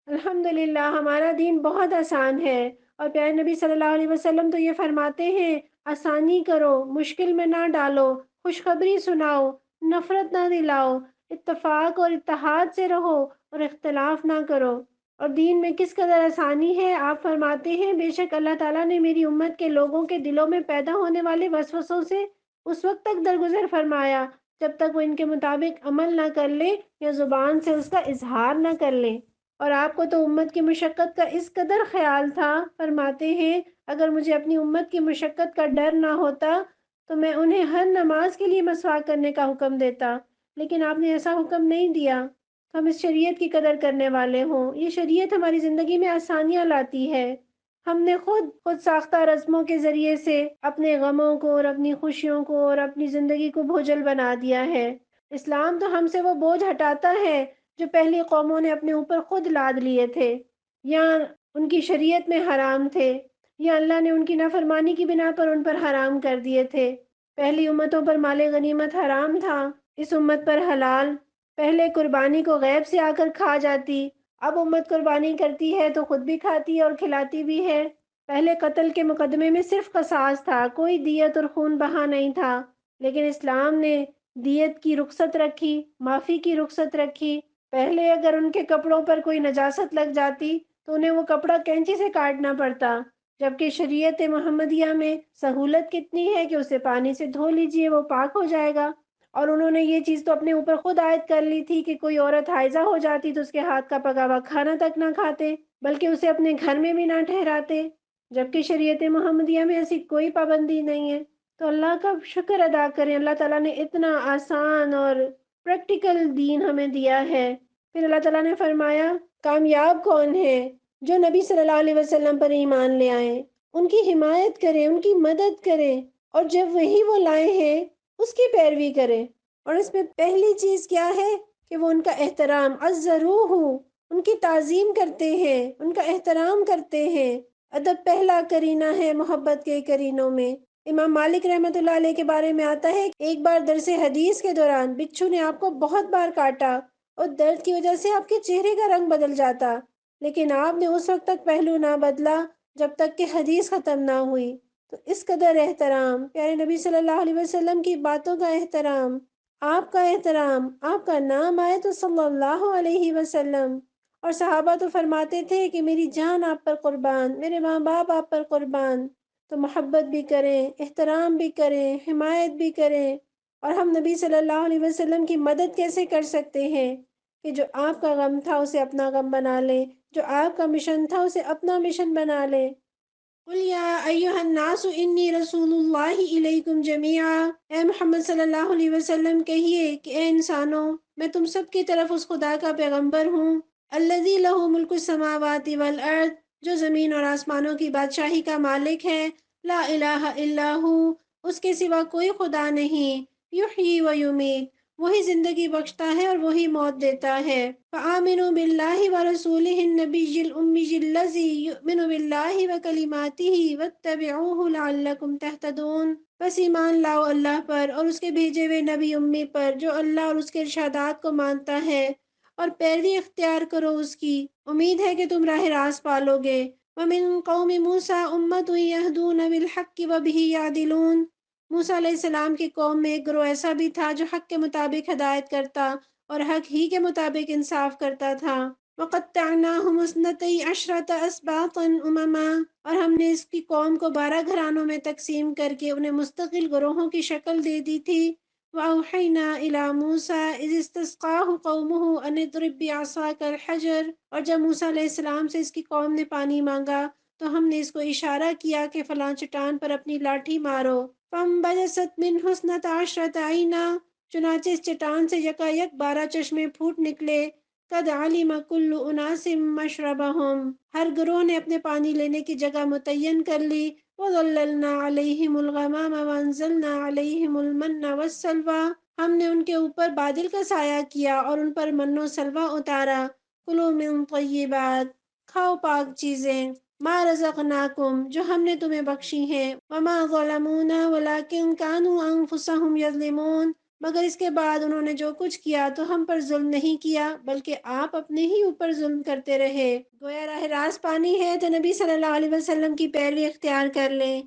الحمدللہ ہمارا دین بہت آسان ہے، اور پیارے نبی صلی اللہ علیہ وسلم تو یہ فرماتے ہیں، آسانی کرو، مشکل میں نہ ڈالو، خوشخبری سناؤ، نفرت نہ دلاؤ، اتفاق اور اتحاد سے رہو اور اختلاف نہ کرو۔ اور دین میں کس قدر آسانی ہے، آپ فرماتے ہیں بے شک اللہ تعالیٰ نے میری امت کے لوگوں کے دلوں میں پیدا ہونے والے وسوسوں سے اس وقت تک درگزر فرمایا جب تک وہ ان کے مطابق عمل نہ کر لے یا زبان سے اس کا اظہار نہ کر لیں۔ اور آپ کو تو امت کی مشقت کا اس قدر خیال تھا، فرماتے ہیں اگر مجھے اپنی امت کی مشقت کا ڈر نہ ہوتا تو میں انہیں ہر نماز کے لیے مسواک کرنے کا حکم دیتا، لیکن آپ نے ایسا حکم نہیں دیا۔ ہم اس شریعت کی قدر کرنے والے ہوں، یہ شریعت ہماری زندگی میں آسانیاں لاتی ہے۔ ہم نے خود ساختہ رسموں کے ذریعے سے اپنے غموں کو اور اپنی خوشیوں کو اور اپنی زندگی کو بوجھل بنا دیا ہے۔ اسلام تو ہم سے وہ بوجھ ہٹاتا ہے جو پہلی قوموں نے اپنے اوپر خود لاد لیے تھے، یا ان کی شریعت میں حرام تھے، یا اللہ نے ان کی نافرمانی کی بنا پر ان پر حرام کر دیے تھے۔ پہلی امتوں پر مال غنیمت حرام تھا، اس امت پر حلال۔ پہلے قربانی کو غیب سے آ کر کھا جاتی، اب امت قربانی کرتی ہے تو خود بھی کھاتی ہے اور کھلاتی بھی ہے۔ پہلے قتل کے مقدمے میں صرف قصاص تھا، کوئی دیت اور خون بہا نہیں تھا، لیکن اسلام نے دیت کی رخصت رکھی، معافی کی رخصت رکھی۔ پہلے اگر ان کے کپڑوں پر کوئی نجاست لگ جاتی تو انہیں وہ کپڑا کینچی سے کاٹنا پڑتا، جبکہ شریعت محمدیہ میں سہولت کتنی ہے کہ اسے پانی سے دھو لیجئے، وہ پاک ہو جائے گا۔ اور انہوں نے یہ چیز تو اپنے اوپر خود عائد کر لی تھی کہ کوئی عورت حائضہ ہو جاتی تو اس کے ہاتھ کا پکا ہوا کھانا تک نہ کھاتے، بلکہ اسے اپنے گھر میں بھی نہ ٹھہراتے، جبکہ شریعت محمدیہ میں ایسی کوئی پابندی نہیں ہے۔ تو اللہ کا شکر ادا کریں، اللہ تعالیٰ نے اتنا آسان اور پریکٹیکل دین ہمیں دیا ہے۔ پھر اللہ تعالیٰ نے فرمایا کامیاب کون ہے؟ جو نبی صلی اللہ علیہ وسلم پر ایمان لے آئیں، ان کی حمایت کریں، ان کی مدد کریں، اور جب وہی وہ لائے ہیں اس کی پیروی کریں۔ اور اس میں پہلی چیز کیا ہے کہ وہ ان کا احترام، عزروہ، ان کی تعظیم کرتے ہیں، ان کا احترام کرتے ہیں۔ ادب پہلا کرینہ ہے محبت کے کرینوں میں۔ امام مالک رحمۃ اللہ علیہ کے بارے میں آتا ہے کہ ایک بار درس حدیث کے دوران بچھو نے آپ کو بہت بار کاٹا اور درد کی وجہ سے آپ کے چہرے کا رنگ بدل جاتا، لیکن آپ نے اس وقت تک پہلو نہ بدلا جب تک کہ حدیث ختم نہ ہوئی۔ تو اس قدر احترام، پیارے نبی صلی اللہ علیہ وسلم کی باتوں کا احترام، آپ کا احترام، آپ کا نام آئے تو صلی اللہ علیہ وسلم۔ اور صحابہ تو فرماتے تھے کہ میری جان آپ پر قربان، میرے ماں باپ آپ پر قربان۔ تو محبت بھی کریں، احترام بھی کریں، حمایت بھی کریں۔ اور ہم نبی صلی اللہ علیہ وسلم کی مدد کیسے کر سکتے ہیں کہ جو آپ کا غم تھا اسے اپنا غم بنا لیں، جو آپ کا مشن تھا اسے اپنا مشن بنا لیں۔ قُلْ يَا أَيُّهَا النَّاسُ إِنِّي رَسُولُ اللَّهِ إِلَيْكُمْ جَمِيعًا، اے محمد صلی اللہ علیہ وسلم کہیے کہ اے انسانوں، میں تم سب کی طرف اس خدا کا پیغمبر ہوں، الذی لہ ملک السماوات والارض، جو زمین اور آسمانوں کی بادشاہی کا مالک ہے، لا الہ الا ہو، اس کے سوا کوئی خدا نہیں، یحیی و یمیت، وہی زندگی بخشتا ہے اور وہی موت دیتا ہے۔ فآمنوا باللہ ورسولہ النبی الأمی الذی یؤمن باللہ وکلماتہ واتبعوہ لعلکم تہتدون، بس ایمان لاؤ اللہ پر اور اس کے بھیجے ہوئے نبی امی پر جو اللہ اور اس کے ارشادات کو مانتا ہے، اور پیروی اختیار کرو اس کی، امید ہے کہ تم راہ راست پالو گے۔ وَمِن قَوْمِ مُوسَىٰ أُمَّةٌ يَهْدُونَ بِالْحَقِّ وَبِهِ يَعْدِلُونَ، موسیٰ علیہ السلام کی قوم میں ایک گروہ ایسا بھی تھا جو حق کے مطابق ہدایت کرتا اور حق ہی کے مطابق انصاف کرتا تھا۔ وَقَطَّعْنَاهُمُ اثْنَتَيْ عَشْرَةَ أَسْبَاطًا أُمَمًا، اور ہم نے اس کی قوم کو 12 گھرانوں میں تقسیم کر کے انہیں مستقل گروہوں کی شکل دے دی تھی۔ وَأَوْحَيْنَا إِلَى مُوسَىٰ إِذِ اسْتَسْقَاهُ قَوْمُهُ أَنِ اضْرِب بِّعَصَاكَ الْحَجَرَ، اور جب موسیٰ علیہ السلام سے اس کی قوم نے پانی مانگا تو ہم نے اس کو اشارہ کیا کہ فلاں چٹان پر اپنی لاٹھی مارو۔ فَانبَجَسَتْ مِنْهُ اثْنَتَ عَشْرَةَ عَيْنًا، چنانچہ اس چٹان سے یکایک 12 چشمے پھوٹ نکلے۔ قَدْ عَلِمَ كُلُّ أُنَاسٍ مَّشْرَبَهُمْ، ہر گروہ نے اپنے پانی لینے کی جگہ متعین کر لی۔ وَظَلَّلْنَا عَلَيْهِمُ الْغَمَامَ وَأَنزَلْنَا عَلَيْهِمُ الْمَنَّ وَالسَّلْوَىٰ، ہم نے ان کے اوپر بادل کا سایہ کیا اور ان پر من و سلوہ اتارا۔ کُلُوا مِن طَیِّبَاتِ، کھاؤ پاک چیزیں، ما رزقناکم، جو ہم نے تمہیں بخشی ہیں۔ وما ظلمونا ولکن كانوا انفسهم یظلمون، مگر اس کے بعد انہوں نے جو کچھ کیا تو ہم پر ظلم نہیں کیا بلکہ آپ اپنے ہی اوپر ظلم کرتے رہے۔ گویا راہ راست پانی ہے تو نبی صلی اللہ علیہ وسلم کی پیروی اختیار کر لیں۔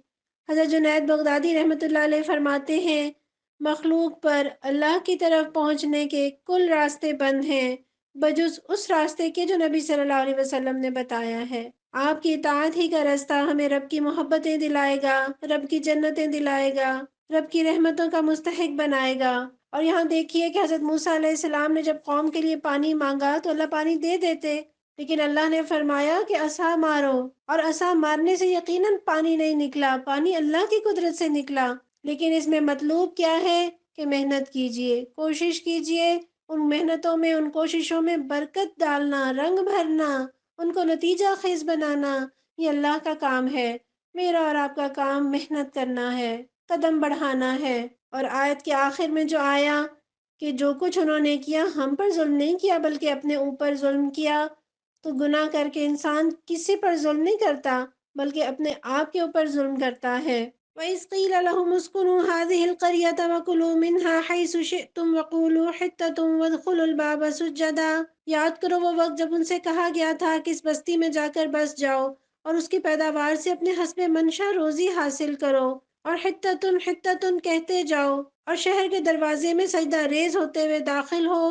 حضرت جنید بغدادی رحمۃ اللہ علیہ فرماتے ہیں، مخلوق پر اللہ کی طرف پہنچنے کے کل راستے بند ہیں بجز اس راستے کے جو نبی صلی اللہ علیہ وسلم نے بتایا ہے۔ آپ کی اطاعت ہی کا راستہ ہمیں رب کی محبتیں دلائے گا، رب کی جنتیں دلائے گا، رب کی رحمتوں کا مستحق بنائے گا۔ اور یہاں دیکھیے کہ حضرت موسیٰ علیہ السلام نے جب قوم کے لیے پانی مانگا تو اللہ پانی دے دیتے، لیکن اللہ نے فرمایا کہ عصا مارو، اور عصا مارنے سے یقیناً پانی نہیں نکلا، پانی اللہ کی قدرت سے نکلا۔ لیکن اس میں مطلوب کیا ہے کہ محنت کیجئے، کوشش کیجئے، ان محنتوں میں، ان کوششوں میں برکت ڈالنا، رنگ بھرنا، ان کو نتیجہ خیز بنانا، یہ اللہ کا کام ہے۔ میرا اور آپ کا کام محنت کرنا ہے، قدم بڑھانا ہے۔ اور آیت کے آخر میں جو آیا کہ جو کچھ انہوں نے کیا ہم پر ظلم نہیں کیا بلکہ اپنے اوپر ظلم کیا، تو گناہ کر کے انسان کسی پر ظلم نہیں کرتا بلکہ اپنے آپ کے اوپر ظلم کرتا ہے۔ وَإِذْ قِيلَ لَهُمُ اسْكُنُوا هَٰذِهِ الْقَرْيَةَ وَكُلُوا مِنْهَا حَيْثُ شِئْتُمْ وَقُولُوا حِطَّةٌ وَادْخُلُوا الْبَابَ سُجَّدًا، یاد کرو وہ وقت جب ان سے کہا گیا تھا کہ اس بستی میں جا کر بس جاؤ اور اس کی پیداوار سے اپنے حسب منشا روزی حاصل کرو، اور حِطَّةٌ حِطَّةٌ کہتے جاؤ، اور شہر کے دروازے میں سجدہ ریز ہوتے ہوئے داخل ہو۔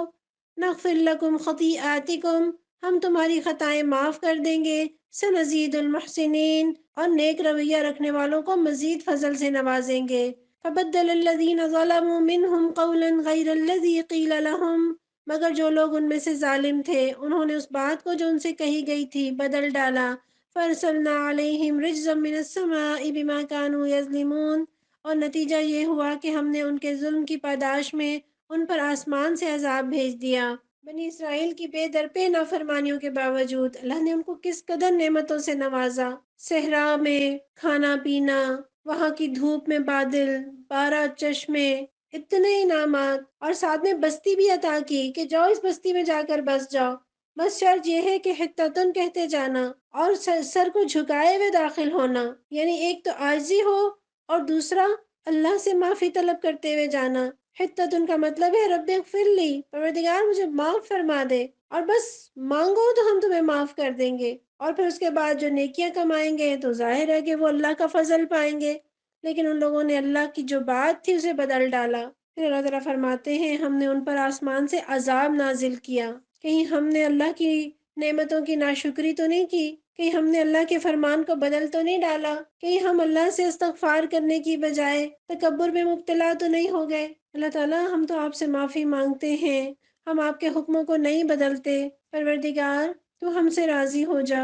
نغفر لکم خطیئاتکم، ہم تمہاری خطائیں معاف کر دیں گے، سنزید المحسنین، اور نیک رویہ رکھنے والوں کو مزید فضل سے نوازیں گے۔ فبدل الذین ظلموا منہم قولا غیر الذی قیل لہم، مگر جو لوگ ان میں سے ظالم تھے انہوں نے اس بات کو جو ان سے کہی گئی تھی بدل ڈالا۔ فارسلنا علیہم رجزا من السماء بما كانوا یظلمون، اور نتیجہ یہ ہوا کہ ہم نے ان کے ظلم کی پاداش میں ان پر آسمان سے عذاب بھیج دیا۔ بنی اسرائیل کی بے درپے نافرمانیوں کے باوجود اللہ نے ان کو کس قدر نعمتوں سے نوازا۔ صحرا میں کھانا پینا، وہاں کی دھوپ میں بادل، 12 چشمے، اتنے انعامات، اور ساتھ میں بستی بھی عطا کی کہ جاؤ اس بستی میں جا کر بس جاؤ، بس شرط یہ ہے کہ حتتن کہتے جانا اور سر کو جھکائے ہوئے داخل ہونا، یعنی ایک تو عاجزی ہو اور دوسرا اللہ سے معافی طلب کرتے ہوئے جانا۔ حتتن کا مطلب ہے رب اغفر لی، پروردگار مجھے معاف فرما دے، اور بس مانگو تو ہم تمہیں معاف کر دیں گے، اور پھر اس کے بعد جو نیکیاں کمائیں گے تو ظاہر ہے کہ وہ اللہ کا فضل پائیں گے۔ لیکن ان لوگوں نے اللہ کی جو بات تھی اسے بدل ڈالا۔ پھر اللہ تعالیٰ فرماتے ہیں ہم نے ان پر آسمان سے عذاب نازل کیا، کہیں ہم نے اللہ کی نعمتوں کی ناشکری تو نہیں کی، کہیں ہم نے اللہ کے فرمان کو بدل تو نہیں ڈالا، کہیں ہم اللہ سے استغفار کرنے کی بجائے تکبر میں مبتلا تو نہیں ہو گئے۔ اللہ تعالیٰ ہم تو آپ سے معافی مانگتے ہیں، ہم آپ کے حکموں کو نہیں بدلتے، پروردگار تو ہم سے راضی ہو جا۔